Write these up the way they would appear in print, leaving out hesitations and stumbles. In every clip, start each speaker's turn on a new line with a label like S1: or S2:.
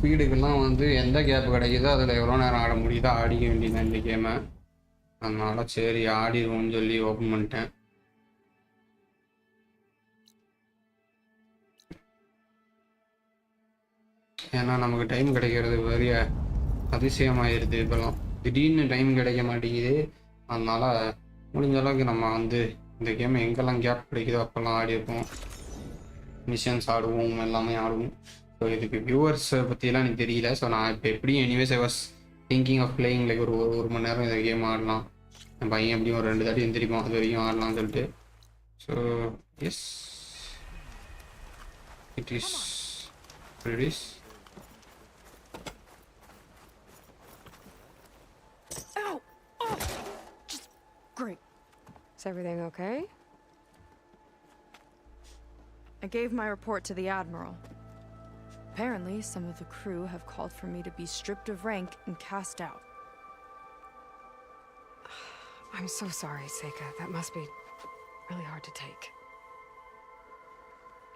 S1: ஸ்பீடுக்கெல்லாம் வந்து எந்த கேப் கிடைக்குதோ அதில் எவ்வளோ நேரம் ஆட முடியுதோ ஆடிக்க வேண்டியதான் இந்த கேமை. அதனால சரி ஆடிடுவோம்னு சொல்லி ஓப்பன் பண்ணிட்டேன். ஏன்னா நமக்கு டைம் கிடைக்கிறது பெரிய அதிசயமாயிருது. இப்போலாம் திடீர்னு டைம் கிடைக்க மாட்டேங்குது. அதனால முடிஞ்ச அளவுக்கு நம்ம வந்து இந்த கேமை எங்கெல்லாம் கேப் கிடைக்குதோ அப்போல்லாம் ஆடிருப்போம். மிஷன்ஸ் ஆடுவோம், எல்லாமே ஆடுவோம். ஸோ இதுக்கு வியூவர்ஸை பற்றியெல்லாம் எனக்கு தெரியல. ஸோ நான் இப்போ எப்படியும் anyways I was thinking of playing like ஒரு மணி நேரம் இந்த கேம் ஆடலாம். என் பையன் எப்படியும் ஒரு 2 தாட்டி எந்திரிப்போம், அது வரைக்கும் ஆடலாம்னு சொல்லிட்டு. So yes it is ready.
S2: Great. Is everything okay?
S3: I gave my report to the Admiral. Apparently, some of the crew have called for me to be stripped of rank and cast out.
S2: I'm so sorry, Seika. That must be really hard to take.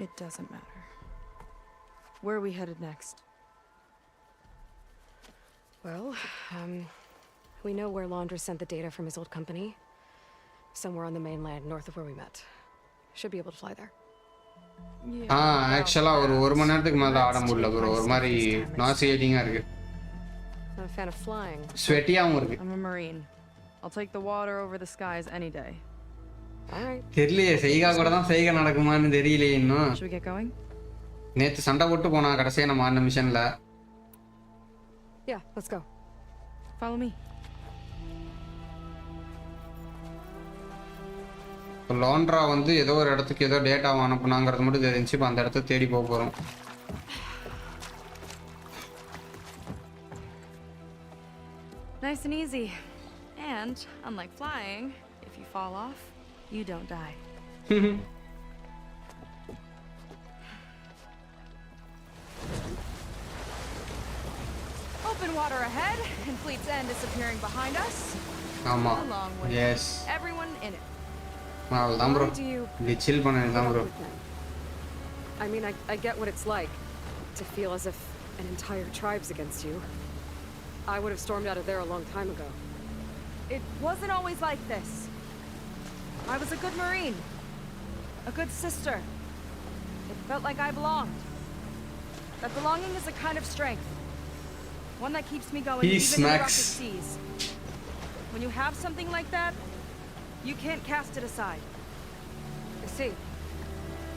S3: It doesn't matter. Where are we headed next?
S2: Well, we know where Laundra sent the data from his old company. Somewhere on the mainland, north of where we met. Should be able to fly there.
S1: ஆக்சுவலாக ஒரு மணி நேரத்துக்கு மேலே ஆட முடியல bro. ஒரு மாதிரி நாசியேட்டிங்காக இருக்கு.
S2: I'm a fan of flying.
S1: ஸ்வெட்டியாகவும் இருக்கு.
S3: I'm a Marine. I'll take the water over the skies any day.
S2: All right.
S1: தெரியலையே, செய்கா கூட தான் செய்கா நடக்குமான்னு தெரியலையே இன்னும்.
S3: Should we get going?
S1: நேற்று சண்டை போட்டு போனா கடைசியாக நம்ம ஆடின மிஷனில்.
S2: Yeah, let's go.
S3: Follow me.
S1: இப்போ லாண்ட்ரா வந்து ஏதோ ஒரு இடத்துக்கு ஏதோ டேட்டாவை அனுப்புனாங்கிறது மட்டும் தெரிஞ்சு இப்போ அந்த இடத்த தேடி போக போகிறோம்.
S3: Nice and easy. And, unlike flying, if you fall off, you don't die. Open water ahead, and Fleet's End disappearing behind us.
S1: ஆமாம்,
S3: Along with
S1: yes.
S3: everyone in it.
S1: அவ்வளோதான் ப்ரோ. இப்படி சில் பண்ணதான் bro.
S2: I mean, I get what it's like to feel as if an entire tribe's against you. I would have stormed out of there a long time ago.
S3: It wasn't always like this. I was a good Marine. A good sister. It felt like I belonged. That belonging is a kind of strength. One that keeps me going even in the roughest seas. When you have something like that, you can't cast it aside.
S2: I see.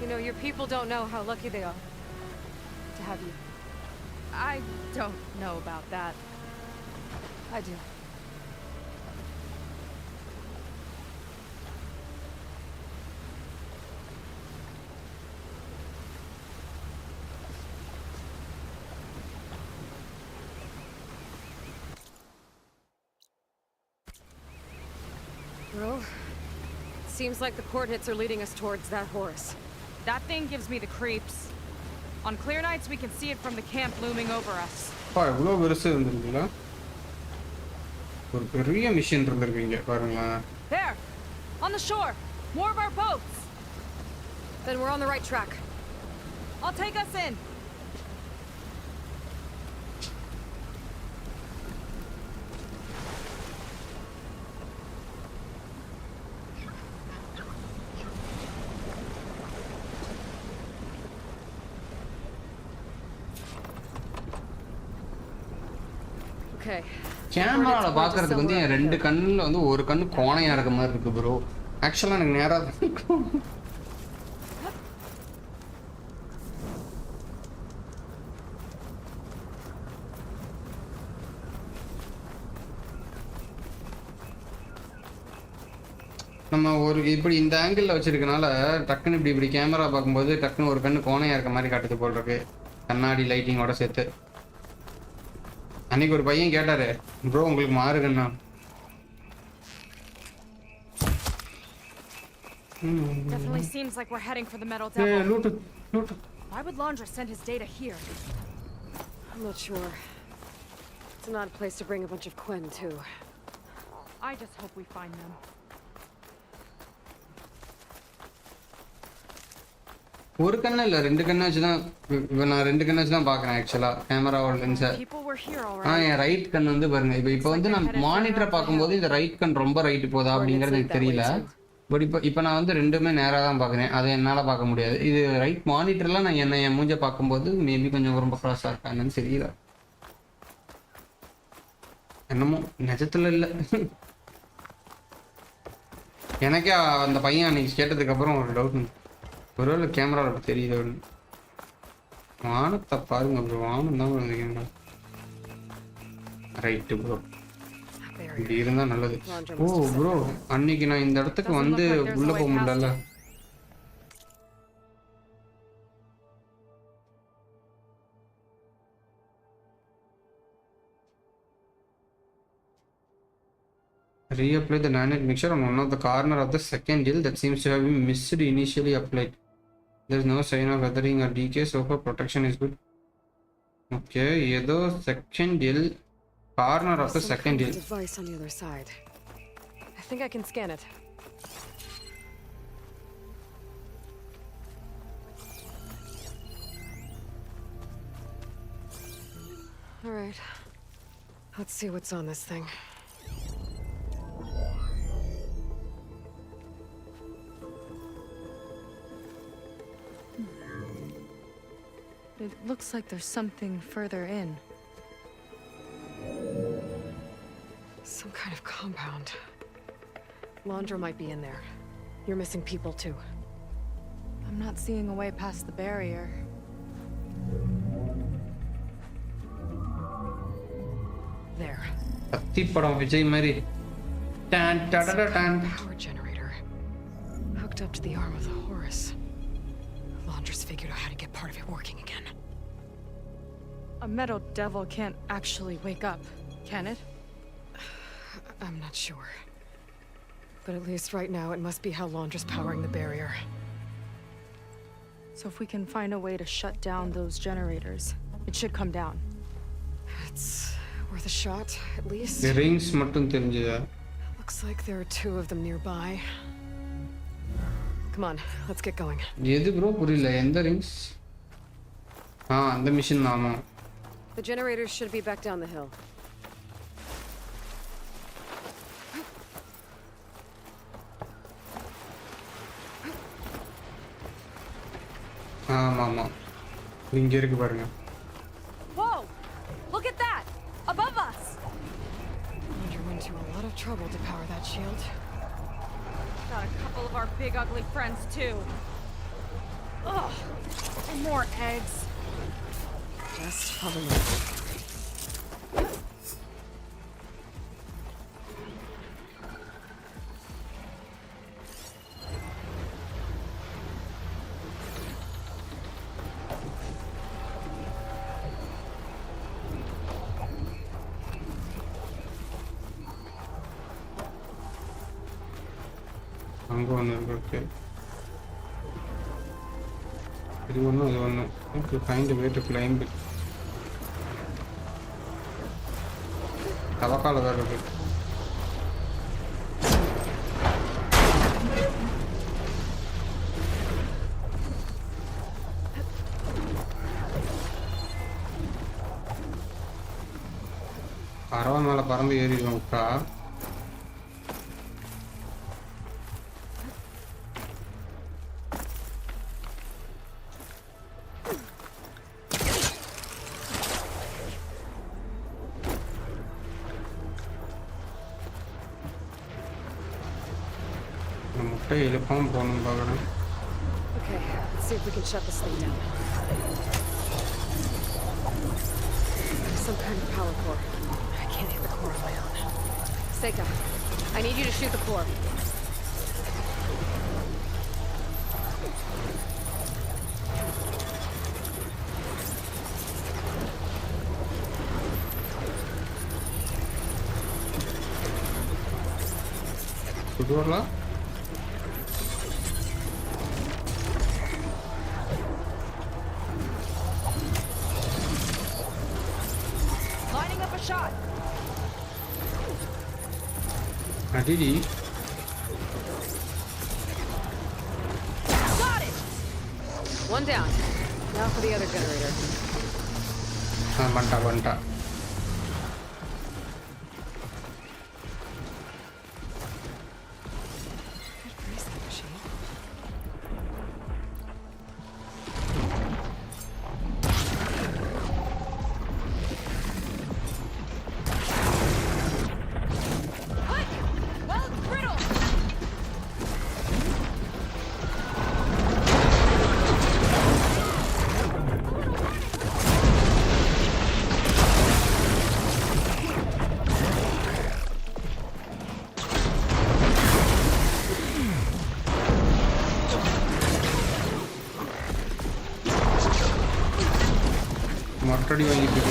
S2: You know, your people don't know how lucky they are to have you.
S3: I don't know about that.
S2: I do. Bro, seems like the coordinates are leading us towards that horse.
S3: That thing gives me the creeps. On clear nights, we can see it from the camp looming over us.
S1: இவ்வளோ பெருசு இருந்திருக்குங்களா? ஒரு பெரிய mission இருந்திருக்கீங்க பாருங்க.
S3: There, on the shore, more of our boats.
S2: Then we're on the right track.
S3: I'll take us in.
S2: Okay.
S1: கேமராவில் பார்க்கறதுக்கு வந்து என் 2 கண்ணில் வந்து ஒரு கண்ணு கோணையாக இருக்க மாதிரி இருக்கு ப்ரோ. ஆக்சுவலாக எனக்கு நேராக இருக்கும். நம்ம ஒரு இப்படி இந்த ஆங்கிளில் வச்சிருக்கனால டக்குன்னு இப்படி கேமரா பார்க்கும்போது டக்குன்னு ஒரு கண்ணு கோணையாக இருக்க மாதிரி காட்டுது போல் இருக்கு, கண்ணாடி லைட்டிங்கோட சேர்த்து. அன்னைக்கு ஒரு பையன் கேட்டாரு, ப்ரோ உங்களுக்கு மாறுகண்ணா?
S3: Definitely seems like we're heading for the Metal Devil.
S1: Loot.
S3: Why would Laundra send his data here?
S2: I'm not sure. It's not a place to bring a bunch of Quinn, too.
S3: I just hope we find them.
S1: ஒரு கண்ணு இல்லை 2 கண்ணு வச்சு தான் இப்போ நான் 2 கண்ணு வச்சு தான் பார்க்குறேன் ஆக்சுவலாக கேமராவோட லென்ஸை.
S3: People were here all
S1: ah
S3: right.
S1: என் ரைட் கண் வந்து பாருங்க இப்போ வந்து நான் மானிட்டரை பார்க்கும்போது இந்த ரைட் கண் ரொம்ப ரைட்டு போதா அப்படிங்கிறது எனக்கு தெரியல. பட் இப்போ நான் வந்து ரெண்டுமே நேராக தான் பார்க்குறேன். அதை என்னால் பார்க்க முடியாது. இது ரைட் மானிட்டரில் நான் என் மூஞ்சை பார்க்கும்போது மேபி கொஞ்சம் ரொம்ப க்ராஸாக இருக்காங்கன்னு தெரியல. என்னமோ நிஜத்தில் இல்லை. எனக்கே அந்த பையன் அன்னைக்கு கேட்டதுக்கப்புறம் ஒரு டவுட், ஒருவேளை கேமரா தெரியுது. வானத்தை பாருங்க ப்ரோ, வானம் தான் இந்த கேமரா. ரைட்டு ப்ரோ, இப்படி இருந்தா நல்லது. ஓ ப்ரோ, அன்னைக்கு நான் இந்த இடத்துக்கு வந்து உள்ள போக முடியல. Reapply the nanite mixture on one of the corner of the second gel that seems to have been missed initially applied. There is no sign of weathering or decay, so far protection is good. Okay, ஏதோ second gel, corner of the second gel.
S2: Device on the other side. I think I can scan it. All right. Let's see what's on this thing.
S3: It looks like there's something further in.
S2: Some kind of compound. Laundra might be in there. You're missing people too.
S3: I'm not seeing a way past the barrier.
S2: There.
S1: கத்தி படம் விஜய் மாதிரி. டான் டடட டான்.
S2: Power generator. Hooked up to the arm of the Horus. Laundra's figured out how to get part of it working again.
S3: A metal devil can't actually wake up, can it?
S2: I'm not sure. But at least right now, it must be how Laundra's powering the barrier.
S3: So if we can find a way to shut down those generators, it should come down.
S2: It's worth a shot, at least.
S1: The rings மட்டும் தெரிஞ்சதா?
S2: Looks like there are 2 of them nearby. Come on, let's get going.
S1: எது bro புரியல, எந்த rings? அந்த machine ஆமா.
S2: The generators should be back down the hill.
S1: ஆமா இங்க இருக்கு பாருங்க.
S3: Whoa! Look at that! Above us!
S2: Laundra went to a lot of trouble to power that shield.
S3: Got a couple of our big ugly friends too. Ugh! And more eggs.
S2: Just follow me.
S1: அங்க ஒன்று இருக்கு. இது ஒன்று. Okay, find a way to climb it. தவக்கால வேற இருக்கு. பறவை மேல பறந்து ஏறிடுவோம் விட்டா. முட்டை எழுப்பாம போகணும் பார்க்குறேன்.
S2: Okay, let's see if we can shut this thing down. There's some kind of power core. I can't hit the core on my own. Seika, I need you to shoot the core.
S1: சுட்டு வரலாம்.
S3: Lining up a shot.
S1: அடிடி.
S3: Got it.
S2: One down. Now for the other generator.
S1: பண்ணிட்டா
S2: Good grace, that machine.
S3: Well, it's brittle.
S1: மொட்டடி வாங்கிட்டு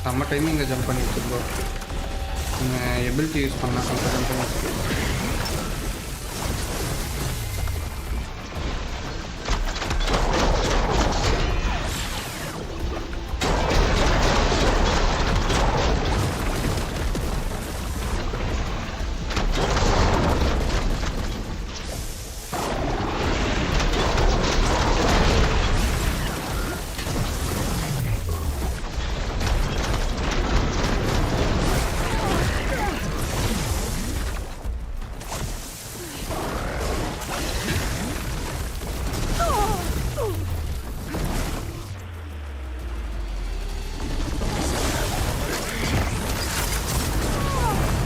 S1: நம்ம டைமிங்கில் jump பண்ணி வச்சுருக்கோம் ability use பண்ணால் கொஞ்சம்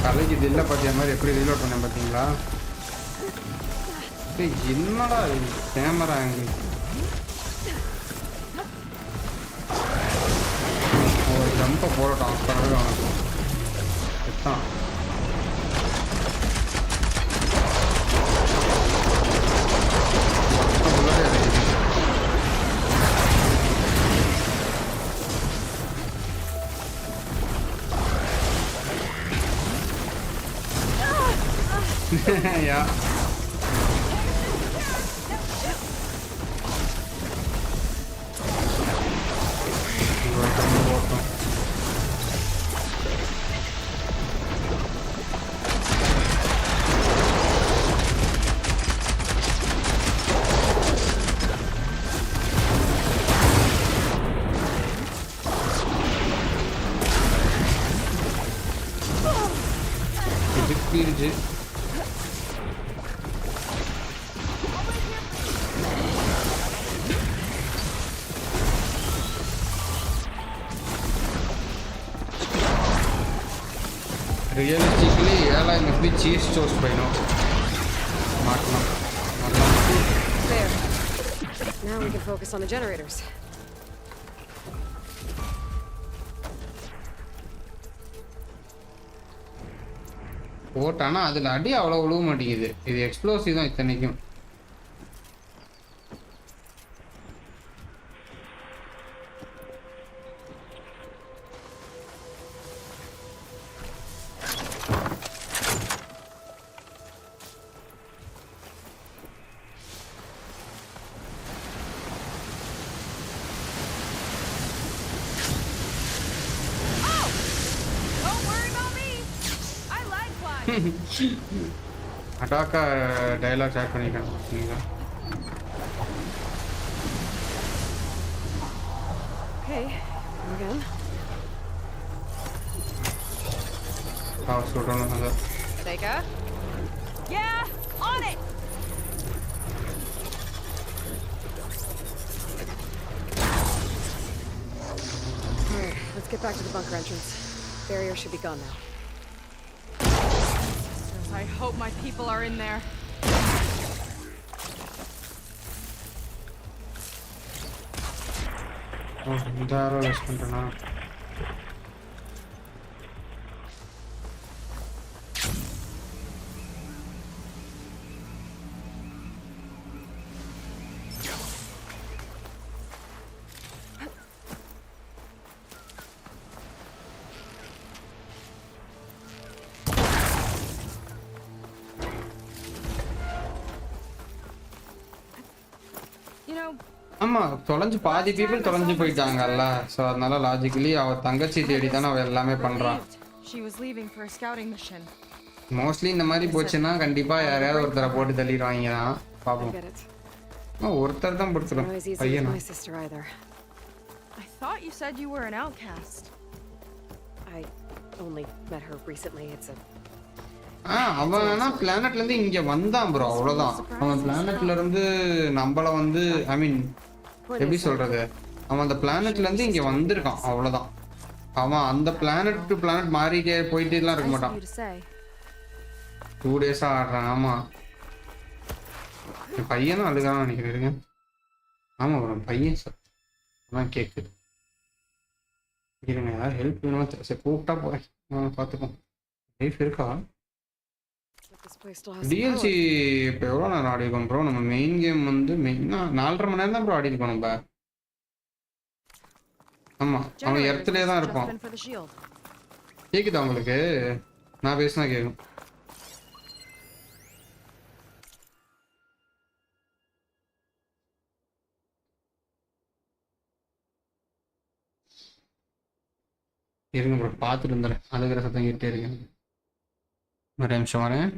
S1: தலைக்கு தில்ல பார்த்திய மாதிரி எப்படி ரீலோட் பண்ணேன் பார்த்தீங்களா? என்னடா கேமரா ஆங்கிள் ஒரு ஜம்பை போடட்டும் அப்பவே அவனுக்கு எத்தான் yeah. It's realistically, Aloy must be cheese toast by now.
S2: There. Now we can focus on the generators.
S1: போட்டானா அதில் அடி அவ்வளோ விழுவ மாட்டேங்குது. இது எக்ஸ்ப்ளோசிவ் தான் இத்தனைக்கும். அட்டாக்கா டயலாக் ஆட் பண்ணிக்கலாம் சரிங்களா?
S2: Okay, again.
S1: Shoot on another.
S2: Seika?
S3: Yeah, on it.
S2: Alright, let's get back to the bunker entrance. Barrier should be gone now.
S3: I hope my people are in there.
S1: Oh, Daro is contana. ஆமா. தொலைஞ்சு
S3: The
S1: பாதி
S3: last time
S1: people
S3: I saw
S1: தொலைஞ்சு
S3: my
S1: போயிட்டாங்கல்ல.
S3: sister,
S1: so அதனால logically அவ தங்கச்சி
S3: I
S1: தேடி
S3: was
S1: தானே அவ எல்லாமே பண்றா.
S3: relieved she was leaving for a scouting mission.
S1: Mostly இந்த மாதிரி
S3: Guess
S1: போச்சுன்னா கண்டிப்பா
S3: I wanted a
S1: யாரையாவது
S3: break
S1: ஒருத்தரை
S3: from her.
S1: போட்டு தள்ளிடுவாங்க தான்.
S2: I
S1: பாப்போம்.
S2: get it.
S1: ஒருத்தர் தான்
S2: It's not
S1: போட்டுக்கிறோம்
S2: always easy with
S1: பையனா.
S2: my sister either.
S3: I thought you said you were an outcast.
S2: I only met her recently. It's a
S1: அவன் வேணா பிளானட்ல இருந்து இங்க வந்தான் ப்ரோ, அவ்வளவுதான். அவன் பிளானட்ல இருந்து நம்மள வந்து ஐ மீன் எப்படி சொல்றது, அவன் அந்த பிளானட்ல இருந்து இங்க வந்திருக்கான், அவ்வளவுதான். அவன் அந்த பிளானட் டு பிளானட் மாறிட்டே போயிட்டே எல்லாம் இருக்க
S3: Nice of
S1: மாட்டான்.
S3: you to say.
S1: 2 டேஸா ஆடுறான். ஆமா, என் பையனும் அழுகான்னு நினைக்கிறேன். ஆமா ப்ரோ, பையன் அதான் கேக்குது. இருங்க, யாரும் ஹெல்ப் வேணுமா சரி கூப்பிட்டா போறேன். பார்த்துக்கோ. லைஃப் இருக்கா?
S2: but this place still has some
S1: DLC
S2: power.
S1: இப்போ எவ்வளோ நேரம் ஆடி இருக்கோம் ப்ரோ? நம்ம மெயின் கேம் வந்து மெயினாக 4.5 மணி நேரம் தான் ப்ரோ ஆடி இருக்கோம் நம்ம. ஆமாம், அவன்
S3: Generators
S1: எர்த்துலேயே
S3: must
S1: தான்
S3: have just
S1: இருப்பான்.
S3: been for the shield.
S1: கேக்குதா உங்களுக்கு? நான் பேசினா கேட்கும். இருங்க ப்ரோ, பார்த்துட்டு இருந்துறேன். அழுகிற சத்தம் கேட்டே இருக்கேன். ஒரு நிமிஷம் வரேன்.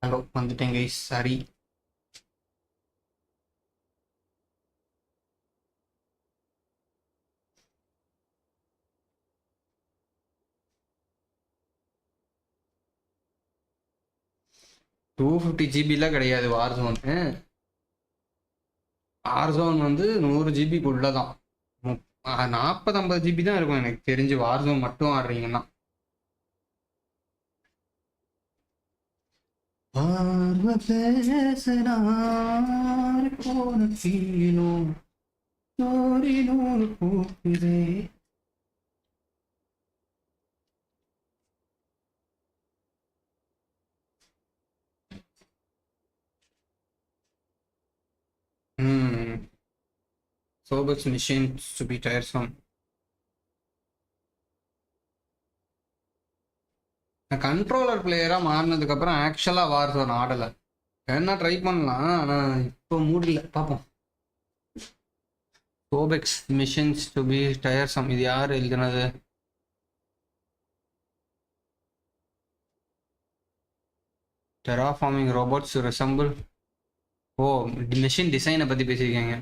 S1: ஹலோ வந்துட்டேன் கைஸ், சாரி. $250 கிடையாது வார் ஜோனு. வார் ஜோன் வந்து 100 ஜிபிக்குள்ள தான். 40-50 ஜிபி தான் இருக்கும் எனக்கு தெரிஞ்சு, வார் ஜோன் மட்டும் ஆடுறீங்கன்னா. Sobex machines to be tiresome. Controller பிளேயராக மாறினதுக்கப்புறம் ஆக்சுவலாக வார் ஜோன் ஆடலை. என்ன ட்ரை பண்ணலாம், ஆனால் இப்போ மூடல, பார்ப்போம். சோபெக்ஸ் மிஷின்ஸ் டு பி டயர்சம், இது யார் எழுதுனது? டெராஃபார்மிங் ரோபோட்ஸ் ரிசம்பிள். ஓ, மிஷின் டிசைனை பற்றி பேசியிருக்கீங்க.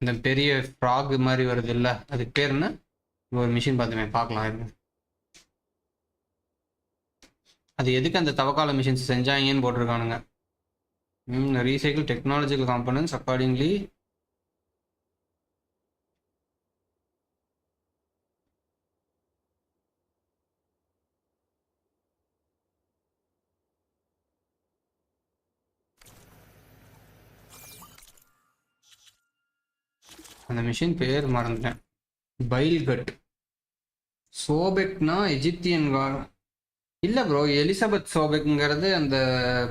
S1: இந்த பெரிய ஃப்ராக் மாதிரி வருது இல்லை, அதுக்கு பேர் என்ன? ஒரு மிஷின் பார்த்துமே பார்க்கலாம் இருங்க. அது எதுக்கு அந்த தவக்கால மிஷின்ஸ் செஞ்சாங்கன்னு போட்டிருக்கானுங்க. Recycle technological components accordingly. அந்த மிஷின் பேர் மறந்துட்டேன். பைல்கட். சோபெக்னா எஜிப்தியன் இல்லை ப்ரோ, எலிசபெத் சோபெக்ங்கிறது அந்த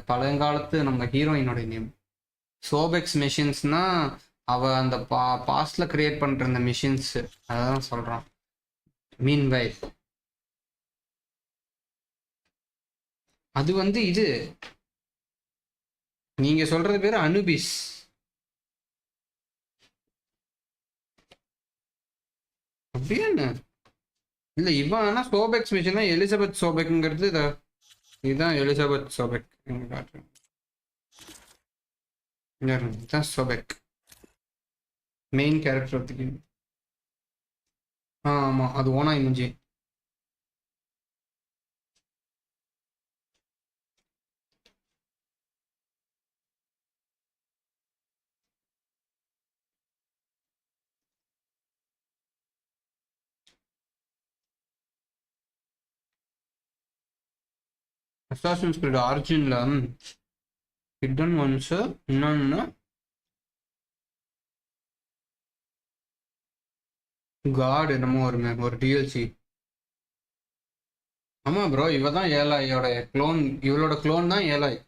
S1: பழங்காலத்து நம்ம ஹீரோயினோட நேம். சோபெக்ஸ் மிஷின்ஸ்னா அவள் அந்த பாஸ்டில் கிரியேட் பண்ணுற அந்த மிஷின்ஸ், அதான் சொல்கிறான். மீன் பை அது வந்து இது நீங்கள் சொல்கிறது பேர் அனுபிஸ். அப்படியே என்ன இல்லை, இவன் ஆனால் சோபெக்ஸ் மிஷின் தான். எலிசபெத் சோபெக்ங்கிறது இதுதான் எலிசபெத் சோபெக். இதுதான் Sobek main character of the game. ஆமாம், அது ஓனா இன்ஜி. அசாசின்ஸ் கிரீட் ஆரிஜின்ல ஹிடன் ஒன்ஸ், இன்னொன்று காட் என்னமோ ஒரு டிஎல்சி. ஆமாம் ப்ரோ, இவ தான் ஏலாயோட க்ளோன். இவளோட க்ளோன் தான் ஏலாய்.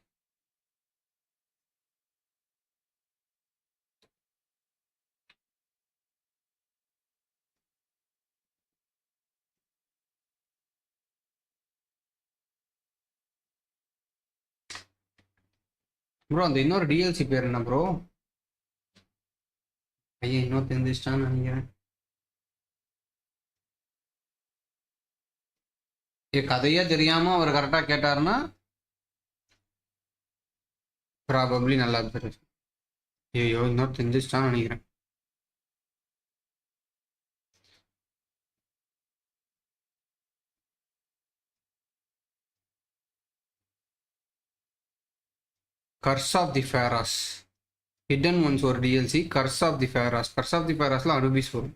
S1: ப்ரோ அந்த இன்னொரு டிஎல்சி பேர் என்ன ப்ரோ? ஐயா இன்னும் தெரிஞ்சிச்சிட்டான்னு நினைக்கிறேன். கதையே தெரியாம அவர் கரெக்டா கேட்டாருன்னா ப்ராபப்ளி நல்லா தெரியும். ஐயோ இன்னும் தெரிஞ்சிச்சிட்டான்னு நினைக்கிறேன். Curse of the Pharaohs Hidden Ones ஒரு DLC. Curse of the Pharaohs, Curse of the ஃபேராஸ்ல அனுபிஸ் வரும்.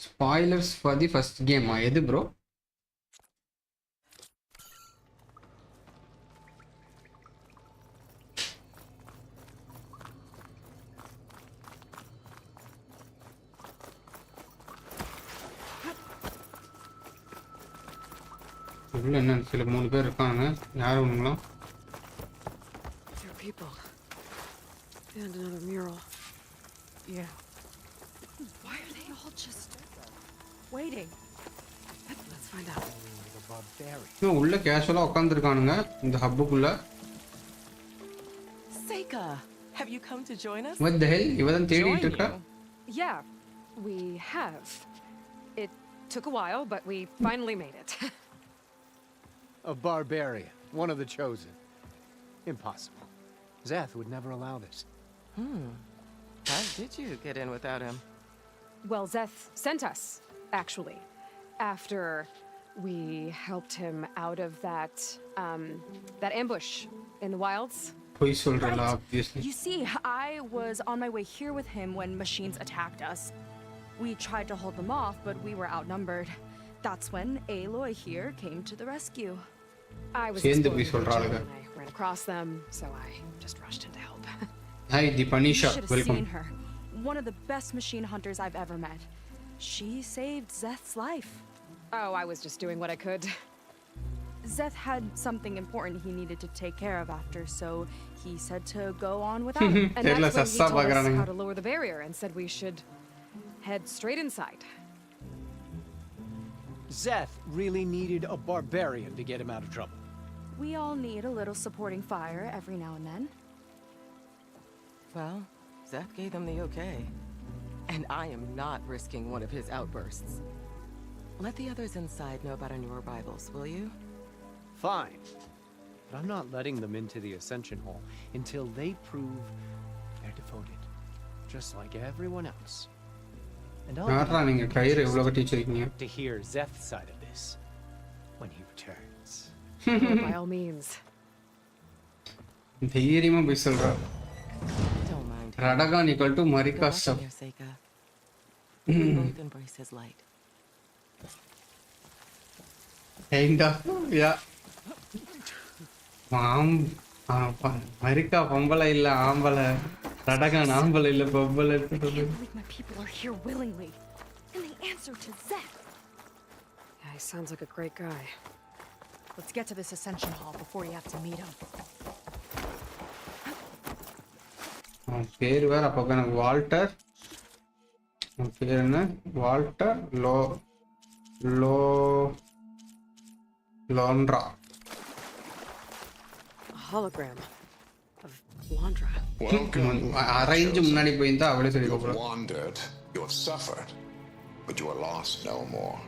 S1: ஸ்பாய்லர்ஸ் ஃபார் தி ஃபர்ஸ்ட் கேமா? எது ப்ரோ? உள்ள என்ன சில 3 பேர் இருக்காங்க. யார் ஒண்ணுங்களா?
S2: There are people. And another mural. Yeah.
S3: Why are they all just waiting?
S2: find out.
S4: The barbarian.
S1: இவன் உள்ள கேஷுவலா உட்காந்துருக்கானுங்க இந்த ஹப்புக்குள்ள.
S5: Seika, have you come to join us?
S1: What the hell? இவதான் தேடிட்டு
S5: Join
S1: இருக்கா.
S5: you?
S2: Yeah, we have. It took a while, but we finally made it.
S4: A barbarian. One of the chosen. Impossible. Zeth would never allow this.
S5: How did you get in without him?
S2: Well, Zeth sent us, actually, after we helped him out of that ambush in the wilds.
S1: போய் சொல்றல
S3: Right.
S1: obviously.
S3: You see, I was on my way here with him when machines attacked us. We tried to hold them off, but we were outnumbered. That's when Aloy here came to the rescue.
S2: I was
S1: சேர்ந்து
S2: exploring
S1: போய்
S2: the
S1: சொல்றாளுங்க.
S2: region and I ran across them, so I just rushed in to help.
S1: Hi, the
S3: You
S1: Punisher.
S3: should have
S1: Welcome.
S3: seen her. One of the best machine hunters I've ever met. She saved Zeth's life.
S2: Oh, I was just doing what I could.
S3: Zeth had something important he needed to take care of after, so he said to go on without him.
S2: And
S1: தெரியல
S2: that's when he
S1: சஸ்ஸா
S2: told us
S1: பாக்குறானுங்க.
S2: how to lower the barrier and said we should head straight inside.
S4: Zeth really needed a barbarian to get him out of trouble.
S3: We all need a little supporting fire every now and then.
S5: Well, Zeth gave them the okay. And I am not risking one of his outbursts. Let the others inside know about our new arrivals, will you?
S4: Fine. But I'm not letting them into the Ascension Hall until they prove they're devoted. Just like everyone else. And I'll
S1: யாரா நீங்க கயிறு எவ்வளவு கட்டி வச்சிருக்கீங்க?
S4: to hear Zeth's side of this when he returns.
S2: By all means.
S1: தைரியமா போய் சொல்றா.
S5: Don't mind him.
S1: ரடகான் equal to
S5: Good
S1: Marika
S5: luck
S1: stuff.
S5: in your Seika. We both embrace his light.
S1: Kind of. Yeah. மரிக்கா பொம்பளை இல்ல ஆம்பளை. ரடகான் ஆம்பளை இல்ல பொம்பளை.
S3: I can't believe my people are here willingly. And they answer to Zeth.
S2: Yeah, he sounds like a great guy.
S3: Let's get to this Ascension Hall before you have to meet him.
S1: அவன் பேர் வேற அப்போ எனக்கு Walter. அவன் பேர் என்ன? Walter Londra.
S2: A hologram of Londra.
S6: Welcome.
S1: Arrange முன்னாடி போயிருந்தா அவளே சொல்லி
S6: You have
S1: கூப்பிடுறா.
S6: wandered, you have suffered, but you are lost no more.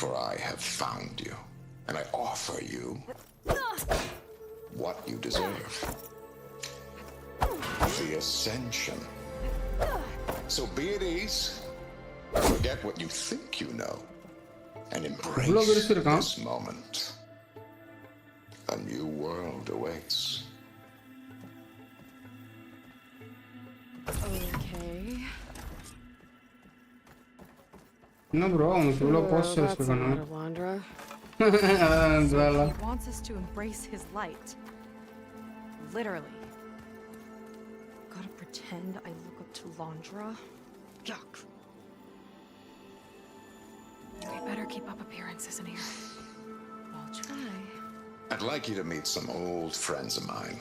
S6: For I have found you, and I offer you what you deserve. The Ascension. So be at ease, forget what you think you know, and embrace
S1: இவ்வளவு பெருசு இருக்கான்.
S6: this moment. A new world awaits.
S2: Okay.
S1: என்ன bro உங்களுக்கு இவ்வளவு
S2: That's
S1: posters
S2: a
S1: இருக்கானு?
S2: lot of Londra.
S3: He wants us to embrace his light. Literally. Gotta pretend I look up to Londra. Yuck.
S2: We better keep up appearances in here.
S3: I'll try.
S6: I'd like you to meet some old friends of mine.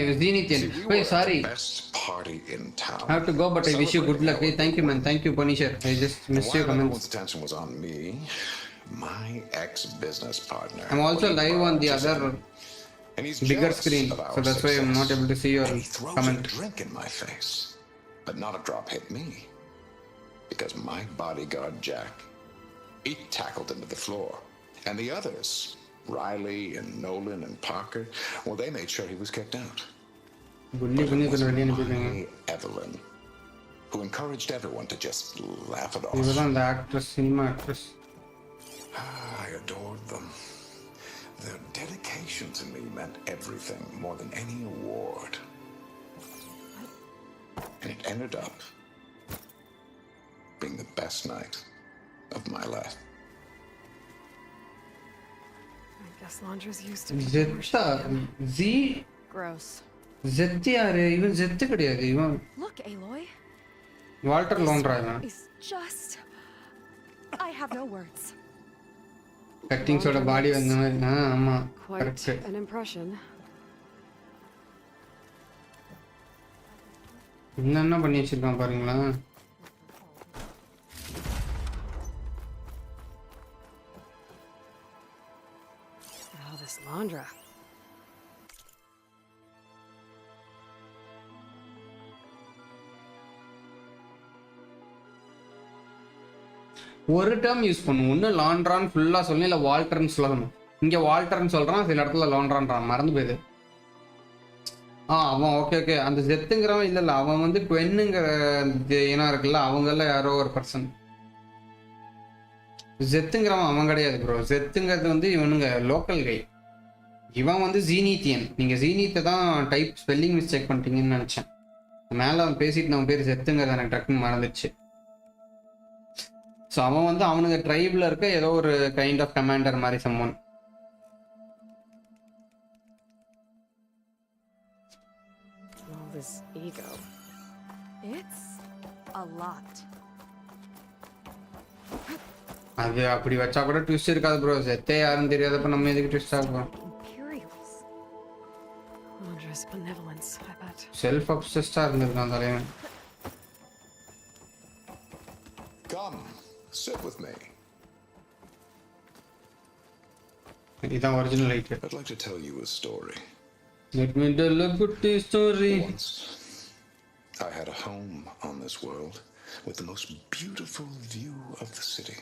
S1: இவன் ஜீனித்தியன்.
S6: See, we
S1: Wait,
S6: were
S1: sorry.
S6: the best party in town.
S1: I have to go, but I wish you good luck. Hey, thank you, man. Thank you, Punisher. I just missed your
S6: While
S1: comments.
S6: everyone's attention was on me, my ex-business partner.
S1: I'm also live on the other
S6: and he's
S1: bigger
S6: jealous
S1: screen,
S6: of our
S1: so that's why I'm
S6: success.
S1: not able to see your
S6: And he throws
S1: comment.
S6: a drink in my face, but not a drop hit me, because my bodyguard Jack, he tackled him to the floor, and the others, Riley and Nolan and Parker, well, they made sure he was kicked out.
S1: புள்ளி
S6: But
S1: பண்ணி
S6: it was
S1: கொஞ்சம் வெளியே அனுப்பிடுங்க.
S6: my Evelyn who encouraged everyone to just laugh it off.
S1: இவதான் அந்த actress, cinema actress.
S6: I adored them. Their dedication to me meant everything, more than any award. And it ended up being the best night of my life.
S2: I guess Londra's used to being
S1: Jeddah G
S3: Gross.
S1: Jeethu யாரு? இவன் ஜெத்து கிடையாது. இவன்
S3: Look, Aloy.
S1: Walter லோண்ட்ரா. இவன்
S3: It's just... I have no words.
S1: கட்டிங்ஸோட பாடி வந்த மாதிரி. ஆமா
S2: quite
S1: correct.
S2: an impression.
S1: என்னென்ன பண்ணி வச்சிருக்கான் பாருங்களேன்.
S2: Landra.
S1: ஒரு டேர்ம் யூஸ் பண்ணும். ஒன்று லாண்ட்ரான்னு ஃபுல்லாக சொல்லணும், இல்லை வால்டர்ன்னு சொல்லணும். இங்கே வால்டர்ன்னு சொல்கிறான், சில இடத்துல லாண்ட்ரான்றான், மறந்து போயிது. அவன் ஓகே அந்த ஜெத்துங்கிறவன் இல்லை அவன் வந்து குவென்னுங்கிற இனம் இருக்குல்ல, அவங்கள யாரோ ஒரு பர்சன். ஜெத்துங்கிறவன் அவன் கிடையாது ப்ரோ. ஜெத்துங்கிறது வந்து இவனுங்க லோக்கல் கை. இவன் வந்து ஜீனீத்தியன். நீங்கள் ஜீனீத்தை தான் டைப் ஸ்பெல்லிங் மிஸ்டேக் பண்ணிட்டீங்கன்னு நினச்சேன். மேலே அவன் பேசிட்டு நம்ம பேர் ஜெத்துங்கிறது எனக்கு டக்குன்னு மறந்துச்சு. ஸோ அவன் வந்து அவனுங்க ட்ரைபில் இருக்க ஏதோ ஒரு கைண்ட் ஆஃப் கமாண்டர் மாதிரி summon.
S2: All this ego.
S3: It's a lot.
S1: அது அப்படி வச்சா கூட ட்விஸ்ட் இருக்காது ப்ரோ. ஜெத்தே யாருன்னு தெரியாதப்ப நம்ம எதுக்கு ட்விஸ்ட் ஆகும்?
S2: Imperials. Landra's benevolence, I bet.
S1: Self அப்சஸ்டாக இருந்திருக்கான் தலைவன்.
S6: Come, sit with me.
S1: இதுதான் original light.
S6: I'd like to tell you a story.
S1: Let me tell a good story.
S6: Once, I had a home on this world with the most beautiful view of the city.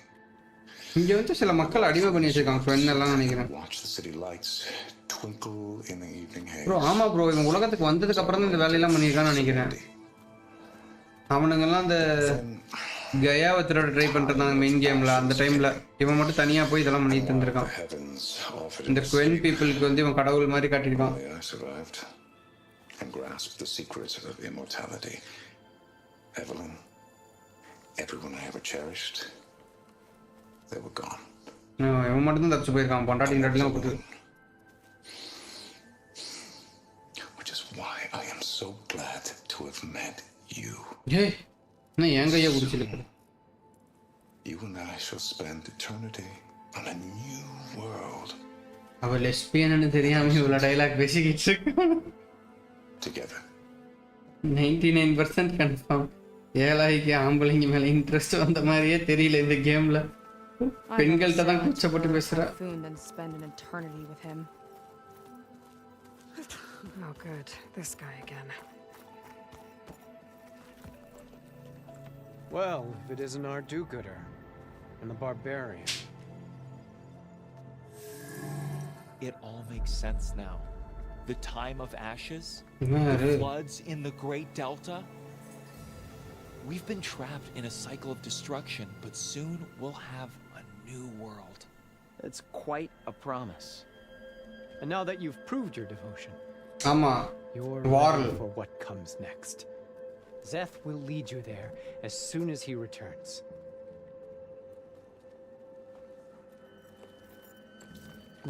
S1: இங்க வந்து சில மக்கள் அடிமை பண்ணி வச்சிருக்காங்க friend எல்லாம் நினைக்கிறேன்.
S6: Watch the city lights twinkle in the evening haze.
S1: Bro ஆமா ப்ரோ, இவன் உலகத்துக்கு வந்ததுக்கு அப்புறம் தான் இந்த வேலையெல்லாம் பண்ணியிருக்கான்னு நினைக்கிறேன். அவனுங்கெல்லாம் அந்த கயாவை திருட ட்ரை பண்ணிருந்தாங்க மெயின் கேம்ல. அந்த டைம்ல இவன் மட்டும் தனியா போய் இதெல்லாம் பண்ணிட்டு இருந்திருக்கான். இந்த குவென் பீப்புளுக்கு வந்து இவன் கடவுள் மாதிரி காட்டியிருக்கான்.
S6: I survived and grasped the secrets of immortality. Evelyn, everyone I ever cherished, they were gone.
S1: இவன் மட்டும் தான் தப்பிச்சு போயிருக்கான். பொண்டாட்டிலாம் கொடுத்து.
S6: Which is why I am so glad to have met you.
S1: ஏய் நான் என் கையை குடிச்சிருக்கு.
S6: You and I shall spend eternity on a new world.
S1: அவ லெஸ்பியன்னு தெரியாம இவ்வளோ டைலாக் பேசிக்கிட்டு இருக்கு.
S6: Together.
S1: 99% கன்ஃபார்ம். ஏழாய்க்கு ஆம்பளைங்க மேலே இன்ட்ரெஸ்ட் வந்த மாதிரியே தெரியல இந்த கேம்ல. பெண்கள்கிட்ட தான் கூச்சப்பட்டு பேசுறா.
S2: And spend an eternity with him. Oh, good. This guy again.
S4: Well, if it isn't our do-gooder and the barbarian.
S7: It all makes sense now. The time of ashes, the floods in the Great Delta. We've been trapped in a cycle of destruction, but soon we'll have a new world.
S4: It's quite a promise. And now that you've proved your devotion,
S1: ஆமா
S4: you're
S1: Warl.
S4: ready for what comes next. Zeth will lead you there as soon as he returns.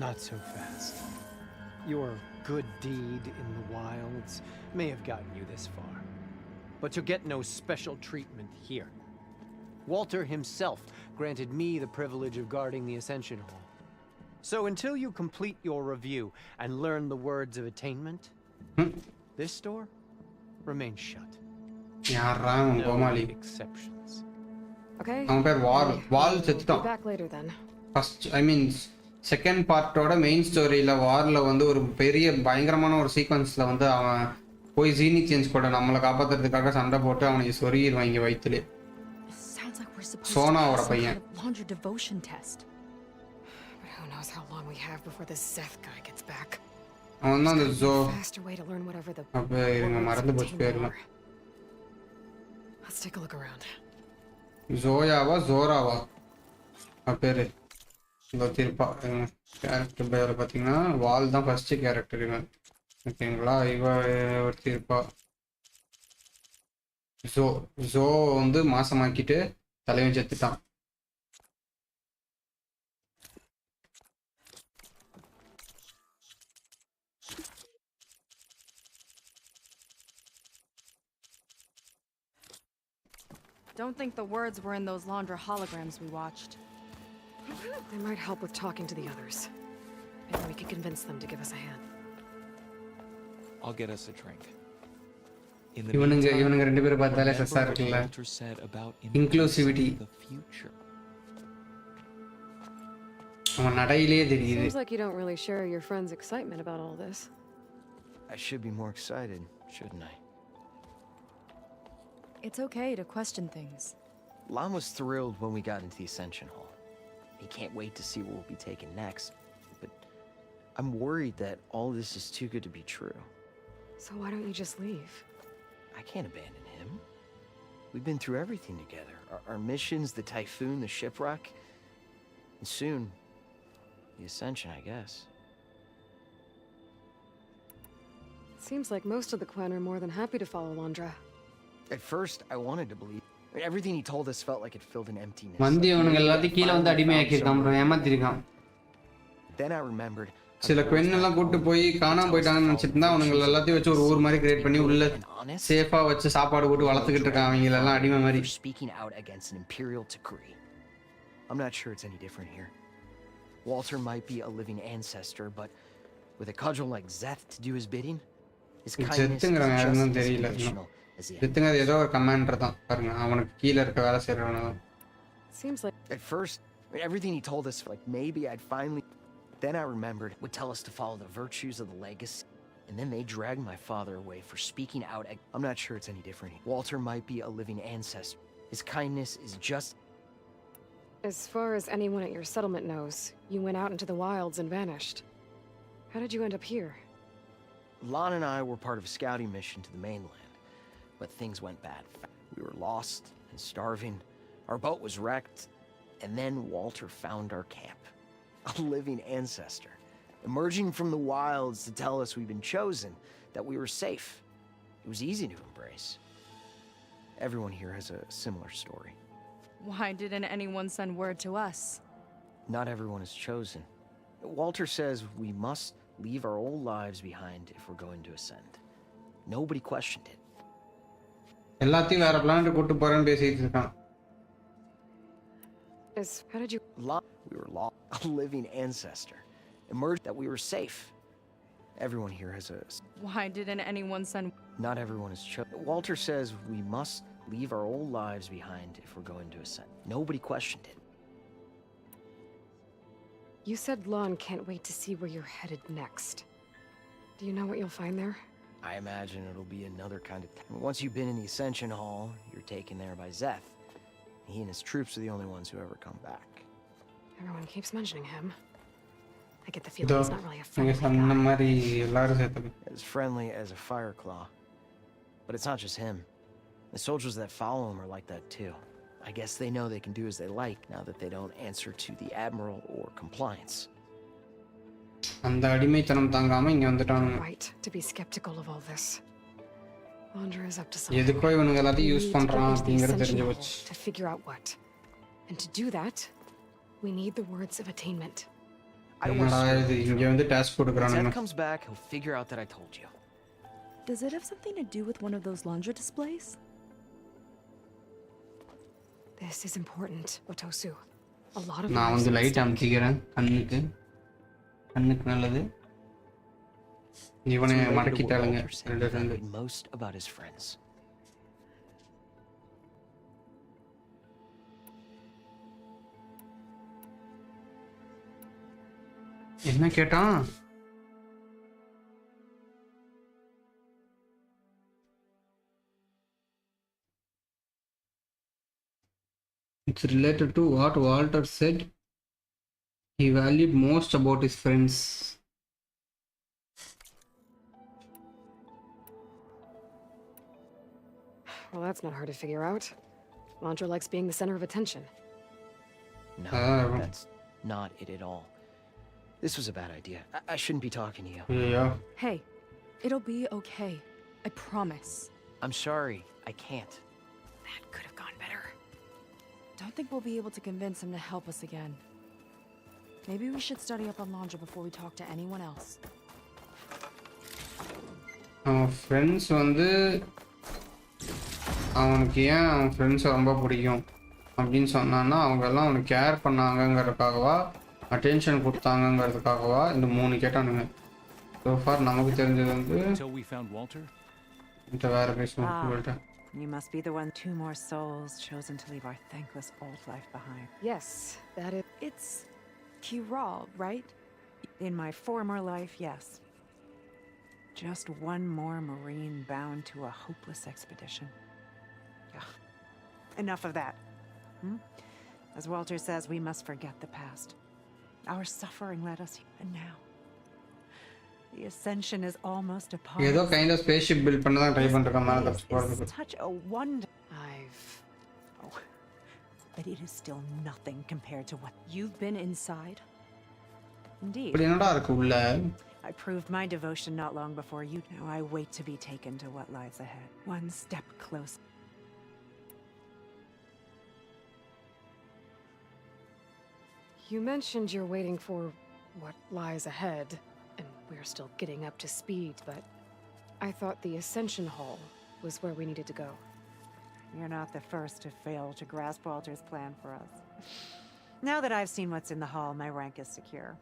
S4: Not so fast. Your good deed in the wilds may have gotten you this far, but you'll get no special treatment here. Walter himself granted me the privilege of guarding the Ascension Hall. So until you complete your review and learn the words of attainment, this door remains shut.
S1: யாரா கோமாளி.
S4: Exceptions.
S2: Okay.
S1: அவன் பேர் வால்
S2: Be
S1: செத்துட்டான்.
S2: back later then.
S1: First I mean second பார்ட்டோட main ஸ்டோரியில் வாரில் வந்து ஒரு பெரிய பயங்கரமான ஒரு சீக்வன்ஸில் வந்து அவன் போய் ஜீனித்தியன்ஸ் கூட நம்மளை காப்பாற்றுறதுக்காக சண்டை போட்டு அவனுக்கு சொருகிடுவான் இங்கே வயிற்றுலே.
S3: Sounds like we're supposed
S1: சோனாவோட
S3: to pass some
S1: பையன்.
S3: kind of laundry devotion test.
S2: But who knows how long we have before this Zeth guy gets back.
S1: அவன் தான் அந்த
S2: Faster way to learn whatever the
S1: அப்போ இவங்க
S2: words
S1: மறந்து போச்சு
S2: contain
S1: பேர்லாம்.
S2: are. Let's take a look around.
S1: ஜோராவா பேர் இந்த திருப்பா கேரக்டர் பேர் பார்த்தீங்கன்னா வால் தான் ஃபர்ஸ்ட் கேரக்டர் இவன். ஓகேங்களா, இவ ஒருத்தி இருப்பா ஜோ வந்து மாசமாக்கிட்டு தலைவன் செத்துட்டான்.
S3: Don't think the words were in those Laundra holograms we watched.
S2: They might help with talking to the others. Maybe we can convince them to give us a hand.
S7: I'll get us a drink. In the
S1: இவனுங்க
S7: meantime,
S1: ரெண்டு பேரும் பார்த்தாலே
S7: remember
S1: சஸ்ஸா
S7: what
S1: இருக்குல்ல.
S7: Walter said about
S1: Inclusivity.
S7: the future.
S1: அவன் நடையிலேயே தெரியுது.
S2: Seems like you don't really share your friend's excitement about all this.
S4: I should be more excited, shouldn't I?
S3: It's okay to question things.
S4: Lon was thrilled when we got into the Ascension Hall. He can't wait to see where we'll be taken next. But I'm worried that all this is too good to be true.
S2: So why don't you just leave?
S4: I can't abandon him. We've been through everything together. Our missions, the typhoon, the shipwreck. And soon, the Ascension, I guess.
S2: Seems like most of the clan are more than happy to follow Landra.
S4: At first, I wanted to believe. I mean, everything he told us felt like it filled an emptiness.
S1: வந்து
S4: Like
S1: அவனுங்க
S4: maybe I
S1: எல்லாத்தையும் கீழே வந்து
S4: finally
S1: அடிமையாக்கியிருக்கான்
S4: found
S1: bro,
S4: somewhere.
S1: ஏமாத்திருக்கான்.
S4: Then I remembered. how
S1: சில
S4: the boys
S1: பெண்ணெல்லாம்
S4: back
S1: கூட்டு
S4: home
S1: போய்
S4: would
S1: காணாம
S4: tell us to
S1: போயிட்டாங்கன்னு
S4: follow
S1: நினைச்சிட்டு
S4: the
S1: இருந்தா அவனுங்க
S4: virtues of
S1: எல்லாத்தையும் வச்சு ஒரு ஊர் மாதிரி கிரியேட் பண்ணி
S4: being
S1: உள்ள
S4: good and honest.
S1: சேஃபா வச்சு சாப்பாடு போட்டு வளர்த்துக்கிட்டு இருக்கான் அவங்கள எல்லாம் அடிமை மாதிரி.
S4: For speaking out against an imperial decree. I'm not sure it's any different here. Walter might be a living ancestor, but with a cudgel like Zeth to do his bidding, his kindness is
S1: ஜெத்துங்கிறவன்
S4: just
S1: யாருன்னு
S4: as
S1: தெரியல.
S4: conditional as the
S1: ஜெத்துங்கிறது ஏதோ ஒரு commander தான் பாருங்க, அவனுக்கு கீழே இருக்க வேலை செய்யறவன.
S2: Seems like
S4: At first, I mean, everything he told us, like maybe I'd finally. Then I remembered, would tell us to follow the virtues of the legacy. And then they dragged my father away for speaking out. I'm not sure it's any different. Walter might be a living ancestor. His kindness is just.
S2: as far as anyone at your settlement knows, you went out into the wilds and vanished. How did you end up here?
S4: Lon and I were part of a scouting mission to the mainland, but things went bad. We were lost and starving. Our boat was wrecked, and then Walter found our camp. A living ancestor, emerging from the wilds to tell us we'd been chosen, that we were safe. It was easy to embrace. Everyone here has a similar story.
S3: Why didn't anyone send word to us?
S4: Not everyone is chosen. Walter says we must leave our old lives behind if we're going to ascend. Nobody questioned it.
S1: எல்லாத்தையும் வேற planet கூட்டு போறேன்னு பேசிட்டு இருக்கான்.
S2: How did you...
S4: We were lost. A living ancestor. Emerged that we were safe. Everyone here has a...
S3: Why didn't anyone send...
S4: Not everyone is chosen. Walter says we must leave our old lives behind if we're going to ascend. Nobody questioned it.
S2: You said Lon can't wait to see where you're headed next. Do you know what you'll find there?
S4: I imagine it'll be another kind of... Once you've been in the Ascension Hall, you're taken there by Zeth. He and his troops are the only ones who ever come back.
S2: Everyone keeps mentioning him. I get the feeling he's not really a friendly
S1: நீங்க சொன்ன
S2: guy.
S1: மாதிரி எல்லாரும் சேர்த்து
S4: As friendly as a Fireclaw. But it's not just him. The soldiers that follow him are like that too. I guess they know they can do as they like now that they don't answer to the Admiral or compliance.
S1: அந்த அடிமைத்தனம் தாங்காம இங்க வந்துட்டானுங்க.
S2: Right to be skeptical of all this. Landra is up to something.
S1: எதுக்கோ இவனுங்க எல்லாத்தையும்
S2: We
S1: use
S2: need to
S1: பண்றான்
S2: get into the
S1: அப்படிங்கறது தெரிஞ்சு
S2: Ascension
S1: போச்சு.
S2: Hall to figure out what. And to do that, we need the words of attainment.
S4: I don't
S1: என்னடா
S4: want
S1: இது இங்க வந்து task
S4: When
S1: கொடுக்குறானுங்க.
S4: Zeth comes back, he'll figure out that I told you.
S8: Does it have something to do with one of those Landra displays?
S2: This is important, Otosu. A lot of
S1: நான்
S2: lives
S1: வந்து
S2: are at
S1: light
S2: stake.
S1: அமுத்திக்கிறேன் கண்ணுக்கு. கண்ணுக்கு நல்லது. இவனை
S4: It's related to what
S1: மடக்கிட்டாளுங்க
S4: Walter said
S1: ரெண்டு
S4: he
S1: ரெண்டு.
S4: valued most about his friends.
S1: என்ன கேட்டான்? It's related to what Walter said he valued most about his friends.
S2: Well, that's not hard to figure out. Landra likes being the center of attention.
S4: No,
S1: Ah.
S4: that's not it at all. This was a bad idea. I shouldn't be talking to you.
S1: ஐயோ,
S3: Hey, it'll be okay. I promise.
S4: I'm sorry. I can't.
S2: That could have gone better.
S3: Don't think we'll be able to convince him to help us again. Maybe we should study up on Landra before we talk to anyone else.
S1: அவன் friends வந்து அவனுக்கு ஏன் அவன் ஃப்ரெண்ட்ஸை ரொம்ப பிடிக்கும் அப்படின்னு சொன்னான்னா அவங்க எல்லாம் அவனுக்கு கேர் பண்ணாங்கங்கிறதுக்காகவா அட்டென்ஷன் கொடுத்தாங்கங்கிறதுக்காகவா இந்த 3 கேட்டானுங்க. ஸோ ஃபார் நமக்கு தெரிஞ்சது வந்து
S9: Until we found Walter?
S1: இந்த வேற பேசுவோம்
S10: Ah.
S1: உங்கள்கிட்ட.
S10: You must be the one. 2 more souls chosen to leave our thankless old life behind.
S2: Yes, that is.
S3: It's
S10: Kiral, right? In my former life, yes. Just one more Marine bound to a hopeless expedition. Ugh. Enough of that. As Walter says, we must forget the past. Our suffering led us here, and now the ascension is almost upon
S1: ஏதோ
S10: us.
S1: Kind of spaceship build பண்ண தான் try பண்றேன் மேல தப்பிச்சு
S10: This
S1: போறதுக்கு.
S10: is such a wonder.
S2: Oh,
S10: But it is still nothing compared to what
S2: you've been inside?
S10: indeed.
S1: இப்படி என்னடா இருக்கு உள்ள?
S10: I proved my devotion not long before you. Now I wait to be taken to what lies ahead. One step closer.
S2: You mentioned you're waiting for what lies ahead, and we're still getting up to speed, but I thought the Ascension Hall was where we needed to go.
S10: You're not the first to fail to grasp Walter's plan for us. Now that I've seen what's in the hall, my rank is secure.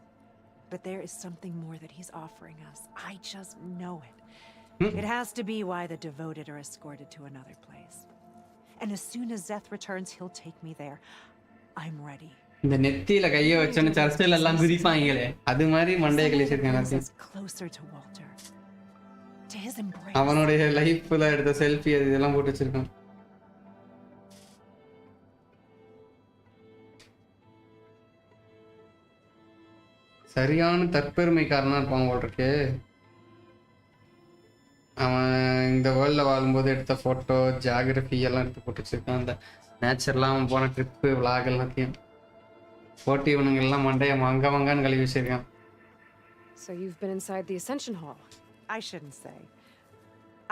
S10: But there is something more that he's offering us. I just know it. It has to be why the devoted are escorted to another place. And as soon as Zeth returns, he'll take me there. I'm ready.
S1: இந்த நெத்தியில கைய வச்சோன்னு சர்ச்சில் எல்லாம் குதிப்பாங்களே அது மாதிரி மண்டைய கழிச்சிருக்கேன் எல்லாத்தையும்.
S10: Closer to Walter. To his embrace.
S1: அவனுடைய லைஃப்ல எடுத்த செல்ஃபி அது இதெல்லாம் போட்டு வச்சிருக்கான். சரியான தற்பெருமைக்காரனா இருப்பான் போல் இருக்கு. அவன் இந்த வேர்ல்டில் வாழும்போது எடுத்த ஃபோட்டோ ஜியாகிரஃபி எல்லாம் எடுத்து போட்டு வச்சிருக்கான். அந்த நேச்சர்லாம் அவன் போன ட்ரிப்பு விளாக் எல்லாத்தையும் போட்டு இவனுங்கெல்லாம் மண்டைய மங்கன்னு கழுவி வச்சிருக்கான்.
S2: So you've been inside the Ascension Hall?
S10: I shouldn't say.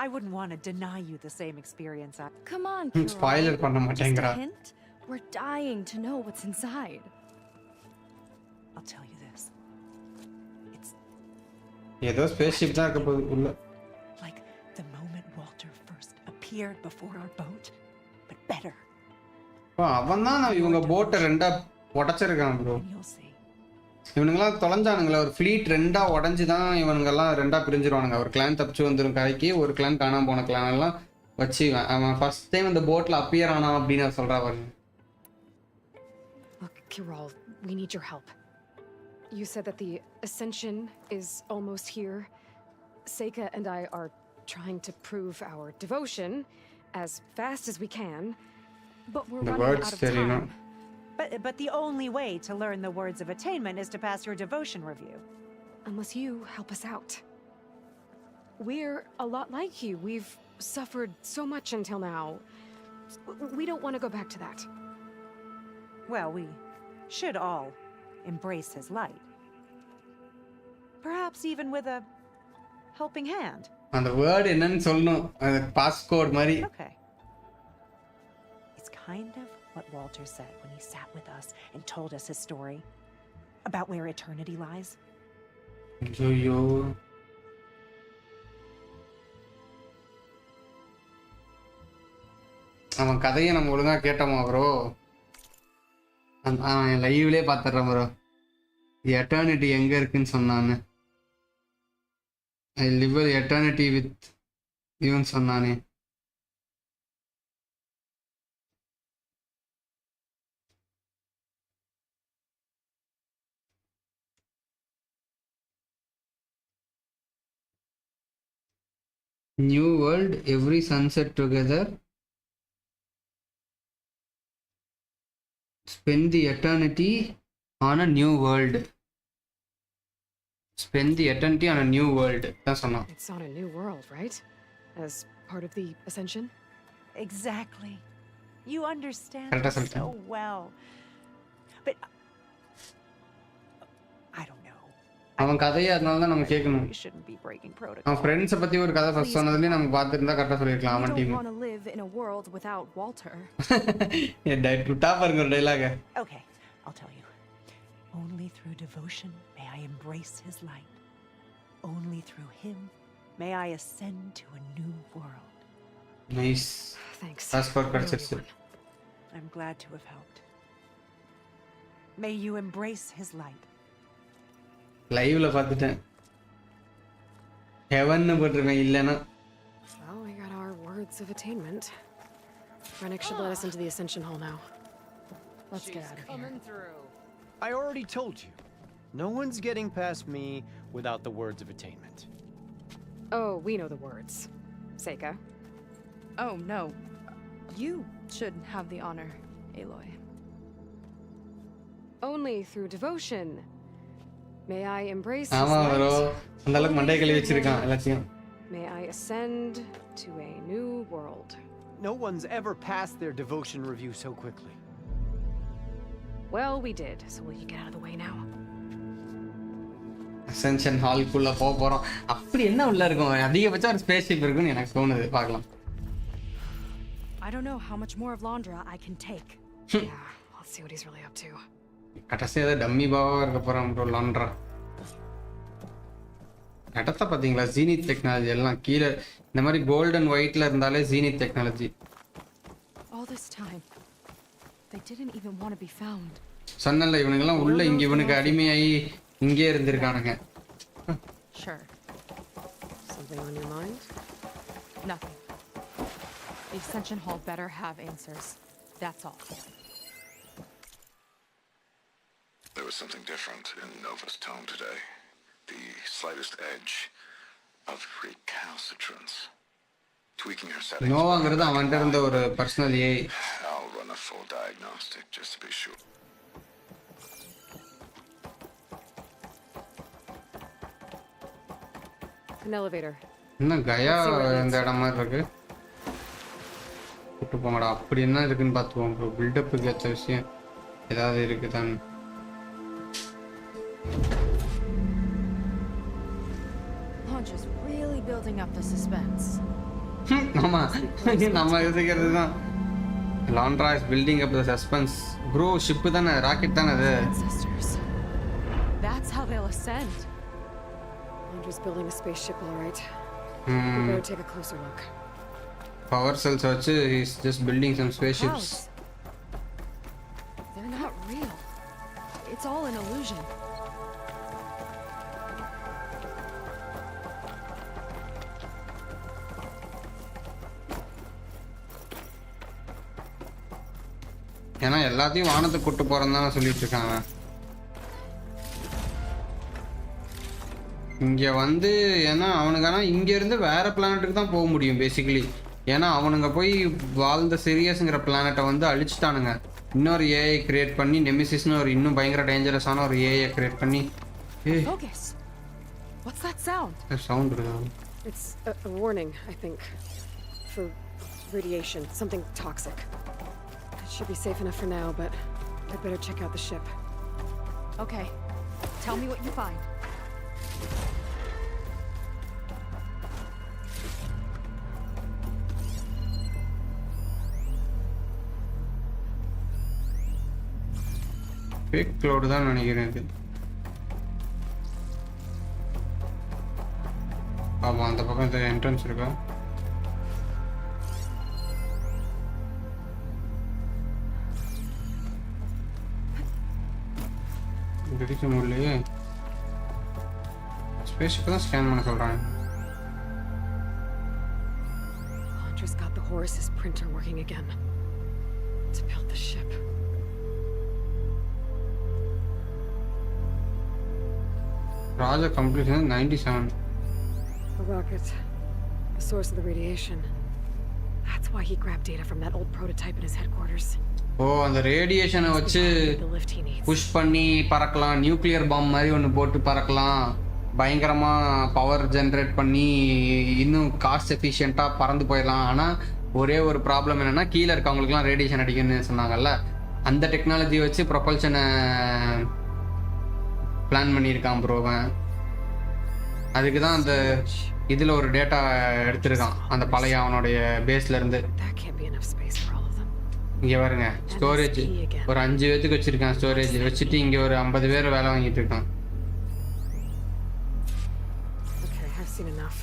S10: I wouldn't want to deny you the same experience.
S8: Come on, Kiral.
S1: Spoiler பண்ண
S8: Just
S1: மாட்டேங்கிறா.
S8: a hint? We're dying to know what's inside.
S10: I'll tell you this. It's
S1: ஏதோ spaceship தான் இருக்க போகுது உள்ள.
S10: like the moment Walter first appeared before our boat, but better.
S1: அவன் தான் இவங்க போட்டை ரெண்டா உடச்சிருக்கான் ப்ரோ.
S10: And you'll see.
S1: இவனுங்கெல்லாம் தொலைஞ்சானுங்களே ஒரு ஃப்ளீட் ரெண்டா உடஞ்சி தான் இவனுங்கெல்லாம் ரெண்டா பிரிஞ்சிருவானுங்க. ஒரு கிளான் தப்பிச்சு வந்துடும் கரைக்கு, ஒரு கிளான் காணாம போன கிளான் எல்லாம் வச்சு அவன் ஃபர்ஸ்ட் டைம் அந்த போட்ல அப்பியர் ஆனான் அப்படின்னு சொல்றா பாருங்க.
S2: Look, Kiral, we need your help. You said that the Ascension is almost here. Seika and I are trying to prove our devotion as fast as we can, but we're
S1: The
S2: running
S1: words
S2: out of
S1: tell you
S2: time.
S1: no.
S10: But the only way to learn the words of attainment is to pass your devotion review.
S2: Unless you help us out. We're a lot like you. We've suffered so much until now. We don't want to go back to that.
S10: Well, we should all embrace his light. Perhaps even with a helping hand.
S1: அந்த word என்னன்னு சொல்லணும். அது passcode மாதிரி.
S10: Okay. It's kind of what Walter said when he sat with us and told us his story about where eternity lies.
S1: ஐயோ அவன் கதையை நம்ம ஒழுங்கா கேட்டோமா ப்ரோ? அவன் லைவ்லயே பார்த்துடுறான் ப்ரோ. எட்டர்னிட்டி எங்க இருக்குன்னு சொன்னானு. ஐ லிவ் எட்டர்னிட்டி வித் யூன்னு சொன்னானே. New world, every sunset together. Spend the eternity on a new world. Spend the eternity on a new world. That's enough.
S2: It's on a new world, right? As part of the Ascension?
S10: Exactly. You understand
S1: Correct,
S10: this
S1: something.
S10: so well. But I don't know.
S1: அவன் கதையை அதனால தான் நம்ம கேட்கணும்.
S10: We shouldn't be breaking protocol.
S1: அவன் ஃப்ரெண்ட்ஸை பற்றி ஒரு கதை ஃபர்ஸ்ட் சொன்னதுலேயே நம்ம பார்த்துருந்தா கரெக்டாக சொல்லியிருக்கலாம்
S8: We
S1: அவன்
S8: don't
S1: team.
S8: want to live in a world without Walter.
S1: விட்டா பாருங்க ஒரு டைலாக.
S10: Okay, I'll tell you. Only through devotion may I embrace his light. Only through him may I ascend to a new world.
S1: Nice.
S2: Thanks.
S1: Passport
S2: I owe you
S1: கிடச்சிருச்சு.
S2: one.
S10: I'm glad to have helped. May you embrace his light.
S1: லைவ்ல பார்த்துட்டேன். ஹெவன்னு போட்டிருக்கேன் இல்லைன்னா.
S2: Well, we got our words of attainment. Rennick should let us into the Ascension Hall now. Let's get out of here.
S5: Through.
S4: I already told you. No one's getting past me without the words of attainment.
S2: Oh, we know the words. Seika.
S8: Oh, no. You should have the honor, Aloy.
S2: Only through devotion. May I embrace his
S1: ஆமா bro
S2: light.
S1: அந்த அளவுக்கு மண்டை கழுவி வச்சிருக்கான் எல்லாத்தையும்.
S2: May I ascend to a new world.
S4: No one's ever passed their devotion review so quickly.
S2: Well, we did. So will you get out of the way now?
S1: Ascension ஹால்குள்ள போறோம். அப்படி என்ன உள்ள இருக்கும்? அதிகபட்சம் ஒரு ஸ்பேஸ் ஷிப் இருக்குன்னு எனக்கு தோணுது. பார்க்கலாம்.
S8: I don't know how much more of Londra I can take.
S2: Yeah, let's see what he's really up to.
S1: கடைசியாக ஏதாவது டம்மி பாவாக இருக்க போகிறான் ப்ரோ லாண்ட்ரா. இடத்த பார்த்தீங்களா ஜீனித் டெக்னாலஜி எல்லாம் கீழே இந்த மாதிரி கோல்டன் ஒயிட்டில் இருந்தாலே ஜீனித் technology.
S8: All this time, they didn't even want to be found.
S1: சொன்னல இவனுங்கெல்லாம் உள்ள இங்கே இவனுக்கு அடிமையாகி இங்கே இருந்திருக்கானுங்க.
S8: Sure.
S2: Something on your mind?
S8: Nothing. The Ascension Hall better have answers. That's all.
S6: There was something different in Nova's tone today. The slightest edge of recalcitrance. Tweaking her settings.
S1: நோவாங்கிறது அவன்கிட்ட இருந்த ஒரு personal AI.
S6: I'll run a full diagnostic just to be sure.
S2: An elevator.
S1: இன்னும் கயா இந்த இடம் மாதிரி இருக்கு. கூட்டு போங்கடா. அப்படி என்ன இருக்குன்னு பார்த்துவோம் ப்ரோ. பில்டப்புக்கு ஏற்ற விஷயம் ஏதாவது இருக்குதான்.
S8: Just really building up the suspense.
S1: ஆமா நம்ம யோசிக்கிறது தான். Landra is building up the suspense. Bro ship தானே ராக்கெட் தானே அது.
S8: Ancestors. That's how they'll ascend.
S2: Andrew's building a spaceship, all right. We better take a closer look.
S1: Power cells வச்சு he's just building some spaceships.
S8: Clouds. They're not real. It's all an illusion.
S1: ஏன்னா எல்லாத்தையும் வானத்துக்கு கூட்டு போறேன்னு தான் சொல்லிட்டு இருக்காங்க. இங்க வந்து ஏன்னா அவனுக்கான இங்க இருந்து வேற பிளானட்டுக்கு தான் போக முடியும் பேசிக்கலி. ஏன்னா அவனுங்க போய் வாழ்ந்த சீரியஸ்ங்கிற பிளானட்டை வந்து அழிச்சுட்டானுங்க. இன்னொரு ஏஐ கிரியேட் பண்ணி நெமிசிஸ்னு ஒரு இன்னும் பயங்கர டேஞ்சரஸான ஒரு ஏஐ கிரியேட் பண்ணி.
S8: Focus. What's that sound?
S1: Sound இருக்கா?
S2: It's a warning, I think, for radiation, something toxic. It should be safe enough for now, but I'd better check out the ship.
S8: Okay. Tell me what you find.
S1: Fake cloud தான் நினைக்கிறேன் இது. ஆமாம் அந்த பக்கம் இந்த entrance இருக்கா? கிடைக்க முடியலையே. ஸ்பேஸ்ஷிப் தான் ஸ்கேன் பண்ண சொல்கிறாங்க.
S2: Andrew's got the Horus's printer working again to build the ship.
S1: Project completion 97.
S2: The rocket, the source of the radiation. That's why he grabbed data from that old prototype in his headquarters.
S1: ஓ அந்த ரேடியேஷனை வச்சு
S2: The lift he needs.
S1: Push பண்ணி பறக்கலாம். Nuclear bomb மாதிரி ஒன்று போட்டு பறக்கலாம். பயங்கரமாக power generate பண்ணி இன்னும் காஸ்ட் எஃபிஷியண்ட்டாக பறந்து போயிடலாம். ஆனால் ஒரே ஒரு ப்ராப்ளம் என்னென்னா கீழே இருக்கவங்களுக்குலாம் ரேடியேஷன் அடிக்குன்னு சொன்னாங்கல்ல. அந்த டெக்னாலஜி வச்சு ப்ரொபல்ஷனை பிளான் பண்ணியிருக்கான் ப்ரோவன். அதுக்கு தான் அந்த இதில் ஒரு டேட்டா எடுத்திருக்கான் அந்த பழைய அவனுடைய பேஸ்லேருந்து.
S2: That can't be enough space for all of them.
S1: இங்கே பாருங்க ஸ்டோரேஜ் ஒரு 5 பேத்துக்கு வச்சுருக்கான். ஸ்டோரேஜ் வச்சுட்டு இங்கே ஒரு 50 பேர் வேலை வாங்கிட்டு இருக்கான்.
S2: Okay, I've seen enough.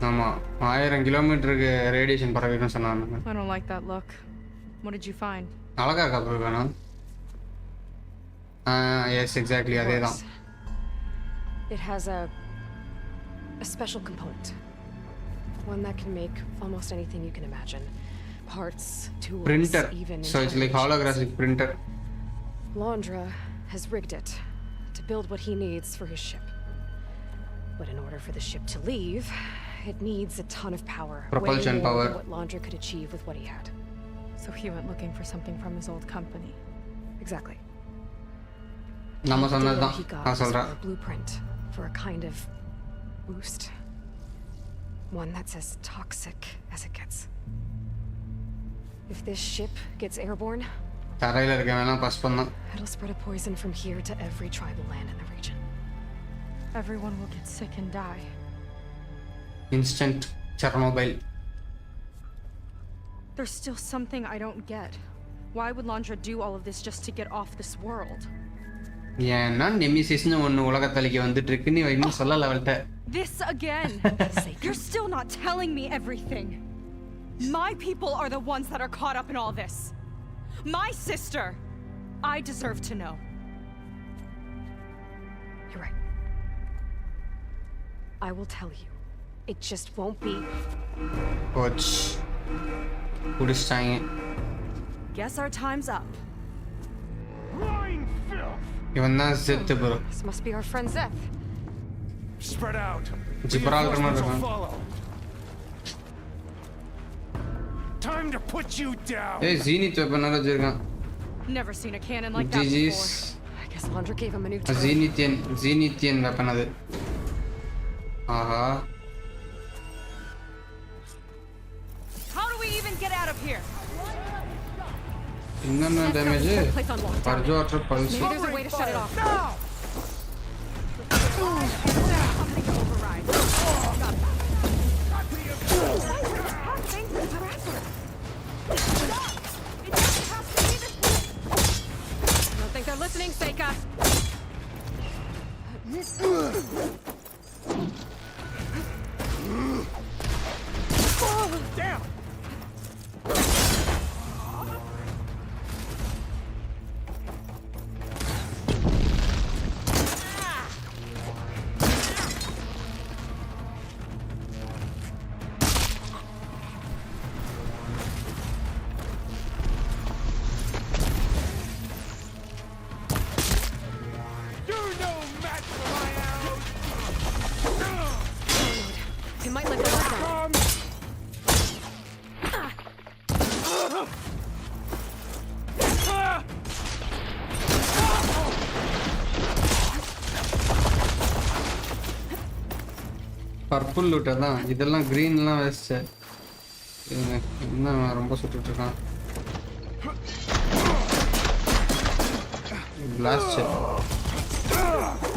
S1: ஆமாம் 1000 கிலோமீட்டருக்கு ரேடியேஷன் பரவிடும் சொன்னாங்க.
S8: I don't like that look. What did you find?
S1: அழகா இருக்கா ப்ரோ வேணும்? எஸ் எக்ஸாக்ட்லி அதே தான்.
S2: It has a special component. One that can make almost anything you can imagine. parts, tools,
S1: Printer.
S2: even
S1: So it's like
S2: intelligence.
S1: holographic printer.
S2: Laundra has rigged it to build what he needs for his ship. But in order for the ship to leave, it needs a ton of power.
S1: Propulsion
S2: way more
S1: power.
S2: than what Laundra could achieve with what he had.
S8: So he went looking for something from his old company.
S2: Exactly.
S1: நம்ம
S2: The
S1: சொன்னது
S2: data
S1: தான்
S2: he got
S1: நான்
S2: was
S1: சொல்றேன்.
S2: for a blueprint for a kind of boost. One that's as toxic as it gets. If this ship gets airborne,
S1: தரையில இருக்க வேணா bus பண்ணோம்.
S2: it'll spread a poison from here to every tribal land in the region.
S8: Everyone will get sick and die.
S1: Instant Chernobyl.
S8: There's still something I don't get. Why would Laundra do all of this just to get off this world?
S1: ஏன்னா நெமிசிஸ்னு ஒன்று உலகத்தலைக்கு வந்துட்டு இருக்கு நீ இன்னும் சொல்லல அவள்கிட்ட.
S8: This again! You're still not telling me everything. My people are the ones that are caught up in all this. My sister! I deserve to know.
S2: You're right. I will tell you. It just won't be.
S1: Coach குடிச்சிட்டாங்க.
S3: Guess our time's up.
S1: இவன் தான் Zeth bro.
S2: This must be our friend Zeth.
S9: Spread out.
S1: Gibraltar மாதிரி
S9: Reinforcements will
S1: இருக்கான்.
S9: follow. Time to put you down.
S1: ஏய் zenith weapon வச்சிருக்கான்.
S8: Never seen a cannon like that
S1: jeez
S8: before.
S2: I guess Laundra gave him a new toy.
S1: ஜீனித்தியன் weapon அது. ஆஹா.
S3: How do we even get out of here?
S1: என்னென்ன damage?
S2: Place on lockdown.
S1: பர்ஜோட்டர் pulse.
S2: Maybe there's a way to shut it off. Don't think they're listening, Seika.
S9: Damn. You're no match for my arrows.
S2: It might let the lockdown.
S1: Purple Luther தான் இதெல்லாம் க்ரீன்லாம் waste. இன்னும் ரொம்ப சுட்டுட்டு இருக்கான். Blast.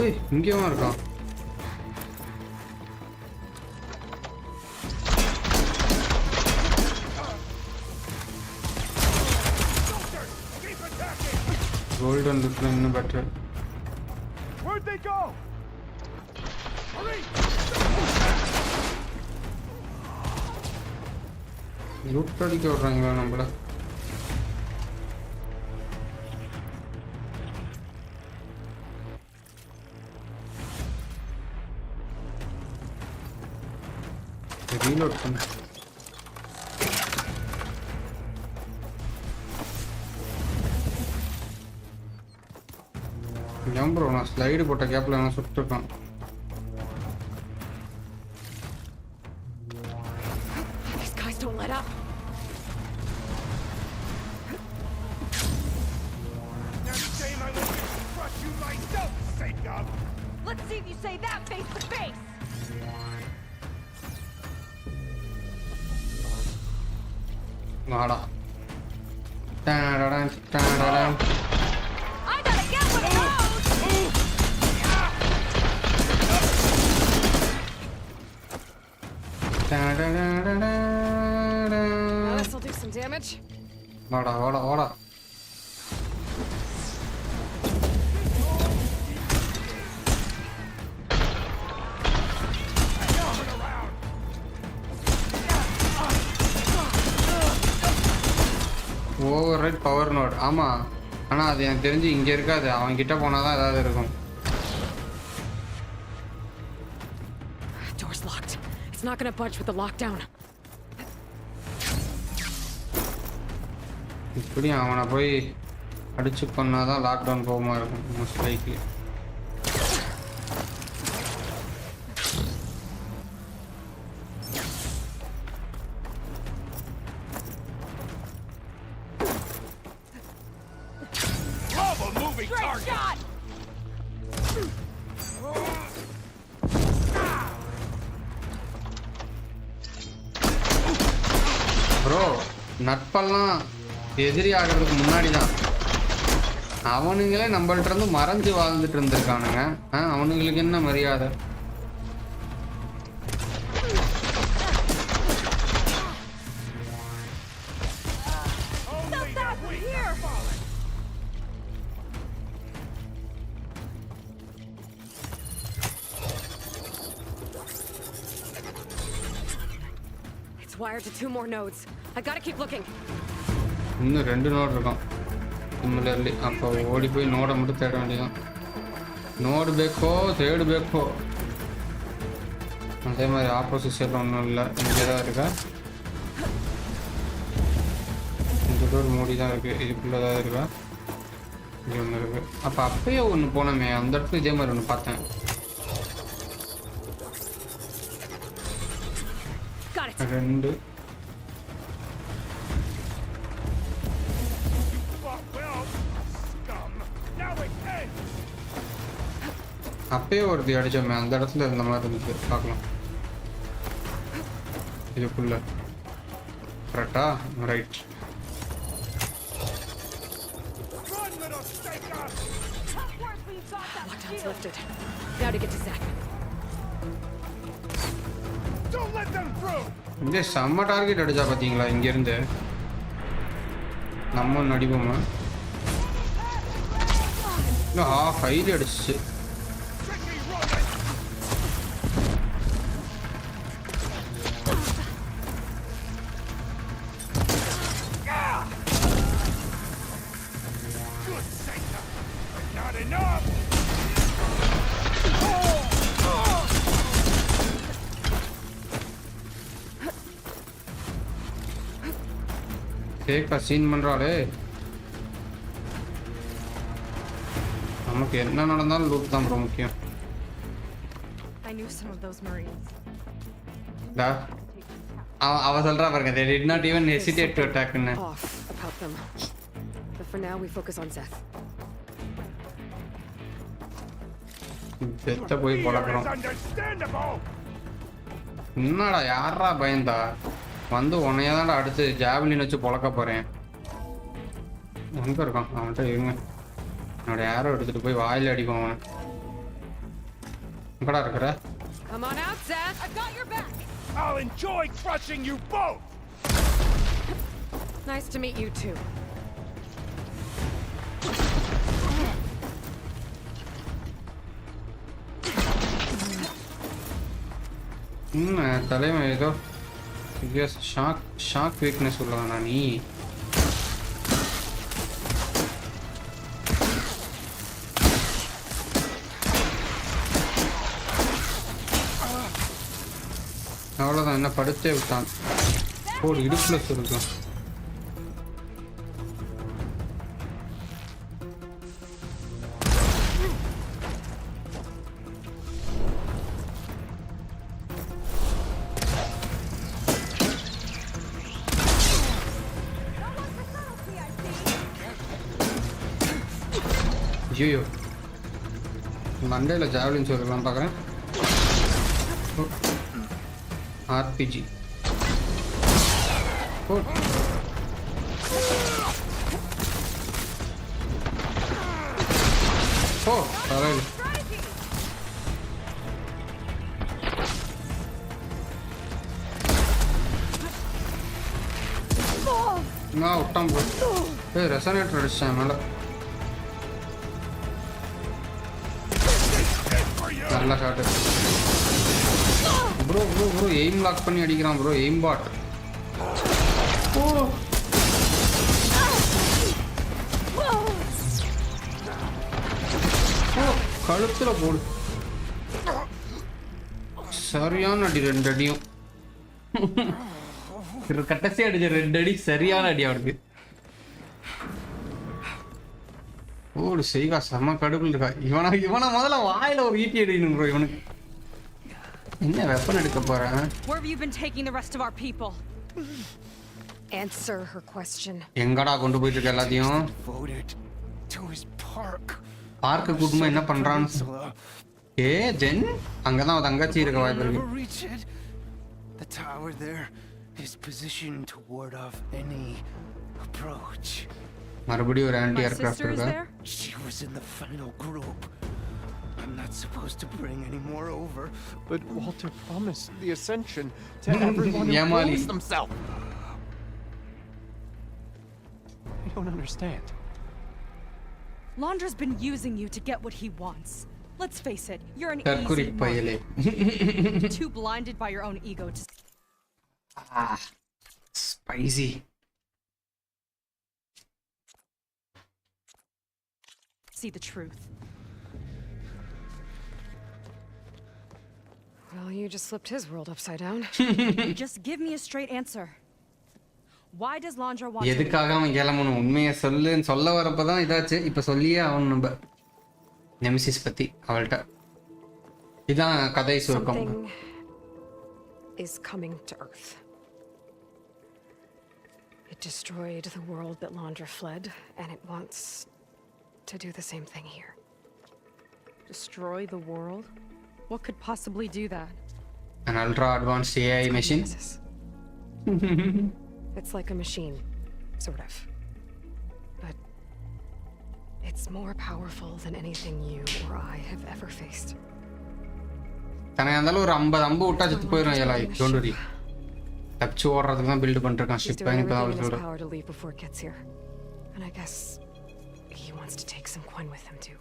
S1: ஏய் இங்கேயும் இருக்கான். கோல்டன் லுக்ல இன்னும் better.
S9: Where'd they go? Hurry!
S1: Loot அடிக்க விடுறாங்களா நம்மள? ரீலோட் பண்ணு. ஏன் ப்ரோ நான் ஸ்லைடு போட்ட கேப்ல நான் சுட்டுருக்கான்.
S2: These guys don't let up.
S9: Now you say my little crush you myself, sake of.
S3: Let's see if you say that face to face.
S1: வாடா. டாடாடான் டாடாடான்.
S3: I gotta get one of those.
S2: Now this'll do some damage.
S1: வாடா வாடா வாடா. Over right power note. ஆமாம் ஆனால் அது எனக்கு தெரிஞ்சு இங்கே இருக்காது. அவன் கிட்ட போனால் தான் ஏதாவது இருக்கும்.
S2: Door's locked. It's not gonna budge with the lockdown.
S1: இப்படி அவனை போய் அடிச்சு பண்ணாதான் லாக்டவுன் போகுமா இருக்கும் மோஸ்ட் லைக்லி. ப்ரோ நட்பெல்லாம் எதிரி ஆகிறதுக்கு முன்னாடி தான். அவனுங்களே நம்மள்ட்ட இருந்து மறைஞ்சு வாழ்ந்துட்டு இருந்திருக்கானுங்க. அவனுங்களுக்கு என்ன மரியாதை?
S2: It's wired to 2 more nodes. I gotta keep looking.
S1: இன்னும் 2 நோடு இருக்கும் சிமிலர்லி. அப்போ ஓடி போய் நோடை மட்டும் தேட வேண்டியதான். நோடு பேக்கோ தேடு பேக்கோ. அதே மாதிரி ஆப்போசிட் சைடில் ஒன்றும் இல்லை. இங்கே தான் இருக்கா? இந்த டோர் மூடி தான் இருக்குது. இதுக்குள்ளே தான் இருக்கா? இங்கே ஒன்று இருக்குது. அப்போ அப்பயே ஒன்று போனோமே அந்த இடத்துல இதே மாதிரி ஒன்று பார்த்தேன். ரெண்டு அப்பயே ஒருத்தி அடிச்சோமே அந்த இடத்துல இருந்த மாதிரி இருந்துச்சு. பார்க்கலாம் இதுக்குள்ள கரெக்டா? Right.
S2: Lockdown's lifted. Now to get to Zach.
S9: Don't let them through.
S1: இங்கே செம்ம டார்கெட் அடிச்சா பார்த்தீங்களா? இங்கேருந்து நம்ம நடிப்போமா? இன்னும் ஹாஃப் ஐடி அடிச்சு. கேக்கா சீன் பண்றாளே. நமக்கு என்ன நடந்தாலும் லூப் தான் ரொம்ப முக்கியம்.
S8: I knew some of those Marines.
S1: அவ சொல்றா பாருங்க, they did not even hesitate to attack ன்னு.
S2: Off about them. But for now we focus on Seth.
S1: செத்த போய் பொளக்குறோம். என்னடா யாரா பயந்தா? வந்து உன்னைய தான்டா அடுத்து ஜாவ்லின் வச்சு பொளக்க போறேன். எங்க இருக்கான் அவன்கிட்ட? இருங்க, என்னோட யாரோ எடுத்துட்டு போய் வாயில அடிக்கும் அவன். எங்கடா இருக்கிற?
S2: Come on out, Seth. I've got your back.
S9: I'll enjoy crushing you both.
S2: Nice to meet you too.
S1: தலைவன் ஏதோ ஷாக் வீக்னஸ் உள்ளதானா நீ? அவ்வளோதான், என்ன படுத்தே விட்டான். ஒரு இடுப்புல சொல்லுங்க. ஐயோ, மண்டையில் ஜாவ்லின் சொல்லலாம் பார்க்குறேன். ஆர்பிஜி ஓ தலையில் நான் விட்டான் போய் ரெசனேட்டர் அடிச்சேன் மேலே. நல்லா காட்டு bro. Bro bro aim lock பண்ணி அடிக்கிறான் ப்ரோ. எய்ம் பாட். ஓ கழுத்துல போடு. சரியான அடி, 2 அடியும். கட்டசி அடிச்ச 2 அடி சரியான அடி அவருக்கு. ஓடு செய்கா செம்ம கடுப்புல இருக்கா. இவனை முதல்ல வாயில ஒரு ஈட்டி அடிக்கணும் ப்ரோ. இவனுக்கு என்ன வெப்பன் எடுக்க போறேன்?
S8: Where have you been taking the rest of our people?
S2: Answer her question.
S1: எங்கடா கொண்டு போயிட்டு இருக்க எல்லாத்தையும்?
S9: Devoted to his park.
S1: பார்க்க கூட்டமா என்ன பண்றான்னு ஏ ஜென் அங்கதான் அவ தங்கச்சி இருக்க வாய்ப்பு இருக்கு.
S9: Never reach it. The tower there is positioned to ward off any approach.
S1: மறுபடியும் ஒரு anti
S8: My
S1: aircraft
S8: sister is
S1: இருக்கா?
S8: there?
S9: She was in the final group. I'm not supposed to bring any more over.
S4: But Walter promised the ascension to everyone who
S1: Yamali.
S4: proves themselves. I don't understand.
S8: Londra's been using you to get what he wants. Let's face it, you're an
S1: தற்குறி
S8: easy
S1: பயலே.
S8: mark. Too blinded by your own ego to
S1: spicy.
S8: see the truth.
S2: Well, you just flipped his world upside down.
S8: Just give me a straight answer. Why does Londra want to
S1: எதுக்காக அவன் கிளம்பணும்? உண்மையை சொல்லுன்னு சொல்ல வரப்பதான் இதாச்சு. இப்ப சொல்லியே அவன் நம்ம நெமிசிஸ் பத்தி அவள்கிட்ட இதான் கதை சுருக்கம்.
S2: Something is coming to Earth. It destroyed the world that Londra fled, and it wants to do the same thing here.
S8: destroy the world? What could possibly do that?
S1: An ultra advanced AI machine.
S2: It's like a machine, sort of. But it's more powerful than anything you or I have ever faced.
S1: தனக்கு இருந்தாலும் ஒரு 50 அம்பு விட்டா செத்து போயிடும். ஏலாய் don't worry. தப்பிச்சு ஓடுறதுக்கு தான் பில்ட் பண்ணிருக்கான்
S2: He's
S1: ஷிப்.
S2: doing
S1: இப்ப
S2: everything in his
S1: சொல்றேன்.
S2: power to leave before it gets here. And I guess he wants to take some coin with him too.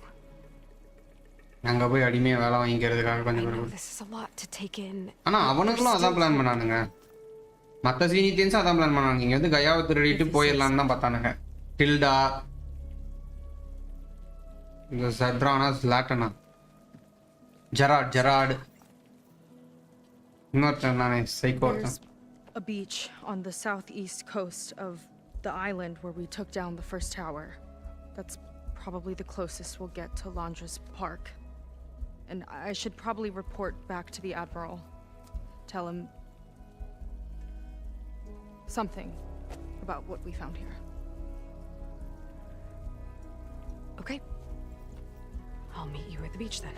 S1: அங்க போய் அடிமையை வேலை வாங்கிக்கிறதுக்காக
S2: I
S1: கொஞ்சம்
S2: know
S1: பேர்.
S2: this is a lot to take in.
S1: ஆனா அவனுங்களும் அதான் plan பண்ணானுங்க. மற்ற சீனியன்ஸும் அதான் பிளான் பண்ணானுங்க. இங்க வந்து கயாவை திருடிட்டு போயிடலான்னு தான் பார்த்தானுங்க. டில்டா, இந்த சட்ரானா, லாட்டனா, ஜெராட் இன்னொருத்தன் நானே சைக்கோ
S8: There's
S1: ஒருத்தன்.
S8: a beach on the southeast coast of the island where we took down the first tower. That's probably the closest we'll get to Londra's park. And I should probably report back to the Admiral. Tell him something about what we found here.
S2: Okay. I'll meet you at the beach then.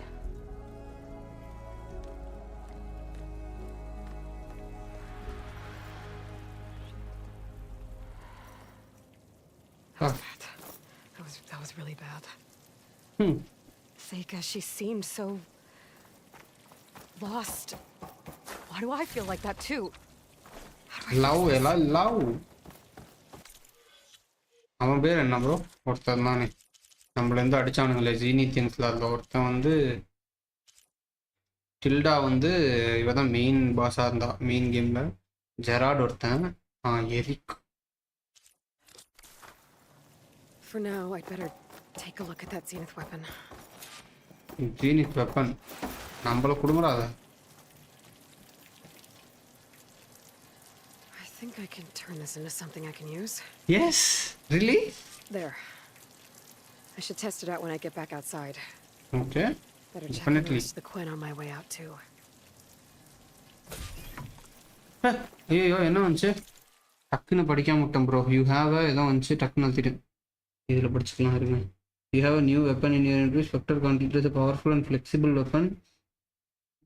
S2: How was that? That was really bad. Seika, she seemed so lost. Why do I feel like that too?
S1: Love எல்லாம் love. அவன் பேர் என்ன bro? ஒருத்தன் தானே நம்மள இருந்து அடிச்சானுங்களே ஜீனித்தியன்ஸ்ல. அதில் ஒருத்தன் வந்து டில்டா வந்து இவ தான் மெயின் பாஸாக இருந்தா மெயின் கேம்ல. ஜெராட் ஒருத்தன். Eric.
S2: For now, I'd better take a look at that zenith weapon.
S1: Zenith weapon நம்மள கொடுங்கடா அதை.
S2: I think I can turn this into something I can use.
S1: Yes, really?
S2: There. I should test it out when I get back outside.
S1: Okay,
S2: Better check the
S1: definitely.
S2: rest of the Quinn on my way out too.
S1: ஐயோ என்ன வந்துச்சு? டக்குன்னு படிக்காம விட்டேன் bro. You have ஏதோ வந்துச்சு டக்குன்னு அழுத்திட்டேன். இதில் படிச்சுக்கலாம் இருங்க. You have a new weapon in your inventory. Spectre constitutes a powerful and flexible weapon.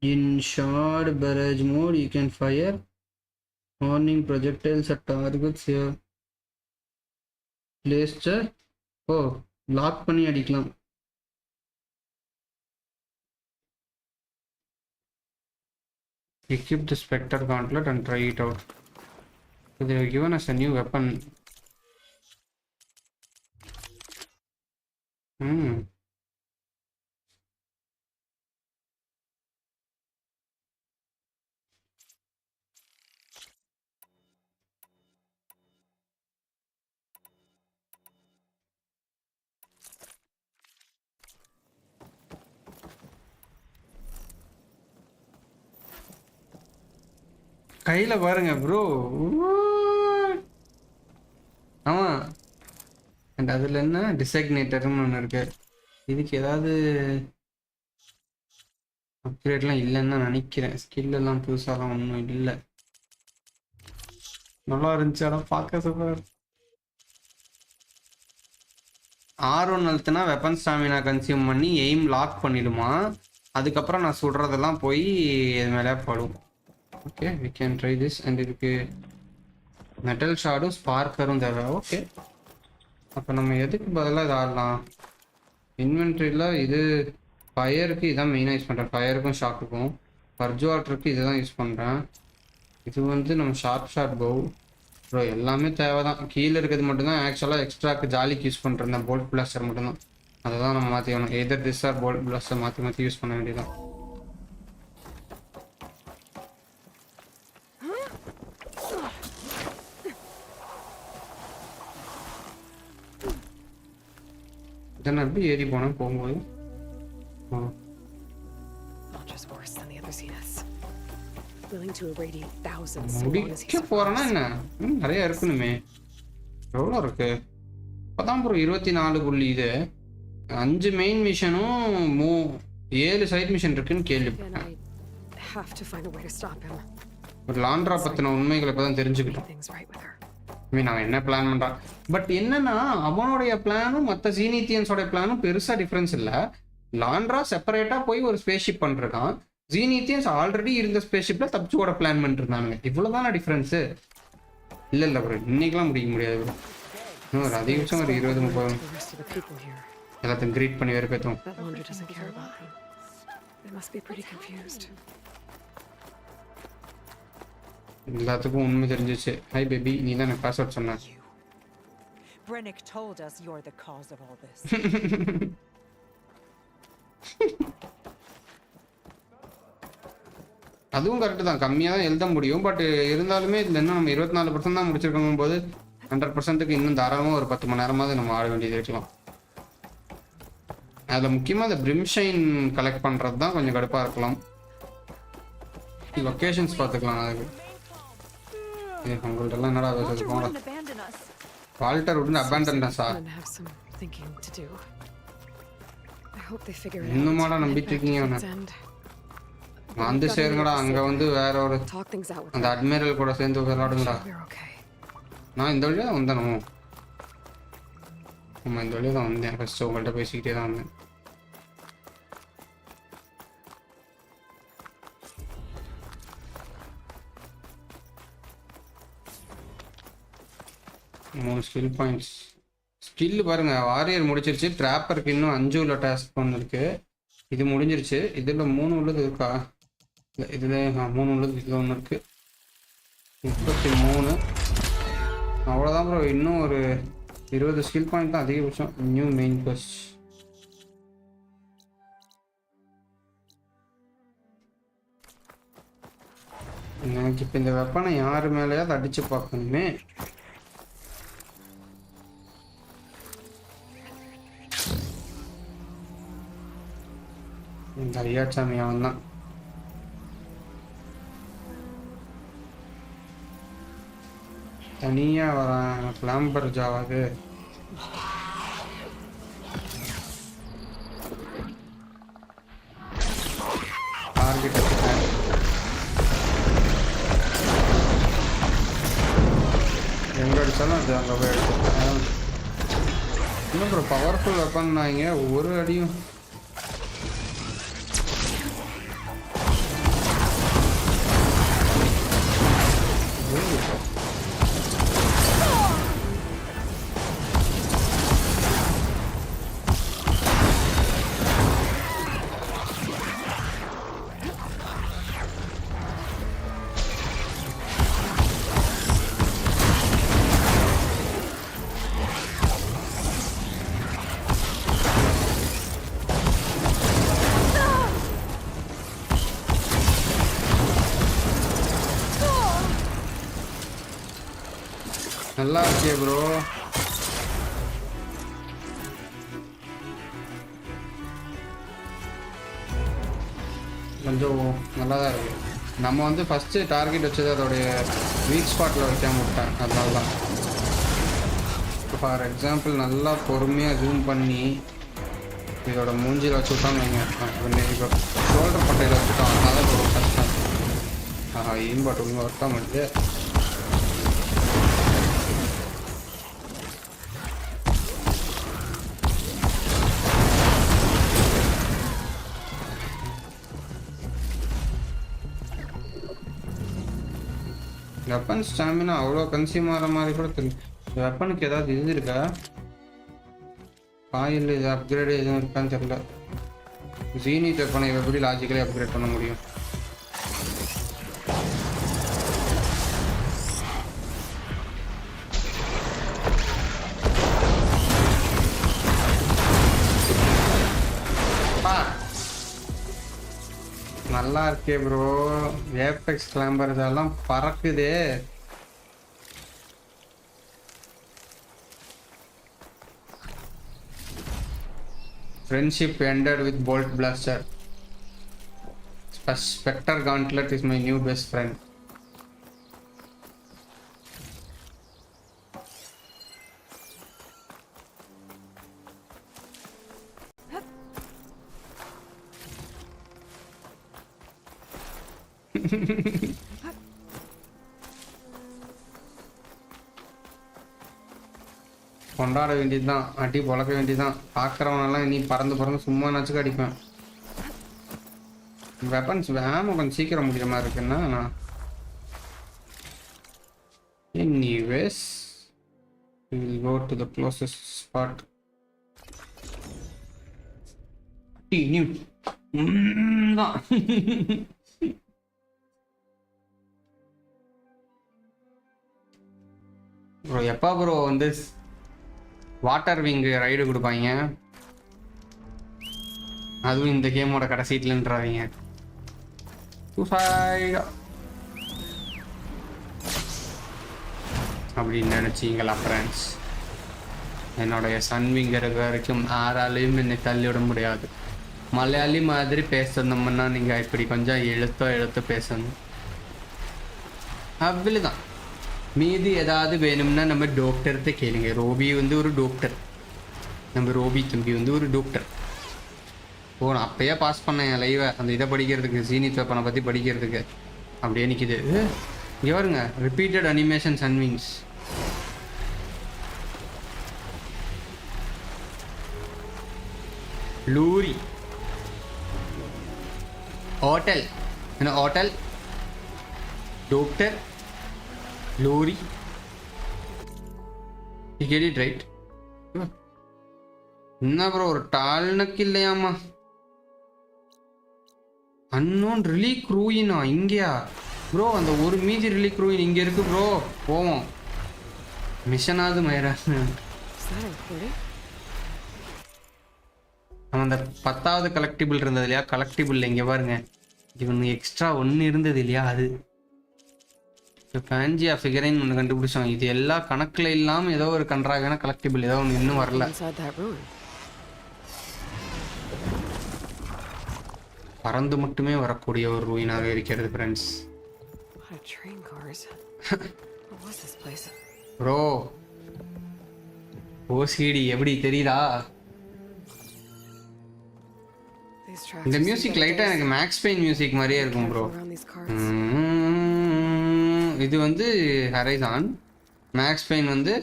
S1: In shard barrage mode, you can fire warning projectiles at targets here. Placed. Oh, lock பண்ணி அடிக்கலாம். Equip the Spectre gauntlet and try it out. So they have given us a new weapon. கையில பாருங்க bro. ஆமா and அதில் என்ன டிசைக்னேட்டர்னு ஒன்று இருக்கு. இதுக்கு ஏதாவது அப்கிரேட்லாம் இல்லைன்னு தான் நினைக்கிறேன். ஸ்கில் எல்லாம் புதுசாலாம் ஒன்றும் இல்லை. நல்லா இருந்துச்சு ஆனால் பார்க்க சூப்பர். R1 அழுத்தினா வெப்பன் ஸ்டாமினா கன்சியூம் பண்ணி எய்ம் லாக் பண்ணிடுமா. அதுக்கப்புறம் நான் சுடுறதெல்லாம் போய் இது மேலே படும். Okay we can try this. And இதுக்கு மெட்டல் ஷாடும் ஸ்பார்க்கரும் தேவை. ஓகே அப்போ நம்ம எதுக்கு பதிலாக இது ஆடலாம். இன்வென்ட்ரியில் இது ஃபயருக்கு இதான் மெயினாக யூஸ் பண்ணுறேன். ஃபயருக்கும் ஷாக்குக்கும். பர்ஜ் வாட்டருக்கு இதை தான் யூஸ் பண்ணுறேன். இது வந்து நம்ம ஷார்ட் பவு ப்ரோ எல்லாமே தேவை தான். கீழே இருக்கிறது மட்டும்தான் ஆக்சுவலாக எக்ஸ்ட்ராக்கு ஜாலிக்கு யூஸ் பண்ணுறேன். போல்ட் பிளாஸ்டர் மட்டும்தான். அதை தான் நம்ம மாற்றிக்கணும். எதர் திஸ் ஆர் போல்ட் பிளாஸ்டர் மாற்றி யூஸ் பண்ண வேண்டியதான். இதெல்லாம் எப்படி ஏறி போனேன் போகும்போது. முடிக்க போறேன்னா என்ன நிறைய இருக்கணுமே. எவ்வளோ இருக்கு இப்போதான் ப்ரோ 24 இது 5 மெயின் மிஷனும் 7 சைட் மிஷன் இருக்குன்னு கேள்விப்பட்டேன். ஒரு லாண்ட்ரா பத்தின உண்மைகளை இப்பதான் தெரிஞ்சுக்கிட்டோம். அவன் என்ன பிளான் பண்றான். பட் என்னன்னா அவனுடைய பிளானும் மற்ற ஜீனித்தியன்ஸோட பிளானும் பெருசா டிஃபரன்ஸ் இல்லை. லாண்ட்ரா செப்பரேட்டா போய் ஒரு ஸ்பேஸ்ஷிப் பண்ணிருக்கான். ஜீனித்தியன்ஸ் ஆல்ரெடி இருந்த ஸ்பேஸ்ஷிப்ல தப்பிச்சு கூட பிளான் பண்ணிட்டு இருந்தானுங்க. இவ்வளவுதான டிஃபரன்ஸு. இல்ல ப்ரோ இன்னைக்கெல்லாம் முடிக்க முடியாது ப்ரோ. இன்னும் ஒரு அதிகபட்சம் ஒரு 20-30 எல்லாத்தையும் கிரீட் பண்ணி வேறு பேத்தும். எல்லாத்துக்கும் உண்மை தெரிஞ்சிச்சு. ஹை பேபி நீ தான் எனக்கு பாஸ்வேர்ட் சொன்ன.
S10: Brennick told us you're the cause of all this.
S1: அதுவும் கரெக்டு தான். கம்மியாக தான் எழுத முடியும். பட் இருந்தாலுமே இதில் இன்னும் நம்ம 24% தான் முடிச்சிருக்கும் போது 100%க்கு இன்னும் தாராளமாக ஒரு 10 மணி நேரமாவது நம்ம ஆட வேண்டியது இருக்கலாம். அதில் முக்கியமாக அந்த பிரிம்ஷைன் கலெக்ட் பண்ணுறது தான் கொஞ்சம் கடுப்பாக இருக்கலாம். லொக்கேஷன்ஸ் பார்த்துக்கலாம். அதுக்கு உங்கள்ட்ட எல்லாம் என்னடா போகலாம். வால்டர் உடனே அபேண்டன்ஸா இன்னுமாடா நம்பிட்டு இருக்கீங்க. வந்து சேருங்கடா. அங்க வந்து வேற ஒரு அந்த அட்மிரல் கூட சேர்ந்து விளையாடுங்கடா. நான் இந்த வழியா வந்தேன். ஆமா இந்த வழியா தான் வந்தேன். ஃபர்ஸ்ட் உங்கள்கிட்ட பேசிக்கிட்டே தான் வந்தேன். மூணு ஸ்கில் பாயிண்ட்ஸ். ஸ்கில் பாருங்க வாரியர் முடிச்சிருச்சு. ட்ராப்பருக்கு இன்னும் 5 உள்ள டாஸ்க் ஒன்று இருக்கு. இது முடிஞ்சிருச்சு. இதில் 3 உள்ளது இருக்கா. இதில் 3 உள்ளது. இதில் ஒன்று இருக்கு. 33. அவ்வளோதான் ப்ரோ. இன்னும் ஒரு 20 ஸ்கில் பாயிண்ட் தான் அதிகபட்சம். New main quest. எனக்கு இப்போ இந்த வெப்பனை யார் மேலேயாவது அடிச்சு பார்க்கணுமே. இந்த ஐயாச்சாமி அவன் தான். தனியா வரான் பிளாம்பர் ஜாவாது. டார்கெட் வச்சுட்டேன். எங்க அடிச்சாலும் அது அங்கே போய் எடுத்துட்டேன். இன்னும் ப்ரோ பவர்ஃபுல் வெப்பன்னாங்க. ஒரு அடியும் நல்லா இருக்கே ப்ரோ. கொஞ்சம் நல்லா தான் இருக்கு. நம்ம வந்து ஃபஸ்ட்டு டார்கெட் வச்சது அதோடைய வீக் ஸ்பாட்டில் வைக்காம விட்டேன். அதனால தான் ஃபார் எக்ஸாம்பிள் நல்லா பொறுமையாக ஜூம் பண்ணி இதோட மூஞ்சியில் வச்சு விட்டான்னு வைங்க. இப்போ ஷோல்டர் பட்டையில் வச்சுட்டோம், அதனால ஒரு கஷ்டம். இம்பாட் ஒழுங்காக ஒர்க் ஆக மாட்டேது. வெப்பன் ஸ்டாமினா அவ்வளோ கன்சியூம் ஆகிற மாதிரி கூட தெரியும். வெப்பனுக்கு ஏதாவது இது இருக்கா, காயில் இது அப்கிரேடு எதுவும் இருக்கான்னு தெரியல. ஜீனிட் வெப்பனை எப்படி லாஜிக்கலி அப்கிரேட் பண்ண முடியும்? நல்லா இருக்கே ப்ரோ. ஏபெக்ஸ் கிளாம்பர் இதெல்லாம் பறக்குதே. Friendship ended with bolt blaster. Spectre Gauntlet is my new best friend. கொண்டாட வேண்டியதுதான், அடி பொழக்க வேண்டியதுதான். பார்க்குறவனெல்லாம் நீ பறந்து பறந்து சும்மா நச்சுக்க அடிப்பேன். வெப்பன்ஸ் வேம கொஞ்சம் சீக்கிரம் முடிகிற மாதிரி இருக்குன்னா நான் anyways we will go to the closest spot. New தான் ப்ரோ. எப்போ ப்ரோ வந்து வாட்டர் விங் ரைடு கொடுப்பாங்க, அதுவும் இந்த கேமோட கடைசீட்லன்றாங்க. அப்படின்னு நினைச்சீங்களா ஃப்ரெண்ட்ஸ்? என்னுடைய சன்விங் இருக்க வரைக்கும் யாராலையும் என்னை தள்ளிவிட முடியாது. மலையாளி மாதிரி பேசணும்னா நீங்கள் இப்படி கொஞ்சம் எழுத்து பேசணும், அவ்வளோதான். மீதி ஏதாவது வேணும்னா நம்ம டாக்டர்கிட்ட கேளுங்க. ரோபி வந்து ஒரு டாக்டர், நம்ம ரோபி தம்பி வந்து ஒரு டாக்டர். ஓ, நான் அப்பயே பாஸ் பண்ணேன் என் லைவை அந்த இதை படிக்கிறதுக்கு, ஜீனித் வெப்பனை பற்றி படிக்கிறதுக்கு. அப்படியே நிற்கிது இங்கே வருங்க. ரிப்பீட்டட் அனிமேஷன் சன்விங்ஸ். லூரி ஹோட்டல், என்ன ஹோட்டல், டாக்டர், லோரி. You get it right? என்ன ப்ரோ ஒரு டால்னக்கு இல்லையாமா? அன்னோன் ரிலீ க்ரூயினா இங்கேயா ப்ரோ? அந்த ஒரு மீதி ரிலீ க்ரூயின் இங்கே இருக்கு ப்ரோ. போவோம் மிஷனாவது மயிரா. அவன் அந்த 10வது கலெக்டிபிள் இருந்தது இல்லையா, கலெக்டிபிள் இங்கே பாருங்க, இவனு எக்ஸ்ட்ரா ஒன்று இருந்தது இல்லையா, அது ஃபேன்ஜியா ஃபிகரைன் ஒன்று கண்டுபிடிச்சோம். இது எல்லா கணக்கில் இல்லாமல் ஏதோ ஒரு கன்றாவியான கலெக்டிபிள் ஏதோ ஒன்று இன்னும் வரல. பறந்து மட்டுமே வரக்கூடிய ஒரு ரூயினாக இருக்கிறது ஃப்ரெண்ட்ஸ். ப்ரோ ஓசிடி எப்படி தெரியுதா? இந்த மியூசிக் லைட்டாக எனக்கு மேக்ஸ் பெயின் மியூசிக் மாதிரியே இருக்கும் ப்ரோ. இது வந்து ஹரைசான், மேக்ஸ் பெயின் வந்து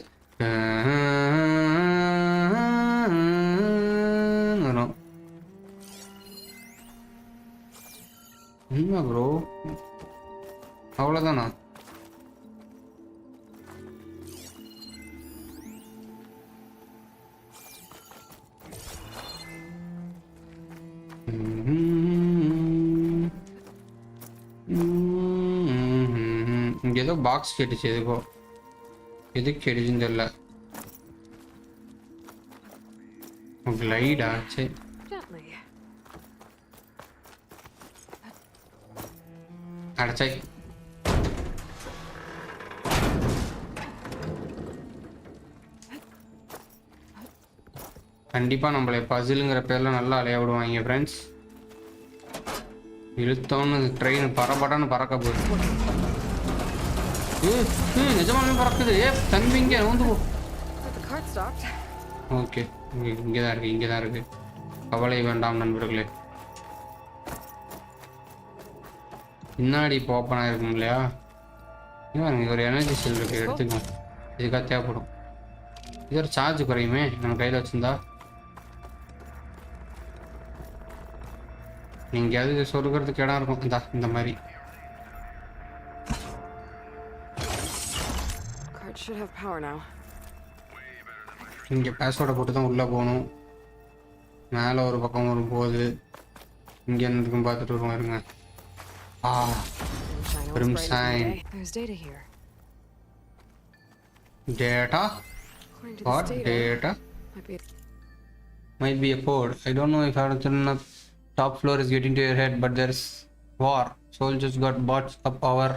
S1: வரும். என்ன ப்ரோ அவ்வளோதானா? இங்கே ஏதோ பாக்ஸ் கேட்டுச்சு, எதுக்கு கேட்டுச்சுன்னு தெரியல. கிளைடா? சரி அடைச்சாய். கண்டிப்பாக நம்மளை பசிலுங்கிற பேரில் நல்லா அலைய விடுவாங்க ஃப்ரெண்ட்ஸ். இழுத்தோன்னு ட்ரெயின் பரபடன்னு பறக்க போகுது. நிஜமாவே பறக்குது. தம்பிங்க வந்து
S2: cart stopped.
S1: ஓகே, இங்கே தான் இருக்கு. கவலை வேண்டாம் நண்பர்களே. பின்னாடி இப்போ ஓப்பனாக இருக்கும் இல்லையா? இங்கே ஒரு எனர்ஜி செல் இருக்கு, எடுத்துக்கணும். இதுக்காக தேவைப்படும். இது ஒரு சார்ஜ் குறையுமே நம்ம கையில் வச்சுருந்தா. எங்கேயாவது சொருக்கிறதுக்கு இடம் இருக்கும் இந்த மாதிரி.
S2: Cart should have power now.
S1: இங்கே பாஸ்வேர்டை போட்டு தான் உள்ளே போகணும். மேலே ஒரு பக்கம் வரும்போது இங்கே என்னதுக்கும் பார்த்துட்டு வருவோம். இருங்க. Crimson.
S2: There's data here.
S1: Data?
S2: According to
S1: What
S2: this
S1: data?
S2: might be
S1: Might be a code. I don't know if I have to top floor is getting to your head, but there's war. Soldiers got bought up our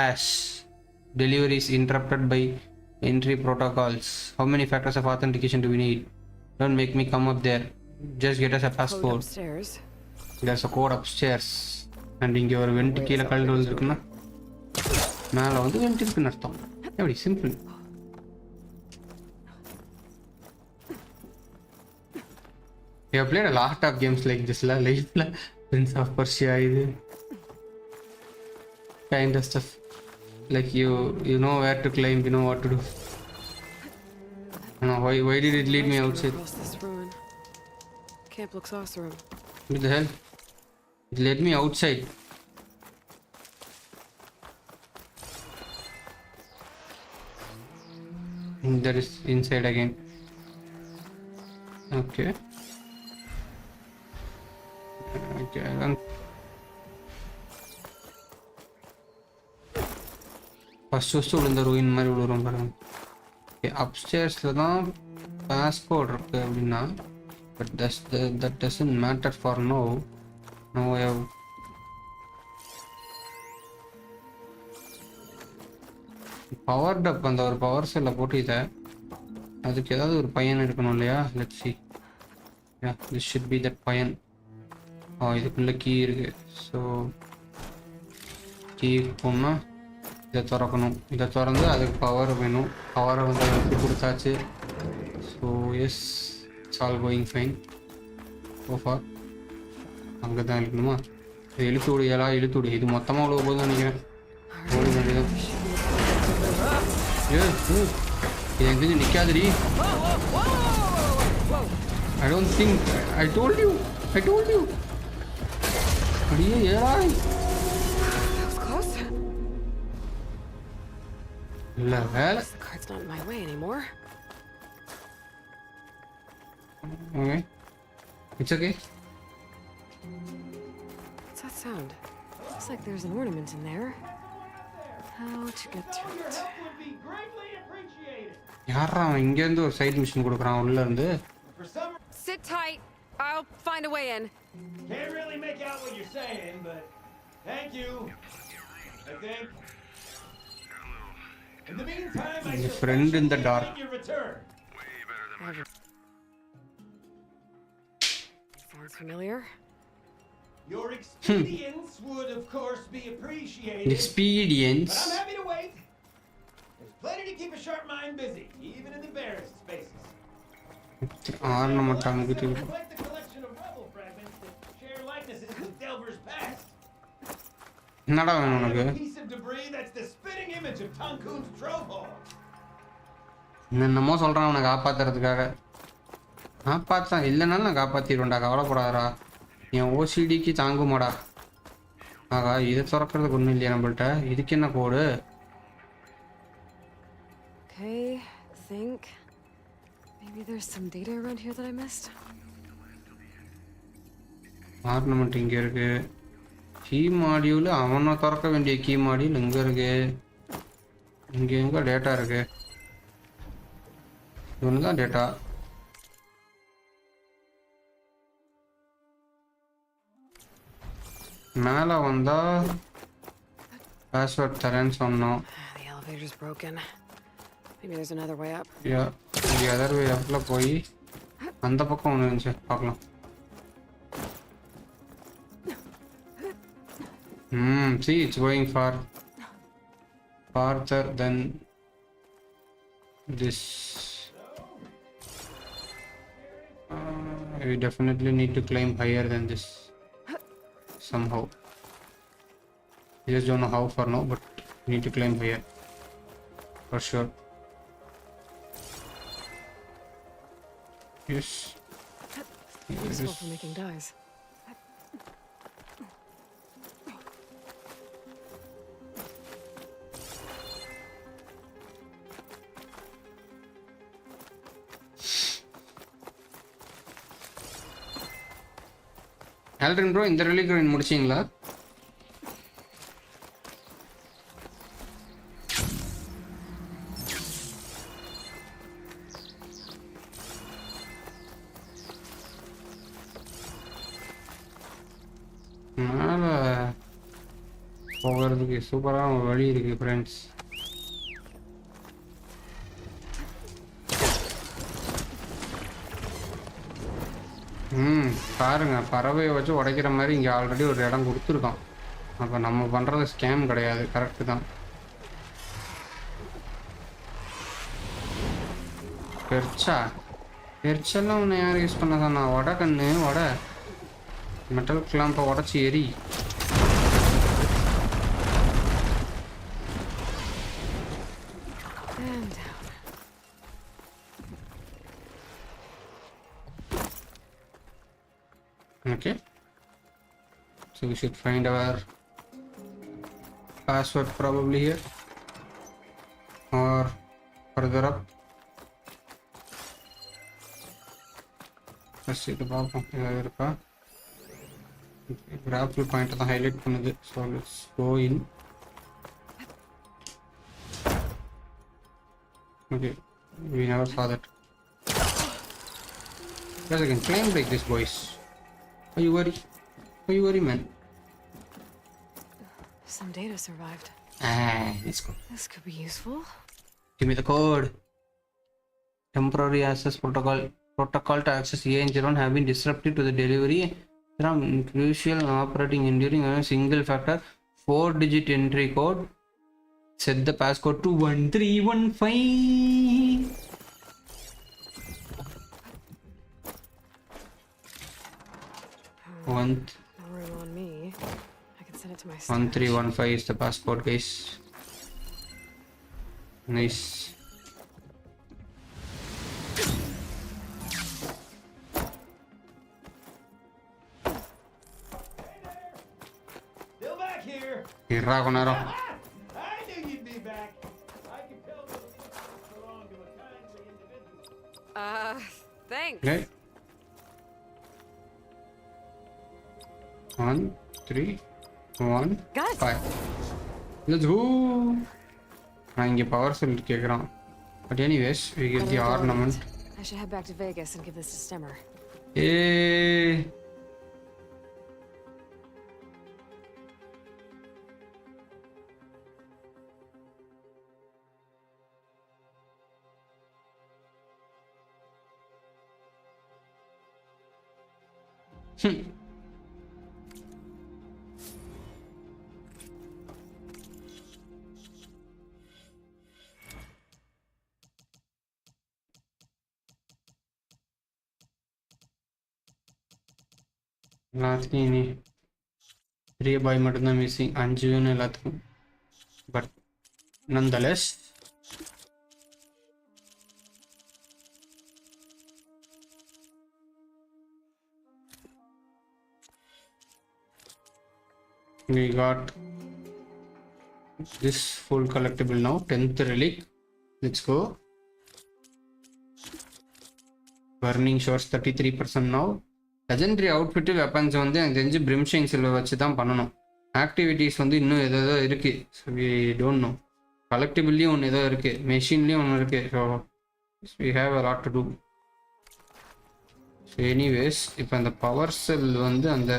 S1: ass. Deliveries interrupted by entry protocols. How many factors of authentication do we need? Don't make me come up there. Just get us a
S2: code
S1: passport.
S2: upstairs.
S1: There's a code upstairs. And இங்கே ஒரு went கீழே கழுந்து வந்துருக்குன்னா மேலே வந்து went இருக்குன்னு அர்த்தம். எப்படி simple. You have played a lot of games like this la lately. Prince of Persia இது kind of stuff. Like you know where to climb, you know what to do. No, why did it lead me outside?
S2: Across this ruin. Camp looks awesome.
S1: What the hell? It led me outside. That is inside again. Okay. Okay, first விழுந்த ruin மாதிரி விழுறோம் பாருங்க. Okay, அப்ஸ்டேர்ஸில் தான் passport இருக்குது அப்படின்னா, but that doesn't matter for no. Power டப் அந்த ஒரு பவர் செல்லை போட்டு இதை அதுக்கு ஏதாவது ஒரு பையன் இருக்கணும் இல்லையா? Let's see. Yeah, this should be that பையன். இதுக்குள்ள கீ இருக்கு. ஸோ கீ போனால் இதை திறக்கணும். இதை திறந்து அதுக்கு பவர் வேணும். பவரை வந்து எடுத்து கொடுத்தாச்சு. So yes, it's all going fine ஓஃபா. அங்கே தான் இழுக்கணுமா? இது இழுத்து விடு, இழுத்து விடு. இது மொத்தமாக அவ்வளோ போதும் நினைக்கிறேன். ஓட வேண்டியதான். இது எங்கே நிற்காதுடி. I don't think I told you. அடியே ஏறாய்.
S2: That was close.
S1: இல்ல வேலை.
S2: The cart's not in my way anymore.
S1: Okay. It's okay.
S2: What's that sound? Looks like there's an ornament in there. How to get to it?
S1: யாரா அவன் இங்கேருந்து ஒரு side machine கொடுக்குறான் உள்ள இருந்து.
S2: Sit tight. I'll find a way in.
S11: Can't really make out what you're saying, but thank you. I think. In the meantime, I
S1: A friend in the dark.
S11: your return.
S2: Sounds familiar.
S11: Your expedience would, of course, be appreciated.
S1: Expedience.
S11: But I'm happy to wait. There's plenty to keep a sharp mind busy, even in the barest spaces.
S1: Ornament அங்கிட்டு.
S11: Collect the collection of rebel fragments that share likenesses with Delver's past.
S1: என்னடா வேணும் உனக்கு?
S11: A piece of debris that's the spitting image of Tankun's tophours.
S1: என்னமோ சொல்கிறான் அவனை காப்பாற்றுறதுக்காக. காப்பாற்றான் இல்லைனாலும் நான் காப்பாற்றிடுவேன்டா, கவலைப்படாதடா. என் ஓசிடிக்கு தாங்குமாடா. ஆகா, இதை திறக்கிறதுக்கு ஒன்றும் இல்லையா நம்மள்ட்ட? இதுக்கு என்ன கோடு?
S2: Okay, think. Maybe there's some data around here that I missed.
S1: Ornament இங்கே இருக்கு. கீ மாடியூல் அவனை திறக்க வேண்டிய கீ மாடியூல் இங்கே இருக்கு. இங்கே எங்கே டேட்டா இருக்கு? இவனு தான் டேட்டா. மேலே வந்தா பாஸ்வேர்ட் தரேன்னு சொன்னோம்.
S2: The elevator's broken. Maybe there's another way up.
S1: the other way upல போய் அந்த பக்கம் ஒன்று இருந்துச்சு, பார்க்கலாம். See, it's going farther than this. We definitely need to climb higher than this somehow. I just don't know how for now, but we need to climb higher for sure. Yes.
S2: Useful for making dyes.
S1: Aldrin bro, இந்த relic ruin முடிச்சீங்களா? மேல போகிறதுக்கு சூப்பரான வழி இருக்கு friends. பாருங்க, பறவையை வச்சு உடைக்கிற மாதிரி இங்கே ஆல்ரெடி ஒரு இடம் கொடுத்துருக்கான். அப்போ நம்ம பண்ணுறது ஸ்கேம் கிடையாது, கரெக்டு தான். பெருச்செல்லாம் ஒன்று யார் யூஸ் பண்ணதான்? நான் வடை கண்ணு வடை மெட்டல் கிளாம்பை உடச்சி எரி. Okay, so we should find our password probably here or further up. Let's see the bottom here. Grapple point the highlight பண்ணுது. So let's go in. Okay, we never saw that. Guys, I can claim like this, boys. Are you worried, man?
S2: Some data survived.
S1: Let's go.
S2: This could be useful.
S1: Give me the code. Temporary access protocol to access EN01 have been disrupted to the delivery from crucial operating enduring a single factor 4-digit entry code. Set the passcode to 1315.
S2: No room on me. I can send it to my stash.
S1: 1315 is the passport, guys. Nice.
S11: Still back here.
S1: Irra konaro.
S11: I knew you'd be back. I can tell that you belong to a kindly individual.
S2: Thanks.
S1: Okay. 1 3 1
S2: Got it.
S1: 5. Let's go. நான் இங்கே power செல் கேட்குறான். But anyways, we get the ornament.
S2: I should head back to Vegas and give this to Stemmer.
S1: Hey. எல்லாத்துக்கும் இனி பெரிய பாய் மட்டும்தான் missing. 5 வேணும் எல்லாத்துக்கும். But nonetheless we got this full collectible now. 10th relic. Let's go. Burning shores 33% now. Legendary outfit weapons வந்து எனக்கு தெரிஞ்சு பிரிம்ஷைன் silver வச்சு தான் பண்ணணும். ஆக்டிவிட்டீஸ் வந்து இன்னும் ஏதோ இருக்குது. So we don't know. கலெக்டிபிள்லேயும் ஒன்று ஏதோ இருக்குது, மெஷின்லேயும் ஒன்று இருக்குது. So we have a lot to do. So anyways இப்போ அந்த பவர் செல் வந்து அந்த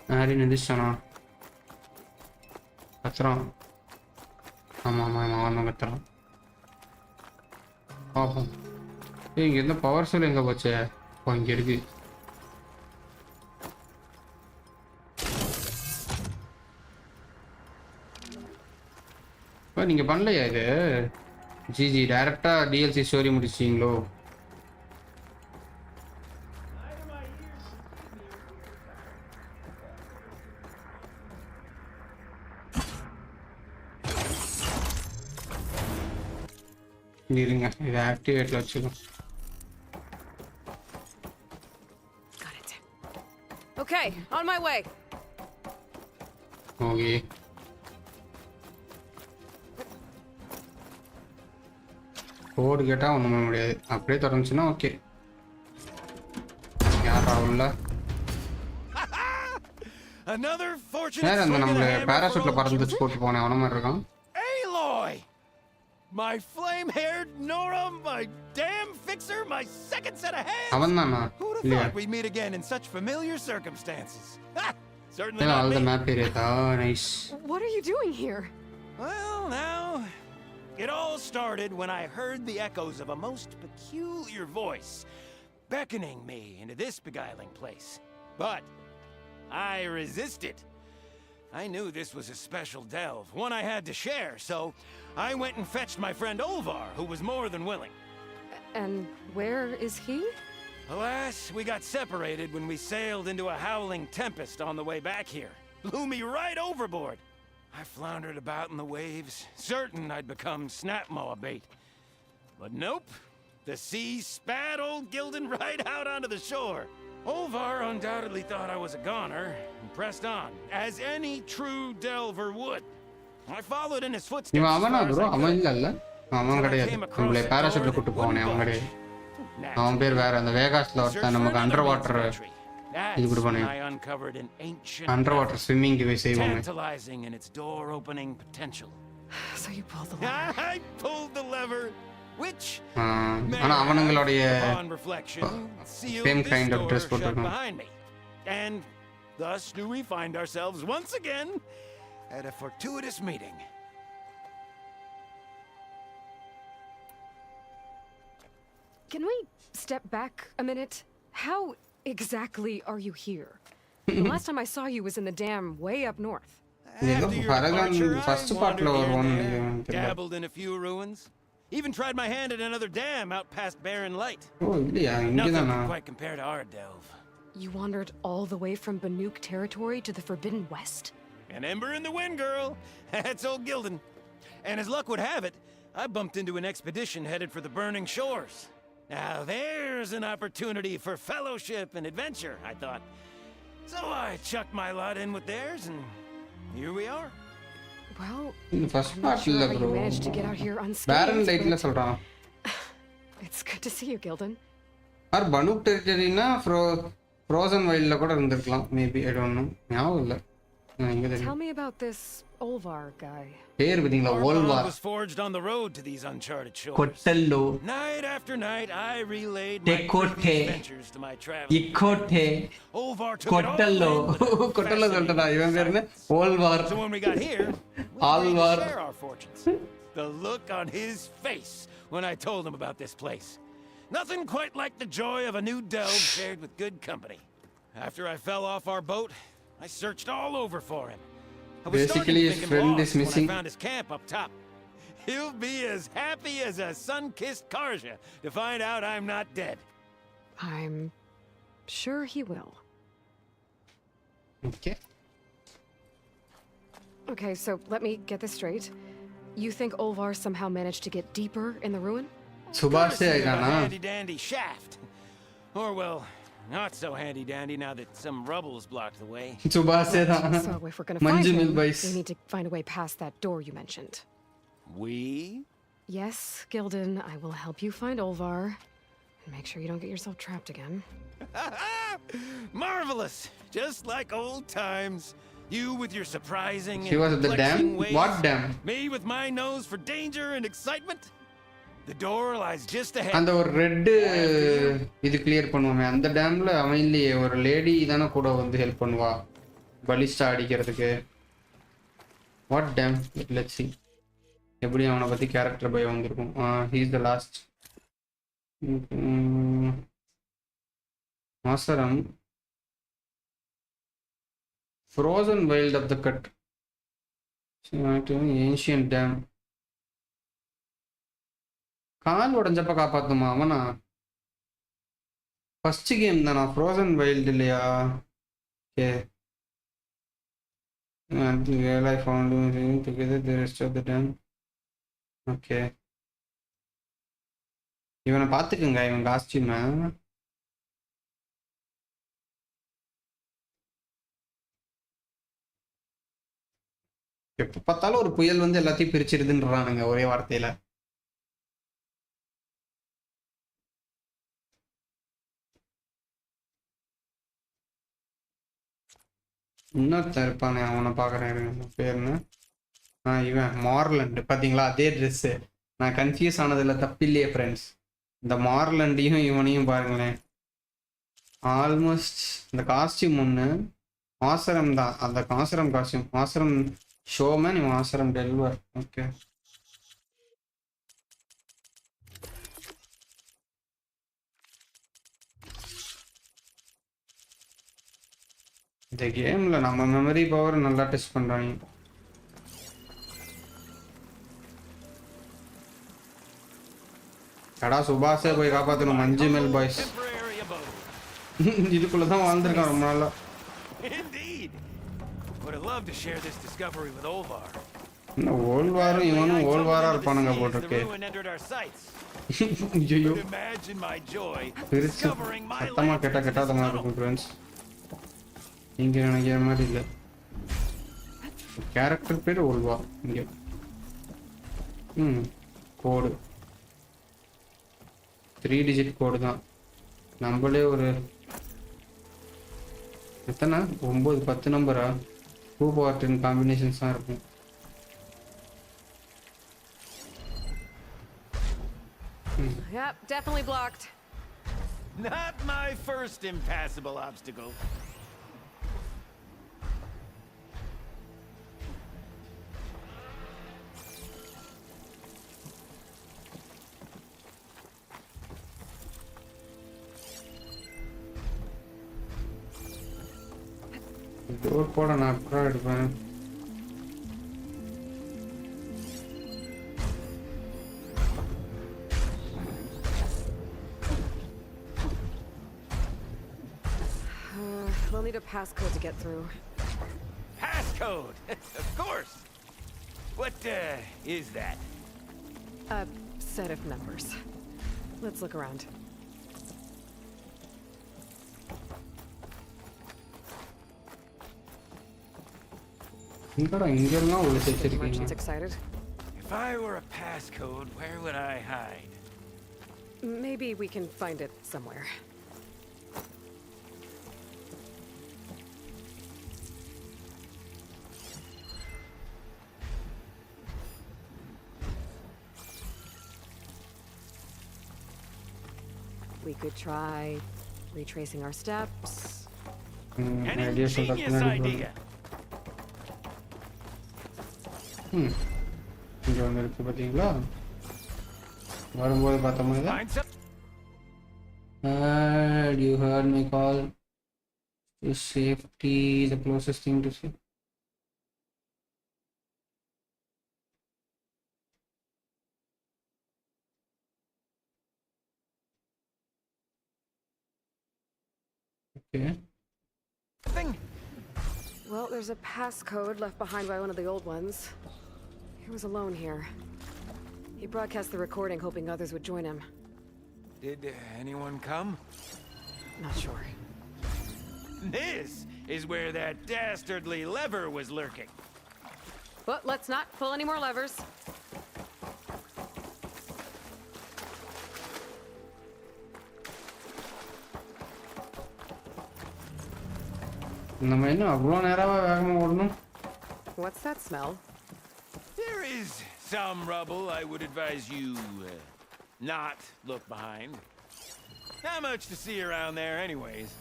S1: மாதிரி நிதிச்சானா கத்துறான். ஆமாம் அவன் கத்துறான். பார்ப்போம். இங்கே இருந்த பவர் செல் எங்கே போச்சே? இப்போ இங்கே இருக்கு. இப்போ நீங்கள் பண்ணலையா இது? ஜிஜி டைரெக்டாக டிஎல்சி ஸ்டோரி முடிச்சிங்களோ?
S11: I
S1: இருங்க இதை ஆக்டிவேட்டில் வச்சுக்கோ.
S2: Got it. Okay, on my way.
S1: Okay. கோடு கேட்டால் ஒன்றுமே முடியாது. அப்படியே தொடர்ந்துச்சுன்னா ஓகே. யாரா உள்ள
S11: Another fortunate
S1: யார் அந்த
S11: swing of the
S1: நம்மள
S11: hammer for
S1: பேராசூட்டில்
S11: old
S1: பறந்துச்சு போட்டு போனேன் அவன மாதிரி இருக்கான்.
S11: Aloy! My flame-haired Nora, my damn fixer, my second set of hands!
S1: அவன் தானா
S11: Who'd have
S1: இல்லையா?
S11: thought we'd meet again in such familiar circumstances? Ha! Certainly
S1: ஏன்னா
S11: not
S1: all the
S11: me.
S1: Map area. Nice.
S2: What are you doing here?
S11: Well, now, it all started when I heard the echoes of a most peculiar voice beckoning me into this beguiling place. But I resisted. I knew this was a special delve, one I had to share, so I went and fetched my friend Olvar, who was more than willing.
S2: And where is he?
S11: Alas, we got separated when we sailed into a howling tempest on the way back here. Blew me right overboard. I floundered about in the waves, certain I'd become snapmaw bait. But nope, the sea spat old Gildan right out onto the shore. Olvar undoubtedly thought I was a goner and pressed on, as any true delver would. I followed in his footsteps
S1: இவன்
S11: as
S1: அவனா
S11: far as
S1: bro?
S11: I
S1: அவன்
S11: could.
S1: இல்ல அவன் கிடையாது. நம்மளை பேராசூட்டில் கூட்டு போனேன் அவன் கிடையாது. அவன் பேர் வேற. அந்த வேகாஸ்ல ஒருத்தன் நமக்கு அண்டர் வாட்டர் இது கொடுப்பானே, அண்டர் வாட்டர் ஸ்விம்மிங் டிவைஸ் செய்வாங்க.
S11: Tantalizing in its door-opening potential.
S2: So you pulled the lever.
S11: I pulled the lever, which
S1: ஆனா அவனுங்களுடைய
S11: upon reflection sealed
S1: same
S11: this
S1: kind of
S11: door
S1: dress
S11: shut
S1: போட்டிருக்கான்.
S11: behind me. And thus do we find ourselves once again at a fortuitous meeting.
S2: Can we step back a minute? How exactly are you here? The last time I saw you was in the dam way up north.
S1: ஏதோ
S11: After your
S1: பரகான்
S11: departure, I
S1: first
S11: wandered
S1: பார்ட்ல
S11: here
S1: வருவான்னு
S11: and there,
S1: நினைக்கிறேன். தெரியல.
S11: dabbled in a few ruins, even tried my hand at another dam out past Barren Light.
S1: ஓ இல்லையா இங்கே
S11: Nothing
S1: தானா?
S11: can quite compare to our delve.
S2: You wandered all the way from Banuk territory to the Forbidden West?
S11: An ember in the wind, girl. That's old Gildan. And as luck would have it, I bumped into an expedition headed for the burning shores. Now there's an opportunity for fellowship and adventure, I thought. So I chucked my lot in with theirs, and here we are.
S2: Well,
S1: இந்த first
S2: I'm not
S1: part
S2: sure
S1: இல்ல
S2: how
S1: bro.
S2: you managed to get out here
S1: பேரன்
S2: unscathed,
S1: லைட்ல
S2: but
S1: சொல்றான்.
S2: it's good to see you, Gildan.
S1: ஆர் பனுக் டெரிட்டரினா frozen வைல்ட்ல கூட இருந்திருக்கலாம் மேபி. I don't know. ஞாபகம் இல்ல. இங்க
S2: Tell
S1: தெரியும்.
S2: me about this Olvar guy.
S1: பேர் பாத்தீங்களா?
S11: Our
S1: ஓல்வார்.
S11: bond was forged on the road to these uncharted shores.
S1: கொட்டல்லோ
S11: Night after night, I relayed my
S1: Tekote.
S11: previous adventures to my travelers.
S1: இக்கோட்டே
S11: Olvar took it all
S1: கொட்டல்லோ
S11: in with a
S1: கொட்டல்லோ சொல்லிட்டா. இவன் பேர் என்ன? ஓல்வார்.
S11: So when we got here, we
S1: Alvar.
S11: agreed to share our fortunes. The look on his face when I told him about this place. Nothing quite like the joy of a new delve shared with good company. After I fell off our boat, I searched all over for him. I was starting
S1: Basically,
S11: to
S1: his
S11: think him
S1: friend
S11: lost
S1: is missing.
S11: when I found his camp up top. He'll be as happy as a sun-kissed Karja to find out I'm not dead.
S2: I'm sure he will.
S1: Okay.
S2: Okay, so let me get this straight. You think Olvar somehow managed to get deeper in the ruin?
S1: சுபாஷே
S11: Courtesy of a
S1: ஆயிட்டானா?
S11: handy-dandy shaft. Or, well, not so handy-dandy now that some rubble's blocked the way.
S1: சுபாஷே தான்.
S2: So if we're gonna find
S1: மஞ்சு
S2: him,
S1: மில் பைஸ்.
S2: we need to find a way past that door you mentioned.
S11: We?
S2: Yes, Gildan, I will help you find Olvar. And make sure you don't get yourself trapped again.
S11: Marvelous! Just like old times. You with your surprising
S1: She
S11: and
S1: was at the dam?
S11: perplexing ways.
S1: What dam?
S11: Me with my nose for danger and excitement. The door lies just ahead.
S1: அந்த ஒரு red இது clear பண்ணுவோமே அந்த டேம்ல அவன் இல்லையே, ஒரு lady தானே கூட வந்து ஹெல்ப் பண்ணுவா பலிஸ்டா அடிக்கிறதுக்கு. What damn? Let's see. எப்படி அவனை பத்தி கேரக்டர் பை வந்திருக்கும். he is the last. மாசரம் frozen wild of the cut. ancient dam. கால் உடஞ்சப்ப காப்பாத்துமா அவனா? ஃபர்ஸ்ட் கேம் தானா? ஃப்ரோசன் வைல்ட் இல்லையா? Okay. I found together the rest of the dam. Okay. இவனை பார்த்துக்குங்க, இவன் காஸ்டியூமை. எப்ப பார்த்தாலும் ஒரு புயல் வந்து எல்லாத்தையும் பிரிச்சிருதுன்றானுங்க ஒரே வார்த்தையில. இன்னொருத்தன் இருப்பானே, அவனை பார்க்குறேன். பேருன்னு இவன் மார்லண்ட். பார்த்தீங்களா, அதே ட்ரெஸ்ஸு. நான் கன்ஃபியூஸ் ஆனதில்ல, தப்பில்லையே ஃப்ரெண்ட்ஸ். இந்த மார்லண்டையும் இவனையும் பாருங்களேன். ஆல்மோஸ்ட் இந்த காஸ்டியூம் ஒன்று ஆசரம் தான். அந்த ஆசரம் காஸ்டியூம், ஆசரம் ஷோமேன், இவன் ஆசரம் டெல்வர். ஓகே, இந்த கேமில் நம்ம மெமரி பவர் நல்லா டெஸ்ட் பண்ணுறாங்க. கடா சுபாஷே போய் காப்பாற்றணும். 5 மேல் பாய்ஸ் இதுக்குள்ள தான் வாழ்ந்துருக்கான் ரொம்ப நாளா. என்ன ஓல்வாரும் இவனும் ஓல்வாரா இருப்பானுங்க போட்டிருக்கு. ஐயோ, பெருசு சத்தமா கெட்டாத மாதிரி இருக்கும் ஃப்ரெண்ட்ஸ். நீங்க நினைக்கிற மாதிரி இல்லை. கேரக்டர் பேர் ஓல்வா. இங்க கோடு 3 டிஜிட் கோடு தான். நம்மளே ஒரு எத்தனை 9-10 நம்பரா 2 power 10 காம்பினேஷன்ஸ் தான் இருக்கும்.
S2: Yep, definitely blocked.
S11: Not my first impassable obstacle.
S1: Door போட நான் அப்புறம் எடுப்பேன்.
S2: We'll need a passcode to get through.
S11: Passcode? Of course! What, is that?
S2: A set of numbers. Let's look around. Merchant's excited.
S11: If I were a passcode, where would I hide?
S2: Maybe we can find it somewhere. We could try retracing our steps.
S11: An ingenious idea!
S1: இங்க வந்து இருக்கு பார்த்தீங்களா, வரும்போது பார்த்த மாதிரி தான். You heard me call to safety, the closest thing to see. Okay.
S2: Well, there's a passcode left behind by one of the old ones. He was alone here. He broadcast the recording hoping others would join him.
S11: Did anyone come?
S2: Not sure.
S11: This is where that dastardly lever was lurking.
S2: But let's not pull any more levers.
S1: நம்ம என்ன அவ்வளோ நேரமா வேகமா ஓடணும்?
S2: What's that smell?
S11: There is some rubble. I would advise you not look behind. Not much to see around there anyways.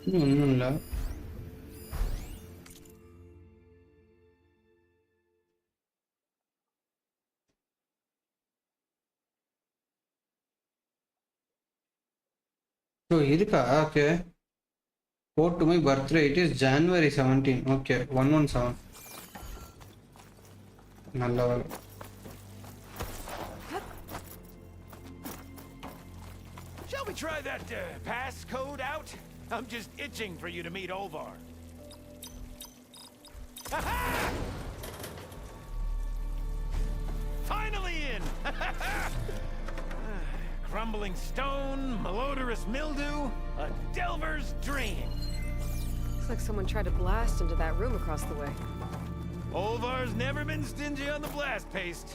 S1: ஒன்றும் இல்லை. So இருக்கா? Okay. Go to my birthday. It is January 17. Okay, 117. நல்ல வேலை.
S11: Shall we try that pass code out? I'm just itching for you to meet Olvar. Aha! Finally in! Crumbling stone, malodorous mildew, a delver's dream.
S2: Looks like someone tried to blast into that room across the way.
S11: Olvar's never been stingy on the blast paste.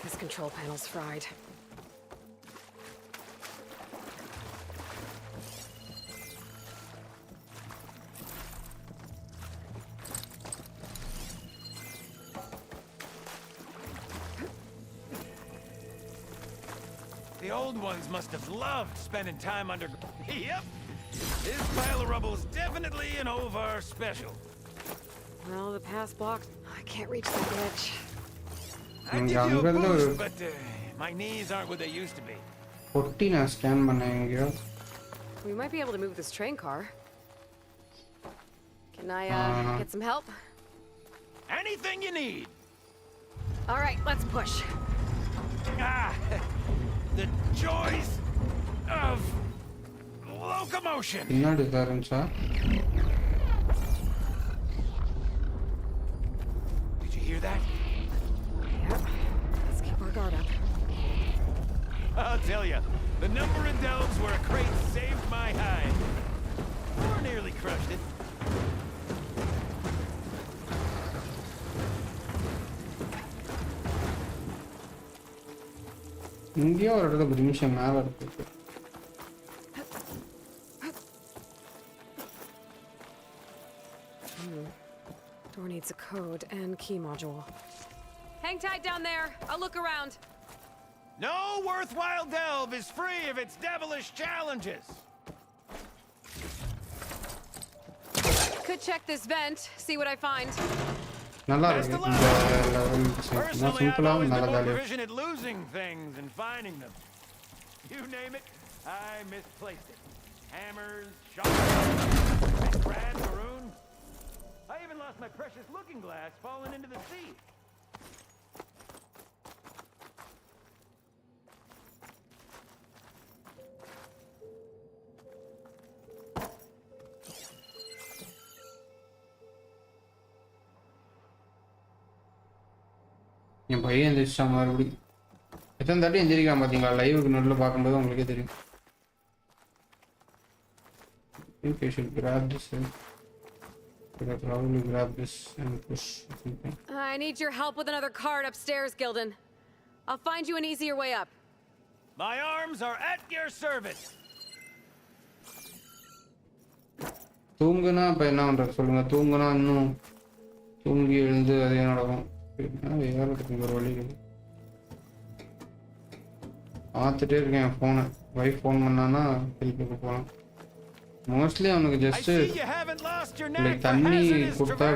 S2: This control panel's fried.
S11: The old ones must have loved spending time under... Yep! This pile of rubble's definitely an Olvar special.
S2: Well, the pass blocked. I can't reach that edge.
S11: I give you a boost, but my knees aren't what they used to be.
S2: We might be able to move this train car. Can I get some help?
S11: Anything you need.
S2: All right, let's push.
S11: Ah, the joys of locomotion. Did you hear that?
S2: Yep. Let's keep our guard up.
S11: I'll tell you, the number of delves where a crate saved my hide. Or nearly crushed it.
S1: இங்கேயும் ஒரு இடத்துல நிமிஷம் மேலே இருக்கு.
S2: Door needs a code and key module. Hang tight down there. I'll look around.
S11: No worthwhile delve is free of its devilish challenges.
S2: Could check this vent, see what I find.
S1: நல்லா இருக்கு இந்த level design சிம்பிளா நல்லா ஜாலியா
S11: provision at losing things and finding them. You name it, I misplaced it. Hammers, shovels, brand maroon. I even lost my precious looking glass falling into the sea.
S1: என் பையன் எந்திரிச்சான் மறுபடியும். எத்தனை தாட்டி எந்திரிக்கான் பார்த்தீங்களா? லைவுக்கு நடுவில் பார்க்கும்போது உங்களுக்கே தெரியும். I think I should grab this and probably grab this and push something.
S2: I need your help with another card upstairs, Gildan. I'll find you an easier way up.
S11: My arms are at your service.
S1: தூங்குனா இப்போ என்ன பண்ணுறது சொல்லுங்க? தூங்குனா இன்னும் தூங்கி எழுந்து அதே நடக்கும். வேற ஒரு வழி பார்த்துட்டே இருக்கேன் என் ஃபோனை. ஒய்ஃப் ஃபோன் பண்ணான்னா ஹெல்ப்புக்கு போகலாம். மோஸ்ட்லி அவனுக்கு ஜஸ்ட்டு லைக் தண்ணி கொடுத்தா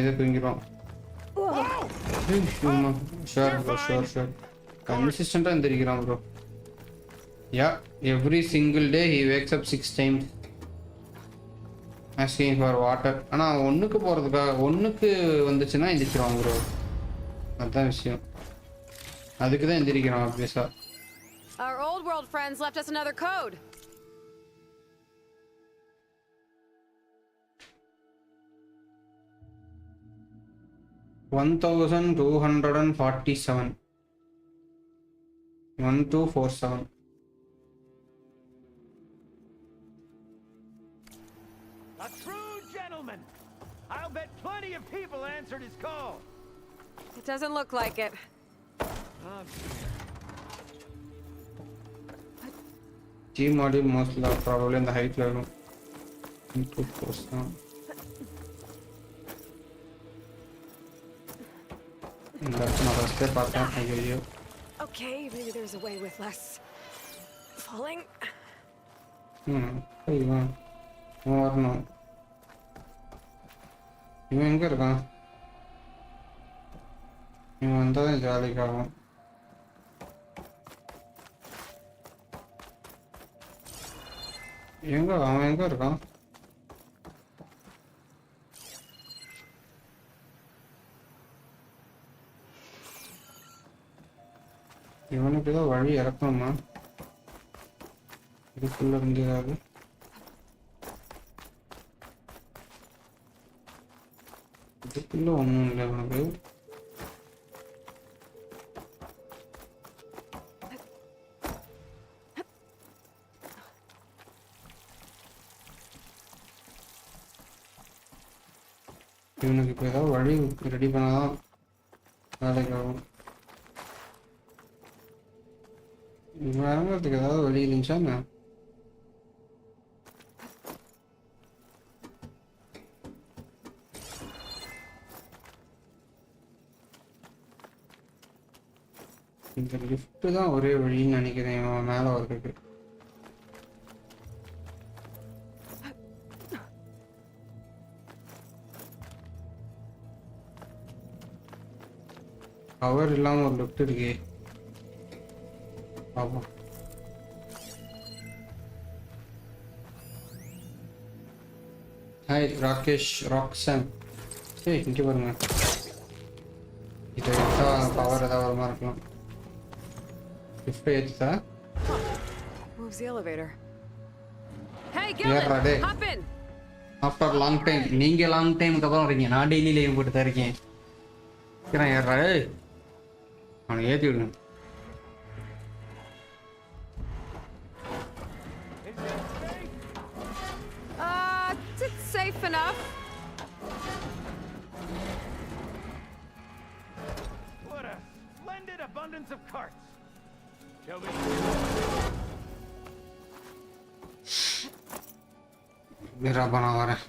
S1: இதை தூங்கிடுவான். ஷோர் ப்ரோ ஷோர் ஷோர் கன்சிஸ்டண்ட்டாக எழுந்திரிக்கிறான் bro. Yeah every single day he wakes up 6 times asking for water. ஆனால் ஒன்றுக்கு போகிறதுக்காக ஒன்றுக்கு வந்துச்சுன்னா எந்திரிச்சிருவான் ப்ரோ. அதான் விஷயம். அதுக்கு தான் எந்திரிக்கிறான் ஆப்வியஸா.
S2: Our old world friends left us another code. $1,247. 1247.
S11: A true gentleman. I'll bet plenty of people answered his call.
S2: It doesn't look like it.
S1: G module most probably in the height level. 247. இந்த நான் ஃபஸ்ட்டே பார்த்தேன். ஐயோ
S2: Okay, maybe there's a way with less falling.
S1: இவன் வரணும். இவன் எங்கே இருக்கான்? இவன் வந்தால் தான் ஜாலிக்காகும். அவன் எங்கே இருக்கான்? இவனுக்கு ஏதோ வழி இறக்கணுமா? இதுக்குள்ள இருந்து ஏதாவது இதுக்குள்ள ஒன்றும் இல்லை இவனுக்கு. இவனுக்கு இப்போ ஏதாவது வழி ரெடி பண்ணாதான் வேலைக்கு ஆகும். இறங்குறதுக்கு ஏதாவது வழி இருந்துச்சா என்ன? இந்த லிஃப்ட் தான் ஒரே வழின்னு நினைக்கிறேன் இவன் மேலே வர்றதுக்கு. பவர் இல்லாம ஒரு லிஃப்ட் இருக்கே. பாப்போம். ஹாய் ராகேஷ் ராக்சன். ஏய் இங்கே பாருங்க. இது பவர் ஏதாவது வருமா இருக்கலாம். லிஃப்ட் ஏற்றுதா?
S2: Moves the elevator. Hey,
S1: ஏறா
S2: Gillen,
S1: டேய்.
S2: hop in.
S1: After long time. நீங்கள் லாங் டைமுக்கு அப்புறம் வரீங்க. நான் டெய்லி லைவ் போட்டு தான் இருக்கேன். ஏறா டேய். அவனை ஏற்றி விடுங்க.
S2: It's safe enough.
S11: What a splendid abundance of carts. Shall we?
S1: வீராப்பா நான் வரேன்.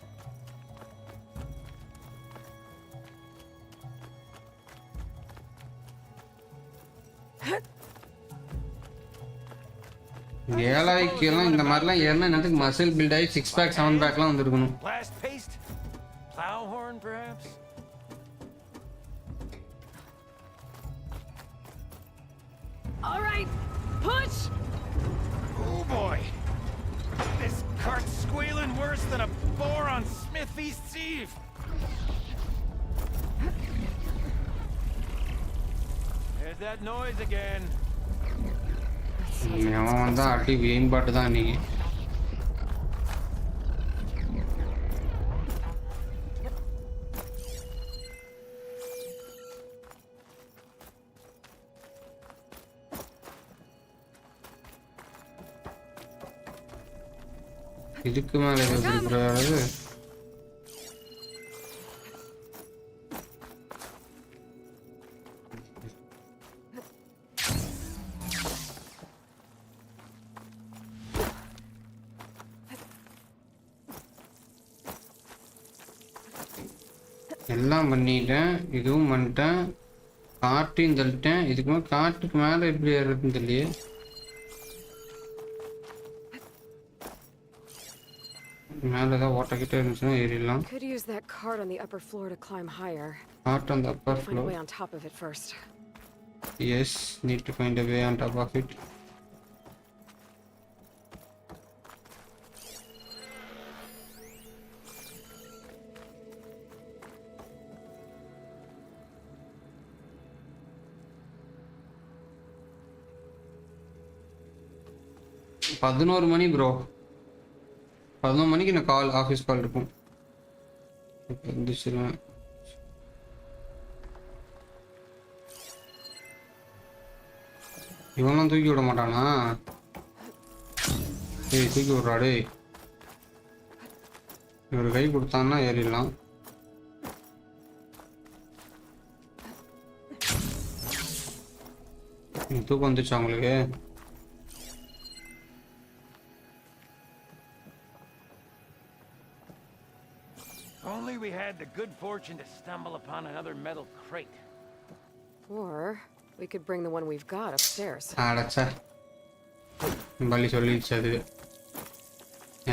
S1: ஏழாய்க்கெல்லாம் இந்த மாதிரிலாம் ஏறினா என்னத்துக்கு மசில் பில்ட் ஆகி 6 பேக் 7 பேக்லாம் வந்துருக்கணும்.
S11: Blast paste? Plow horn, perhaps?
S2: All right, push.
S11: Oh boy! This cart's squealing worse than a boar on Smith East Eve. There's that noise again.
S1: அவன் வந்தா அடி வேம்பாட்டு தான் நீங்க. இதுக்கு மேல எதாவது எல்லாம் பண்ணிட்டேன். இதுவும் பண்ணிட்டேன். காட்டையும் தள்ளிட்டேன். இதுக்கு மேலே காட்டுக்கு மேலே எப்படி ஏறதுன்னு தெரியலையே. மேலே ஏதாவது ஓட்டக்கிட்டே இருந்துச்சுன்னா ஏறிடலாம்.
S2: Could use that cart on the upper floor to climb higher.
S1: Cart on the upper
S2: Find a
S1: floor.
S2: way on top of it first.
S1: Yes, need to find a way on top of it. பதினோரு மணி bro. 11 மணிக்கு நான் கால் office கால் இருக்கும். எந்திரிச்சிருவேன். இவனும் தூக்கி விட மாட்டானா? ஏய் தூக்கி விட்றா டேய். இவர் கை கொடுத்தான்னா ஏறிடலாம். தூக்கம் வந்துச்சா உங்களுக்கு?
S11: Only we had the good fortune to stumble upon another metal crate.
S2: Or we could bring the one we've got upstairs.
S1: அடச்சா பள்ளி சொல்லிடுச்சு அது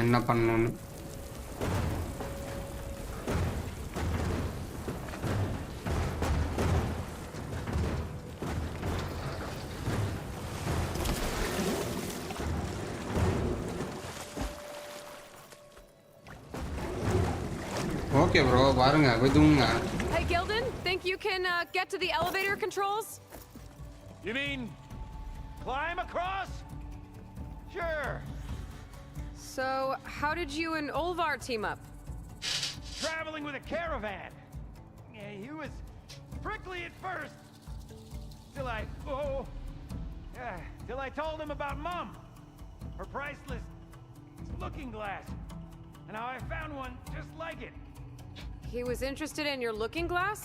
S1: என்ன பண்ணணும்னு. ஓகே ப்ரோ பாருங்க போய் தூங்குங்க.
S2: Hey Gildan, think you can get to the elevator controls?
S11: You mean climb across? Sure.
S2: So, how did you and Olvar team up?
S11: Traveling with a caravan. Yeah, he was prickly at first. Till I told him about Mom. Her priceless looking glass. And how I found one just like it.
S2: He was interested in your looking glass?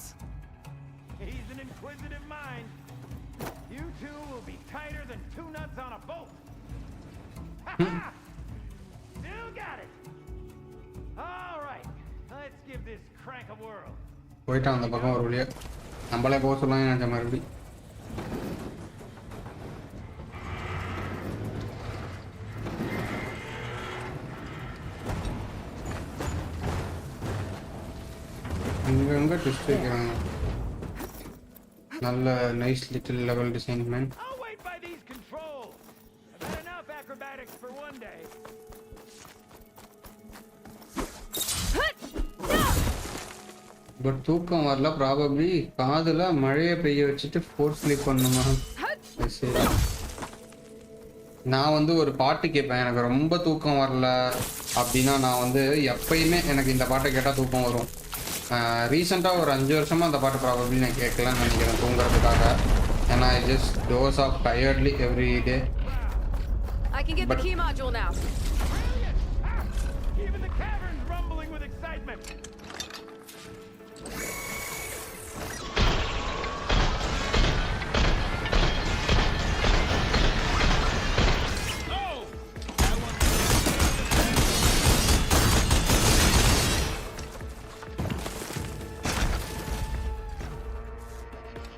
S11: He's an inquisitive mind. You two will be tighter than two nuts on a bolt. Ha-ha! Still got it. All right, let's give this crank a whirl.
S1: போயிட்டான் அந்த பக்கம் ஒரு வழியா. நம்மளே போக சொல்லலாம் நினைச்ச மறுபடி. இங்க ட்விஸ்ட் வைக்கிறாங்க. நல்ல nice little level design man.
S11: I'll wait by these controls. I've had enough acrobatics for one day.
S1: But தூக்கம் வரல. ப்ராபப்ளி காதுல மழையை பெய்ய வச்சுட்டு ஃபோர்ஸ்லி பண்ணுமா. சரி நான் வந்து ஒரு பாட்டு கேட்பேன். எனக்கு ரொம்ப தூக்கம் வரல அப்படின்னா நான் வந்து எப்பயுமே எனக்கு இந்த பாட்டை கேட்டால் தூக்கம் வரும். ரீசெண்டாக ஒரு 5 வருஷமாக அந்த பாட்டு ப்ராபப்ளி நான் கேட்கலான்னு நினைக்கிறேன் தூங்குறதுக்காக. ஏன்னா I just doze off tiredly every day.
S2: I can get the key module now.
S11: Even the cavern's rumbling with excitement.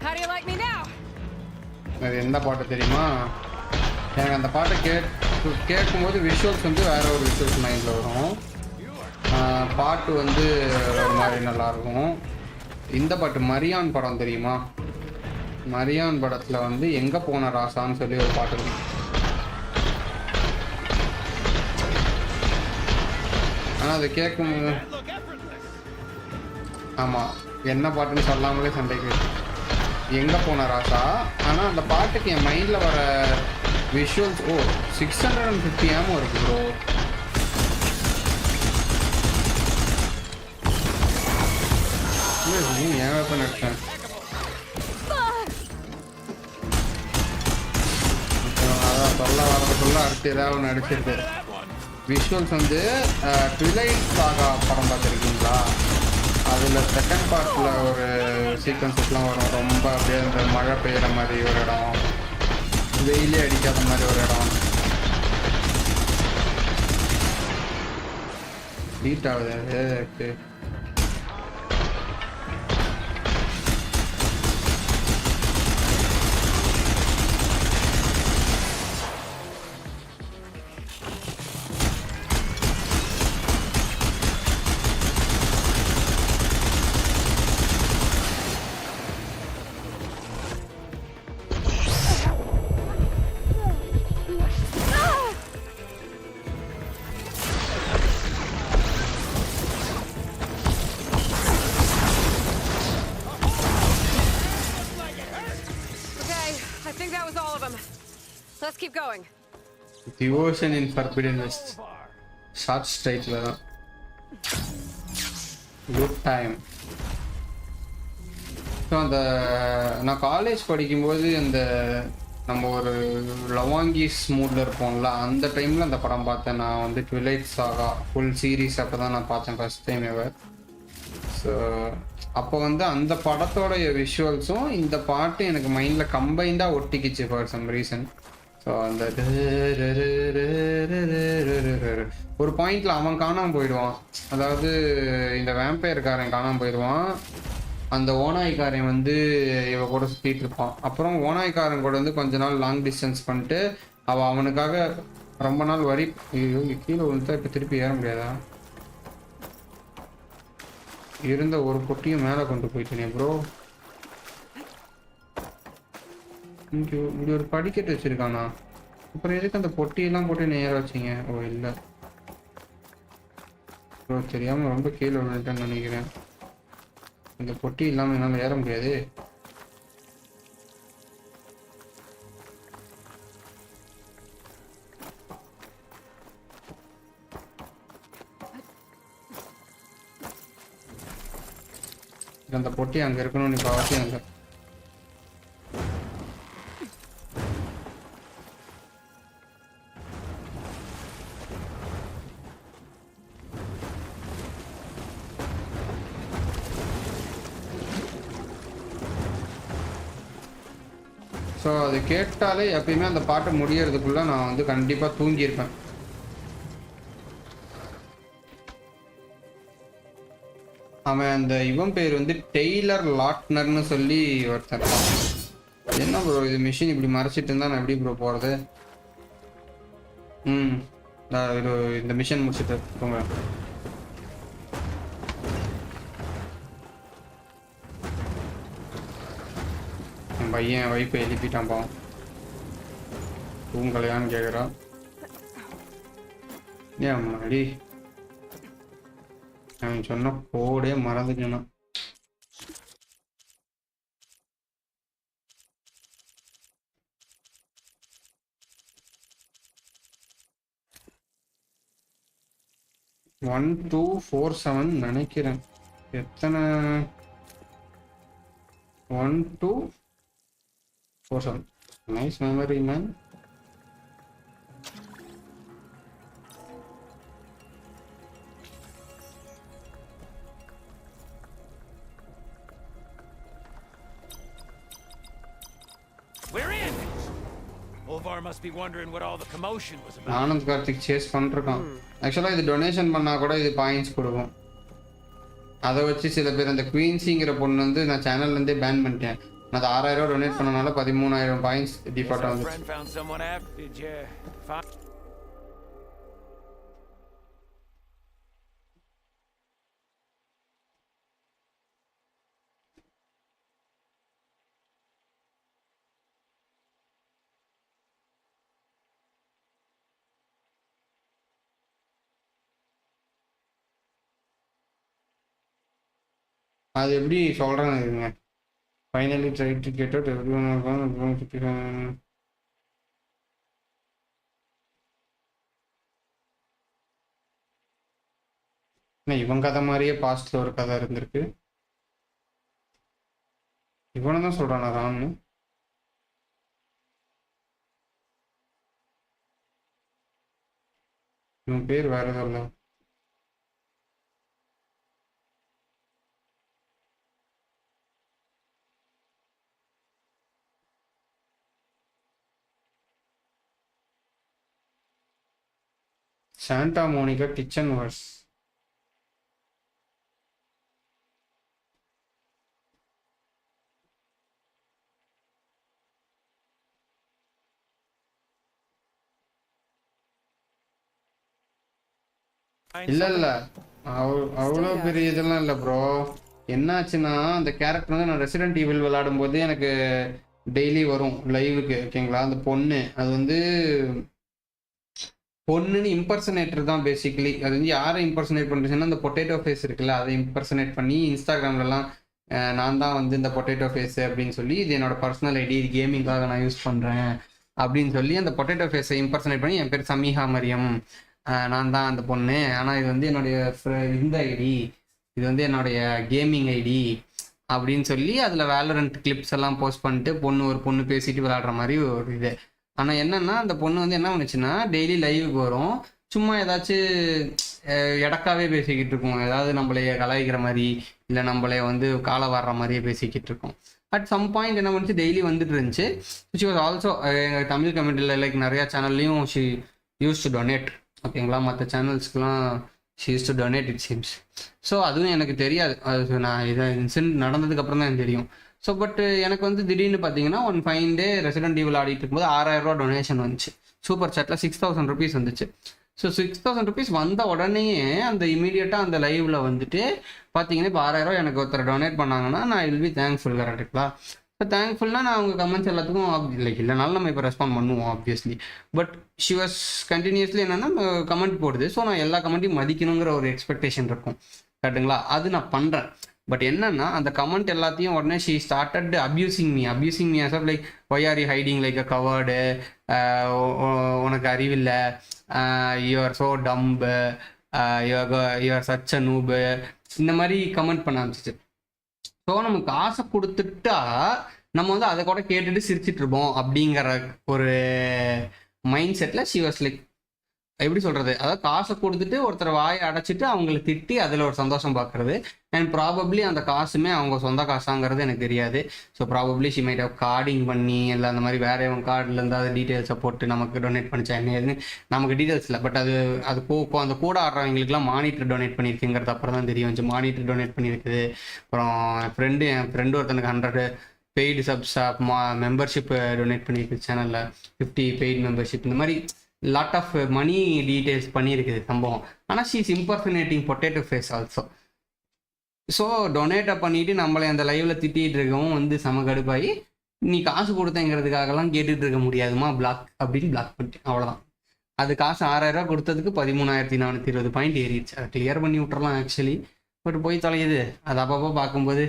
S2: How do you like me now?
S1: அது எந்த பாட்டு தெரியுமா? எனக்கு அந்த பாட்டை கேட்கும்போது விஷுவல்ஸ் வந்து வேற ஒரு விஷுவல்ஸ் மைண்டில் வரும். பாட்டு வந்து ஒரு மாதிரி நல்லாயிருக்கும். இந்த பாட்டு மரியான் படம் தெரியுமா? மரியான் படத்தில் வந்து எங்கே போன ராசான்னு சொல்லி ஒரு பாட்டு இருக்கும். ஆனால் அதை கேட்கும்போது ஆமாம் என்ன பாட்டுன்னு சொல்லாமலே சண்டைக்கு எங்கே போன ராசா. ஆனால் அந்த பாட்டுக்கு என் மைண்டில் வர விஷுவல்ஸ் 650 ஆமும் இருக்கு ப்ரோ. ஏன் வெப்பன் எடுத்தேன். அதான் சொல்ல அடுத்து ஏதாவது ஒன்று அடிச்சிருக்கு. விஷுவல்ஸ் வந்து ட்விலைட் சாகா படம் பார்த்துருக்கீங்களா? அதில் செகண்ட் பார்ட்டில் ஒரு சீக்வன்ஸஸ்லாம் வரும். ரொம்ப அப்படியே அந்த மழை பெய்கிற மாதிரி ஒரு இடம், வெயிலே அடிக்காத மாதிரி ஒரு இடம். ஹீட் ஆகுது.
S2: Let's keep going.
S1: Devotion in Forbidden West. Short straight தான். Good time. ஸோ அந்த நான் காலேஜ் படிக்கும்போது அந்த நம்ம ஒரு லவாங்கிஸ் மூடில் இருப்போம்ல, அந்த டைமில் அந்த படம் பார்த்தேன். நான் வந்து ட்விலைட் சாகா ஃபுல் சீரீஸ் அப்போ தான் நான் பார்த்தேன் ஃபர்ஸ்ட் டைம் எவர். ஸோ அப்போ வந்து அந்த படத்தோடைய விஷுவல்ஸும் இந்த பாட்டு எனக்கு மைண்டில் கம்பைண்டாக ஒட்டிக்கிச்சு ஃபார் சம் ரீசன். ஸோ அந்த ஒரு பாயிண்டில் அவன் காணாமல் போயிடுவான். அதாவது இந்த வேம்பயர்காரன் காணாமல் போயிடுவான். அந்த ஓனாய்க்காரன் வந்து இவ கூட சுற்றிட்டு இருப்பான். அப்புறம் ஓனாய்க்காரன் கூட வந்து கொஞ்ச நாள் லாங் டிஸ்டன்ஸ் பண்ணிட்டு அவனுக்காக ரொம்ப நாள் வரி. ஐயோ கீழே விழுந்தா இப்போ திருப்பி ஏற முடியாதா? இருந்த ஒரு பொட்டியும் மேலே கொண்டு போயிட்டேனே ப்ரோ. இப்படி ஒரு படிக்கட்டு வச்சிருக்கானா? அப்புறம் எதுக்கு அந்த பொட்டியெல்லாம் போட்டு நேர வச்சிங்க? ஓ இல்லை ப்ரோ, தெரியாமல் ரொம்ப கீழே விழுந்துட்டேன்னு நினைக்கிறேன். இந்த பொட்டி இல்லாமல் என்னால் ஏற முடியாது. அந்த பொட்டி அங்கே இருக்கணும். இப்போ அவசியம் இல்லை. ஸோ அது கேட்டாலே எப்பயுமே அந்த பாட்டு முடியறதுக்குள்ள நான் வந்து கண்டிப்பாக தூங்கியிருப்பேன். அவன் அந்த இவன் பேர் வந்து டெய்லர் லாட்னர்னு சொல்லி ஒருத்தர். என்ன ப்ரோ இது மிஷின் இப்படி மறைச்சிட்டு இருந்தா நான் எப்படி ப்ரோ போகிறது? இந்த மிஷின் முடிச்சுட்டு போங்க. என் பையன் வைப்பை எழுப்பிட்டான்பா. தூங்கலையான்னு கேட்குறான். ஏன் மாடி அவன் சொன்ன போடே மறந்துக்கணும். ஒன் 2 4 7 நினைக்கிறேன். எத்தனை? 1 2 4 7. Nice memory man.
S11: We're in. Olvar must be wondering what all the commotion was about.
S1: Anand Karthik chase பண்ணிருக்கான். ஆக்சுவலாக இது டொனேஷன் பண்ணால் கூட இது பாயிண்ட்ஸ் கொடுக்கும். அதை வச்சு சில பேர் அந்த குயின்ஸிங்கிற பொண்ணு வந்து நான் சேனல்லேருந்தே பேன் பண்ணிட்டேன். நான் அது 6000 டொனேட் பண்ணனால 13000 பாயிண்ட்ஸ் டிஃபால்ட்டாக வந்து. அது எப்படி சொல்கிறேன்னு இருங்க. Finally try to get out everyone இவன் கதை மாதிரியே பாஸ்ட்ல ஒரு கதை இருந்திருக்கு. இவனை தான் சொல்கிறானா ராம்னு? இவன் பேர் வேற எதுவும் இல்லை. சாண்டா மோனிகா கிச்சன் வர்ஸ். இல்ல அவ்வளோ பெரிய இதெல்லாம் இல்லை ப்ரோ. என்னாச்சுன்னா அந்த கேரக்டர் வந்து நான் ரெசிடென்ட் ஈவில் விளையாடும் போது எனக்கு டெய்லி வரும் லைவுக்கு. ஓகேங்களா? அந்த பொண்ணு அது வந்து பொண்ணுன்னு இம்பர்சனேட்டர் தான் பேசிக்கலி. அது வந்து யாரை இம்பர்சனேட் பண்ணுறதுன்னா அந்த பொட்டேட்டோ ஃபேஸ் இருக்குல்ல, அதை இம்பர்சனேட் பண்ணி இன்ஸ்டாகிராம்லலாம் நான் தான் வந்து இந்த பொட்டேட்டோ ஃபேஸு அப்படின்னு சொல்லி இது என்னோட பர்சனல் ஐடி, இது கேமிங்காக நான் யூஸ் பண்ணுறேன் அப்படின்னு சொல்லி அந்த பொட்டேட்டோ ஃபேஸை இம்பர்சனேட் பண்ணி என் பேர் சமீஹா மரியம், நான் தான் அந்த பொண்ணு, ஆனால் இது வந்து என்னுடைய இந்த ஐடி, இது வந்து என்னுடைய கேமிங் ஐடி அப்படின்னு சொல்லி அதில் வேலரண்ட் கிளிப்ஸ் எல்லாம் போஸ்ட் பண்ணிட்டு ஒரு பொண்ணு பேசிட்டு விளையாடுற மாதிரி ஒரு இது. ஆனால் என்னன்னா அந்த பொண்ணு வந்து என்ன பண்ணுச்சுன்னா டெய்லி லைவுக்கு வரும், சும்மா ஏதாச்சும் எடக்காவே பேசிக்கிட்டு இருக்கோம், ஏதாவது நம்மளைய கலாய்க்கிற மாதிரி இல்லை நம்மளே வந்து காலை வர்ற மாதிரியே பேசிக்கிட்டு இருக்கோம். அட் சம் பாயிண்ட் என்ன பண்ணுச்சு, டெய்லி வந்துட்டு இருந்துச்சு. ஷி வாஸ் ஆல்சோ எங்கள் தமிழ் கம்யூனிட்டியில் லைக் நிறையா சேனல்லையும் ஷி யூஸ் டு டொனேட். ஓகேங்களா? மற்ற சேனல்ஸ்க்குலாம் she use to donate it seems. So அதுவும் எனக்கு தெரியாது, அது நான் இதை இன்சிடென்ட் நடந்ததுக்கப்புறம் தான் எனக்கு தெரியும். ஸோ பட் எனக்கு வந்து திடீர்னு பார்த்தீங்கன்னா one fine day resident evil ஆடிட்டு இருக்கும்போது 6000 ரூபா டொனேஷன் வந்துச்சு. சூப்பர் சாட்டில் 6000 rupees வந்துச்சு. ஸோ 6000 rupees வந்த உடனேயே அந்த இமீடியட்டாக அந்த லைவில் வந்துட்டு பார்த்தீங்கன்னா இப்போ 6000 ரூபா எனக்கு ஒருத்தர் டொனேட் பண்ணாங்கன்னா நான் வில் பி தேங்க்ஃபுல் கரெக்டுங்களா. இப்போ தேங்க்ஃபுல்னா நான் அவங்க கமெண்ட்ஸ் எல்லாத்துக்கும் இல்லைனாலும் நம்ம இப்போ ரெஸ்பாண்ட் பண்ணுவோம் obviously. But she was continuously என்னென்னா கமெண்ட் போடுது. ஸோ நான் எல்லா கமெண்ட்டையும் மதிக்கணுங்கிற ஒரு எக்ஸ்பெக்டேஷன் இருக்கும் கரெக்டுங்களா. அது நான் பண்ணுறேன். பட் என்னன்னா அந்த கமெண்ட் எல்லாத்தையும் உடனே she started abusing me as of like why are you hiding like a coward, உனக்கு அறிவில்லை, you're so dumb, you're such a noob, இந்த மாதிரி கமெண்ட் பண்ண ஆரம்பிச்சிச்சு. ஸோ நமக்கு காசை கொடுத்துட்டா நம்ம வந்து அதை கூட கேட்டுட்டு சிரிச்சிட்டு இருப்போம் அப்படிங்கிற ஒரு mind settle she was like எப்படி சொல்கிறது, அதாவது காசை கொடுத்துட்டு ஒருத்தர் வாயை அடைச்சிட்டு அவங்கள திட்டி அதில் ஒரு சந்தோஷம் பார்க்குறது. அண்ட் ப்ராபப்ளி அந்த காசுமே அவங்க சொந்த காசாங்கிறது எனக்கு தெரியாது. So probably she might have carding பண்ணி இல்லை அந்த மாதிரி வேற எவன் கார்டில் அதை டீட்டெயில்ஸை போட்டு நமக்கு டொனேட் பண்ணிச்சா என்ன ஏதுன்னு நமக்கு டீட்டெயில்ஸ் இல்லை. பட் அது அந்த கூட ஆடுறவங்களுக்குலாம் மானிட்டர் டொனேட் பண்ணியிருக்குங்கிறது அப்புறம் தான் தெரிய வந்துச்சு. மானிட்டர் டொனேட் பண்ணியிருக்குது. அப்புறம் என் ஃப்ரெண்டு ஒருத்தனுக்கு 100 பெய்டு சப்ஸ் மெம்பர்ஷிப் டொனேட் பண்ணியிருக்கு சேனலில், 50 பெய்டு மெம்பர்ஷிப், இந்த மாதிரி லாட் ஆஃப் மணி டீட்டெயில்ஸ் பண்ணியிருக்குது சம்பவம். ஆனால் she is impersonating potato face also. So டொனேட்டை பண்ணிவிட்டு நம்மளை அந்த லைவில் திட்டிகிட்டு இருக்கவும் வந்து செம கடுப்பாகி நீ காசு கொடுத்தங்கிறதுக்காகலாம் கேட்டுட்டு இருக்க முடியாதுமா பிளாக் அப்படின்னு பிளாக் பண்ணிட்டேன். அவ்வளோதான். அது காசு 6000 ரூபா கொடுத்ததுக்கு 13,420 பாயிண்ட் ஏறிடுச்சு. அதை கிளியர் பண்ணி விட்டுறலாம் ஆக்சுவலி. பட் போய் தொலையுது. அது அப்பப்போ பார்க்கும்போது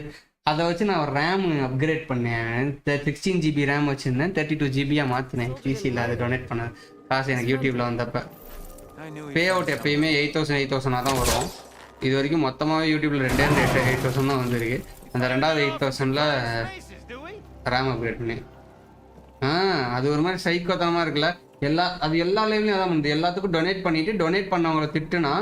S1: அதை வச்சு நான் ஒரு ரேம் அப்கிரேட் பண்ணேன். 16 GB ரேம் வச்சுருந்தேன், 32 GB மாற்றினேன் பிசியில். அது டொனேட் பண்ண காசு எனக்கு யூடியூப்பில் வந்தப்போ பே அவுட் எப்பயுமே 8,000 தான் வரும். இது வரைக்கும் மொத்தமாகவே யூடியூப்பில் 8,000 தான் வந்துருக்கு. அந்த 2வது 8,000ல் ரேம் அப்கிரேட் பண்ணி அது ஒரு மாதிரி சைக்கோத்தனமாக இருக்குல்ல. எல்லா லைவ்லையும் அதான் பண்ணுது. எல்லாத்துக்கும் டொனேட் பண்ணிவிட்டு டொனேட் பண்ணவங்கள திட்டுனா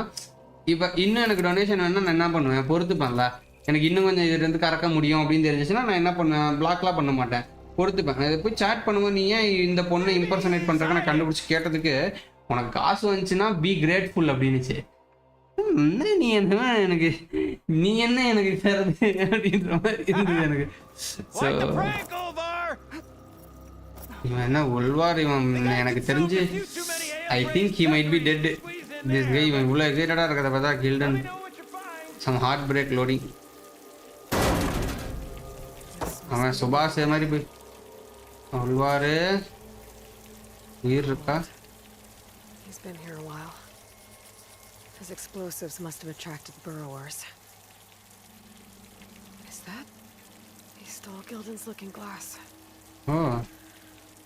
S1: இப்போ இன்னும் எனக்கு டொனேஷன் வேணுன்னா நான் என்ன பண்ணுவேன், பொறுத்துப்பேன்ல. எனக்கு இன்னும் கொஞ்சம் இதுலேருந்து கறக்க முடியும் அப்படின்னு தெரிஞ்சிச்சுன்னா நான் என்ன பண்ணுவேன், பிளாக்லாம் பண்ண மாட்டேன், பொறுத்துப்பேன். அதை போய் சேட் பண்ணும்போது நீ ஏன் இந்த பொண்ணை இம்பர்சனேட் பண்ணுறதுக்கு நான் கண்டுபிடிச்சி கேட்டதுக்கு உனக்கு காசு வந்துச்சுன்னா பி கிரேட்ஃபுல் அப்படின்னுச்சு. நீ என்ன எனக்கு தரது அப்படின்ற மாதிரி இருந்தது எனக்கு. ஸோ இவன் என்ன உள்வார், இவன் எனக்கு தெரிஞ்சு I think he might be dead. This guy இவன் இவ்வளோ எக்ஸைட்டடாக இருக்கிறத பார்த்தா கில்டன் சம் ஹார்ட் பிரேக் லோடிங். அவன் சுபாஷ் மாதிரி போய் உள்வாரு உயிர் இருக்கா.
S2: He's been here a while. His explosives must have attracted burrowers. Is that? He stole Gildan's looking glass.
S1: Oh.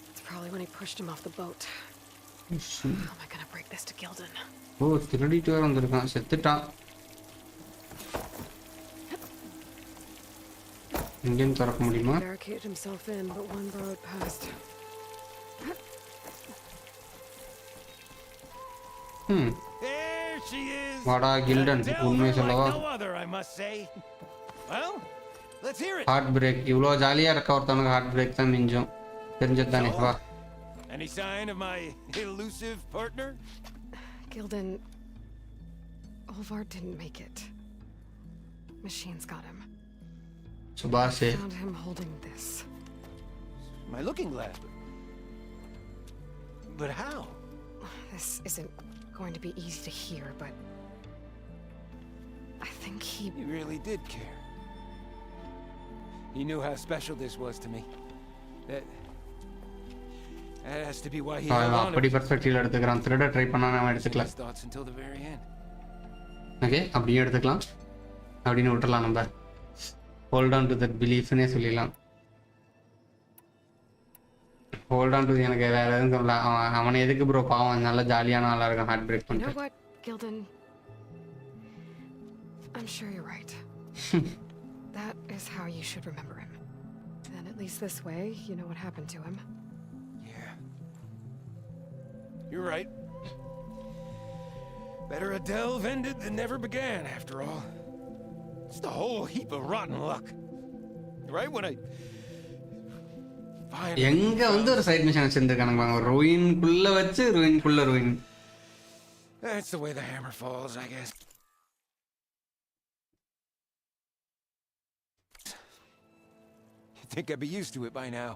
S2: It's probably when he pushed him off the boat. How am I gonna break this to Gildan?
S1: ஓ, திருடிட்டு வர வந்திருக்கான், செத்துட்டான். இங்கேயும் திறக்க முடியுமா?
S2: Barricaded himself in, but one burrowed past.
S11: There she is.
S1: வாடா கில்டன், உண்மையை சொல்லவா? Heart break. இவ்வளோ ஜாலியாக இருக்க ஒருத்தவனுக்கு ஹார்ட் பிரேக் தான் மிஞ்சும். தெரிஞ்சது தானே. வா.
S11: Any sign of my elusive partner?
S2: Gildan, Olvar didn't make it. Machines got him.
S1: சுபாஷ்
S2: Found him holding this.
S11: My looking glass. But how?
S2: This isn't going to be easy to hear, but I think he
S11: really did care. He knew how special this was to me. That has to be why he held on.
S1: அப்படி பெர்ஸ்பெக்டிவ்ல எடுத்துக்கறான். த்ரெட try பண்ணா நாம எடுத்துக்கலாம். Okay, அப்படியே எடுத்துக்கலாம். அப்படினு விட்டுறலாம் நம்ம. Hold on to that belief னே சொல்லிடலாம். Hold on to எனக்கு வேற எதுவும் சொல்லல. அவனை எதுக்கு ப்ரோ, பாவம் நல்ல ஜாலியான ஆளா இருக்கான் ஹார்ட் பிரேக் பண்ணிட்டு.
S2: You know what, Gildan? I'm sure you're right. That is how you should remember him. And at least this way, you know what happened to him.
S11: Yeah. You're right. Better a delve ended than never began, after all. Just a whole heap of rotten luck. Right when I finally...
S1: எங்க வந்து ஒரு side mission வச்சிருக்கானுங்க, ரூயின்குள்ள வச்சு ரூயின்குள்ள ruin.
S11: That's the way the hammer falls, I guess. think I'd be used to it by now.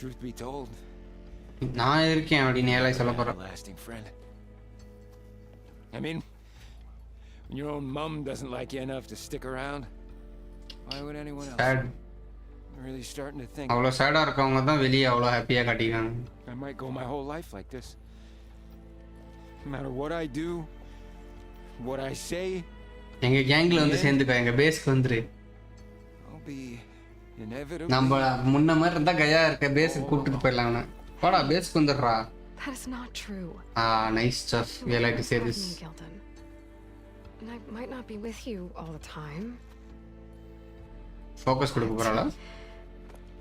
S11: Truth be told,
S1: நான் இருக்கேன் அப்படின்னு ஏழை சொல்ல
S11: a
S1: போறேன்.
S11: lasting friend. I mean, when your own mum doesn't like you enough to stick around, why would anyone else?
S1: Sad.
S11: I'm really starting to think
S1: அவ்வளோ சேடாக இருக்கவங்க தான் வெளியே அவ்வளோ ஹாப்பியாக காட்டிக்கிறாங்க.
S11: I might go my whole life like this. No matter what I do, what I say,
S1: எங்கள் கேங்கில் வந்து சேர்ந்துக்கோ, எங்கள் பேஸ்க்கு வந்துரு.
S11: I'll be inevitably.
S1: நம்ம முன்ன மாதிரி இருந்தால் கையா இருக்க பேஸுக்கு கூப்பிட்டுட்டு போயிடலாங்கண்ணா. வாடா பேஸ்க்கு வந்துடுறா.
S2: That is not true.
S1: Nice stuff. We like to say this.
S2: Me, Gildan. And I might not be with you all the time.
S1: Focus கொடுக்க போறாளா?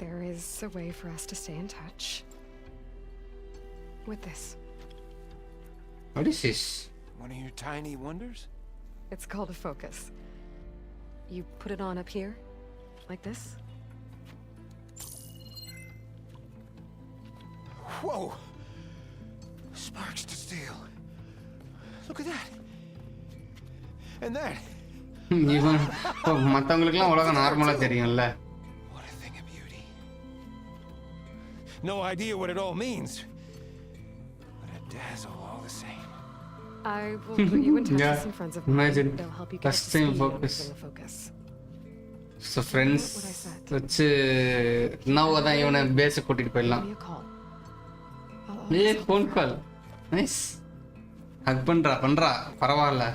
S2: There is a way for us to stay in touch. With this.
S1: What is this?
S11: One of your tiny wonders?
S2: It's called a focus. You put it on up here, like this.
S11: Whoa! Sparks to steel. Look at that. And that.
S1: இவன் மற்றவங்களுக்குலாம் உலகம் நார்மலாக தெரியும்ல.
S11: What a thing of beauty. No idea what it all means. But a dazzle all the same.
S2: I will put you in touch
S1: Yeah.
S2: with some friends of mine.
S1: Imagine.
S2: They'll help you get
S1: First
S2: up to
S1: time
S2: speed on
S1: focus.
S2: using a focus.
S1: So friends வச்சு நான் தான் இவனை பேஸை கூட்டிகிட்டு போயிடலாம்.
S2: Give me a call.
S1: Phone call. Nice. Hug பண்ணுறா பரவாயில்ல.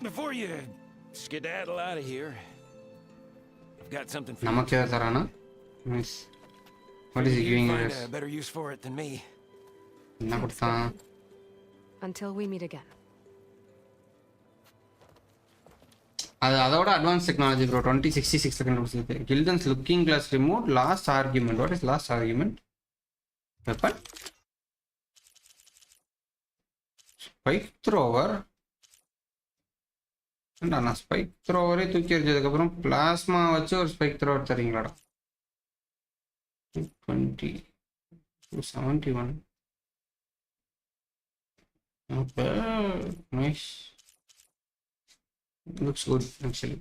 S11: Before you skedaddle out of here, I've got something for you.
S1: நமக்கு ஏதாவது தரானா? Nice. What is giving
S11: You'd
S1: use?
S11: find a better use for it than me.
S1: என்ன கொடுத்தான்?
S2: Until we meet again.
S1: அதோட advance technology bro 2066 கண்டுபிடிச்சிருக்கு. Gildan's looking glass remote last argument. What is last argument? Weapon spike thrower. நான் spike த்ரோவரே தூக்கி எறிஞ்சதுக்கப்புறம் plasma வச்சு ஒரு ஸ்பைக் த்ரோவர் தரீங்களாடா? 20 271. Okay nice. Looks good actually.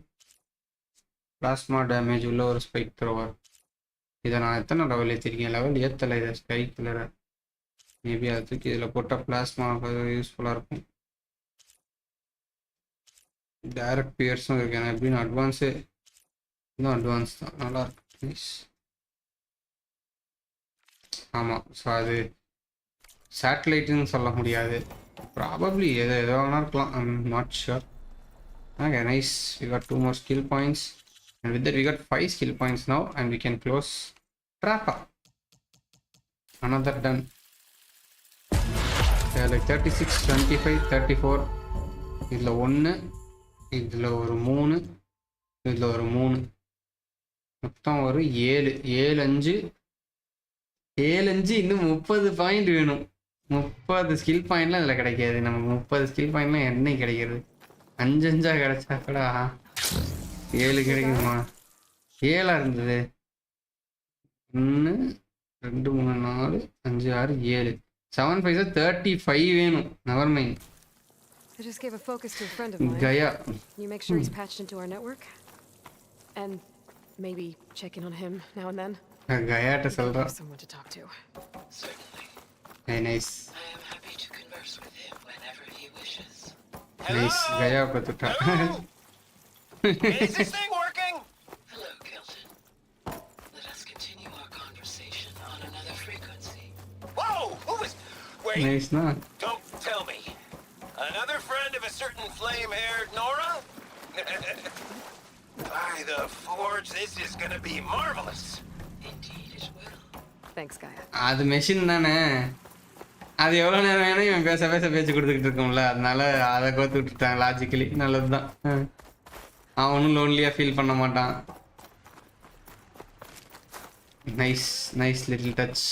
S1: Plasma damage உள்ள ஒரு ஸ்பைக் த்ரோவர். இதை நான் எத்தனை லெவல் ஏற்றிருக்கேன்? லெவல் ஏற்றலை. இதை ஸ்பைக் கலரை மேபி அதுக்கு இதில் போட்டால் பிளாஸ்மா யூஸ்ஃபுல்லாக இருக்கும். டைரக்ட் பியர்ஸும் இருக்கு. ஏன்னா எப்படின்னு அட்வான்ஸு இன்னும் அட்வான்ஸ் தான். நல்லா இருக்கு. நைஸ். ஆமாம். ஸோ அது சேட்டலைட்டுன்னு சொல்ல முடியாது. ப்ராபப்ளி எதோ வேணா இருக்கலாம். I'm not sure. Okay, nice. We got 2 more skill points, and with that we got 5 skill points now, and we can close trapper. Another done. Like 36 25 34. இதுல 1 இதுல ஒரு 3 இதுல ஒரு 3 மொத்தம் ஒரு 7 7 இன்னும் 30 பாயிண்ட் வேணும். 30 ஸ்கில் பாயிண்ட்லாம் இதில் கிடைக்காது. நம்ம 30 ஸ்கில் பாயிண்ட்லாம் என்னைக்கு கிடைக்கிறது? 5 கிடைச்சா கூட 7 கிடைக்குமா? 7 இருந்தது. 1 2 3 4 5 6 7 7 5 35 வேணும். Never mind.
S2: I just gave a focus to a friend of mine.
S1: Gaya.
S2: You make sure he's patched into our network, and maybe check in on him now and then.
S1: கயாட்ட சொல்றா.
S2: Someone to talk to.
S12: Certainly.
S1: Hey, nice.
S12: I am happy to converse with him whenever he wishes.
S1: Nice. Gaya பார்த்துட்டா.
S11: Is this thing working?
S12: Hello, Gildan. Let us continue our conversation on another frequency.
S11: Whoa! Who is... Wait,
S1: Nice, na.
S11: don't tell me. Another friend of a certain flame-haired Nora? By the forge, this is gonna be marvelous.
S12: Indeed it will.
S2: Thanks, Gaia.
S1: அது machine தானே. அது எவ்வளோ நேரம் வேணும் இவன் பேச பேச்சு கொடுத்துக்கிட்டு இருக்கோம்ல. அதனால அதை கோத்து விட்டுட்டாங்க. லாஜிக்கலி நல்லது தான். அவனும் லோன்லியாக ஃபீல் பண்ண மாட்டான். Nice nice little touch.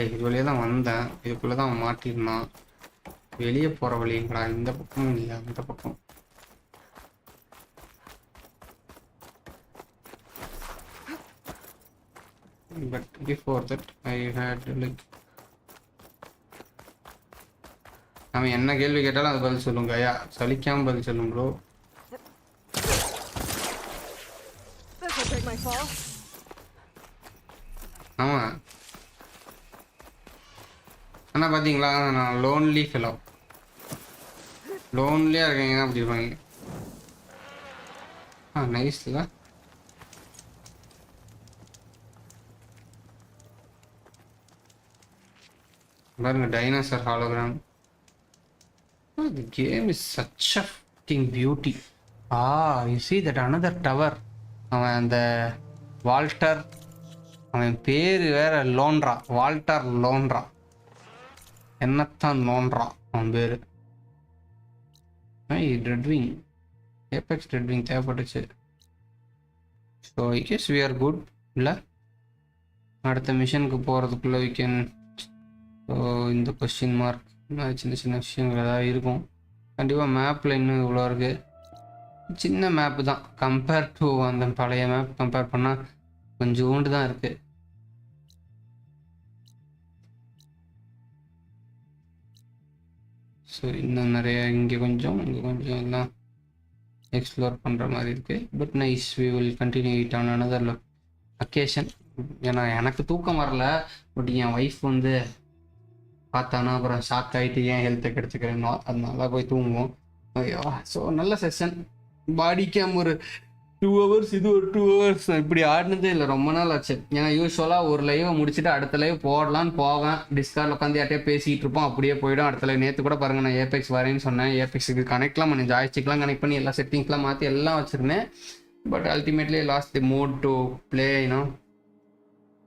S1: இது வழியாக தான் வந்தேன். இதுக்குள்ளே தான் அவன் மாட்டிருந்தான். வெளியே போகிற வழிங்களா? இந்த பக்கமும் இல்லை, அந்த பக்கம். But before that I had like அவன் என்ன கேள்வி கேட்டாலும் அது பதில் சொல்லுங்க ஐயா, சலிக்காம பதில் சொல்லும் bro.
S3: This'll break my fall.
S1: ஆமா, ஆனா பாத்தீங்களா நான் லோன்லி ஃபெலோ, லோன்லியா இருக்கீங்க அப்படி இருப்பாங்க. நைஸ்ல பாருங்க dinosaur hologram. The game is such a fucking beauty. You see that another tower. அவன் அந்த வால்டர், அவன் பேர் வேற லோன்ரா, வால்டர் லோன்ரா, என்னத்தான் லோன்ரா அவன் பேரு. ரெட்விங், ஏபெக்ஸ் ரெட்விங் தேவைப்பட்டுச்சு. So I guess we are good இல்லை? அடுத்த மிஷனுக்கு போகிறதுக்குள்ளே வி கேன். ஸோ இந்த கொஸ்டின் மார்க் சின்ன சின்ன விஷயங்கள் ஏதாவது இருக்கும் கண்டிப்பாக. மேப்பில் இன்னும் இவ்வளோ இருக்குது, சின்ன மேப்பு தான் கம்பேர் டு அந்த பழைய மேப் கம்பேர் பண்ணால் கொஞ்சோண்டு தான் இருக்குது. ஸோ இன்னும் நிறைய இங்கே கொஞ்சம் எல்லாம் எக்ஸ்ப்ளோர் பண்ணுற மாதிரி இருக்குது. But nice, we will continue it on another occasion. ஏன்னா எனக்கு தூக்கம் வரல, பட் என் ஒய்ஃப் வந்து பார்த்தானா அப்புறம் ஷாக் ஆகிட்டு ஏன் ஹெல்த்தை கெடுத்துக்கிறேன்னோ, அதனால போய் தூங்குவோம். ஐயோ, ஸோ நல்ல செஷன். பாடி கேம் ஒரு 2 hours, இது ஒரு 2 hours. இப்படி ஆடினதே இல்லை, ரொம்ப நாள் ஆச்சு. ஏன்னா யூஸ்வலாக ஒரு லைவை முடிச்சுட்டு அடுத்த லைவ் போடலான்னு போவேன், டிஸ்கார்டில் உட்காந்து யார்ட்டையே பேசிகிட்டு இருப்போம், அப்படியே போய்டும் அடுத்த லைவ். நேற்று கூட பாருங்கள், நான் ஏபெக்ஸ் வரேன்னு சொன்னேன், ஏபெக்ஸுக்கு கனெக்ட்லாம் பண்ணி ஜாய்ஸ்டிக்லாம் கனெக்ட் பண்ணி எல்லா செட்டிங்ஸ்லாம் மாற்றி எல்லாம் வச்சுருந்தேன். But ultimately lost the mood to play, you know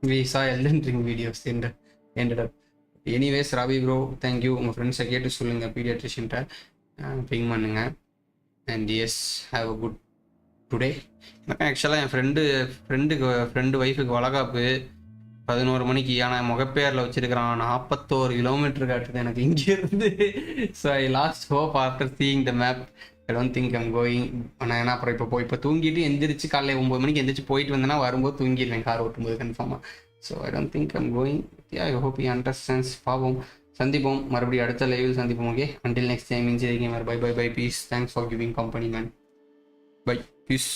S1: we saw Elden Ring videos ended up. Anyways Ravi bro, thank you. உங்கள் ஃப்ரெண்ட்ஸை கேட்டு சொல்லுங்கள், பீடியாட்ரிஷியன்ட்ட பிங் பண்ணுங்கள். And yes, have a good today. எனக்கு ஆக்சுவலாக என் ஃப்ரெண்டு ஒய்ஃபுக்கு வளகாப்பு 11 மணிக்கு. ஆனால் முகப்பேரில் வச்சுருக்கிறான், 41 கிலோமீட்டர் காட்டுது எனக்கு இங்கேருந்து. So I last hope after seeing the map. I don't think I'm going. ஆனால் ஏன்னா அப்புறம் இப்போ தூங்கிட்டு எந்திரிச்சு காலையில் 9 மணிக்கு எந்திரிச்சு போயிட்டு வந்தேன்னா வரும்போது தூங்கிடுவேன் கார் ஓட்டும்போது கன்ஃபார்மாக. So I don't think I'm going. I hope you understands. பாவம், சந்திப்போம் மறுபடியும் அடுத்த லைவில் சந்திப்போம். Okay, until next time. Inji gamer. Bye bye bye, peace. Thanks for giving company man. Bye, piece.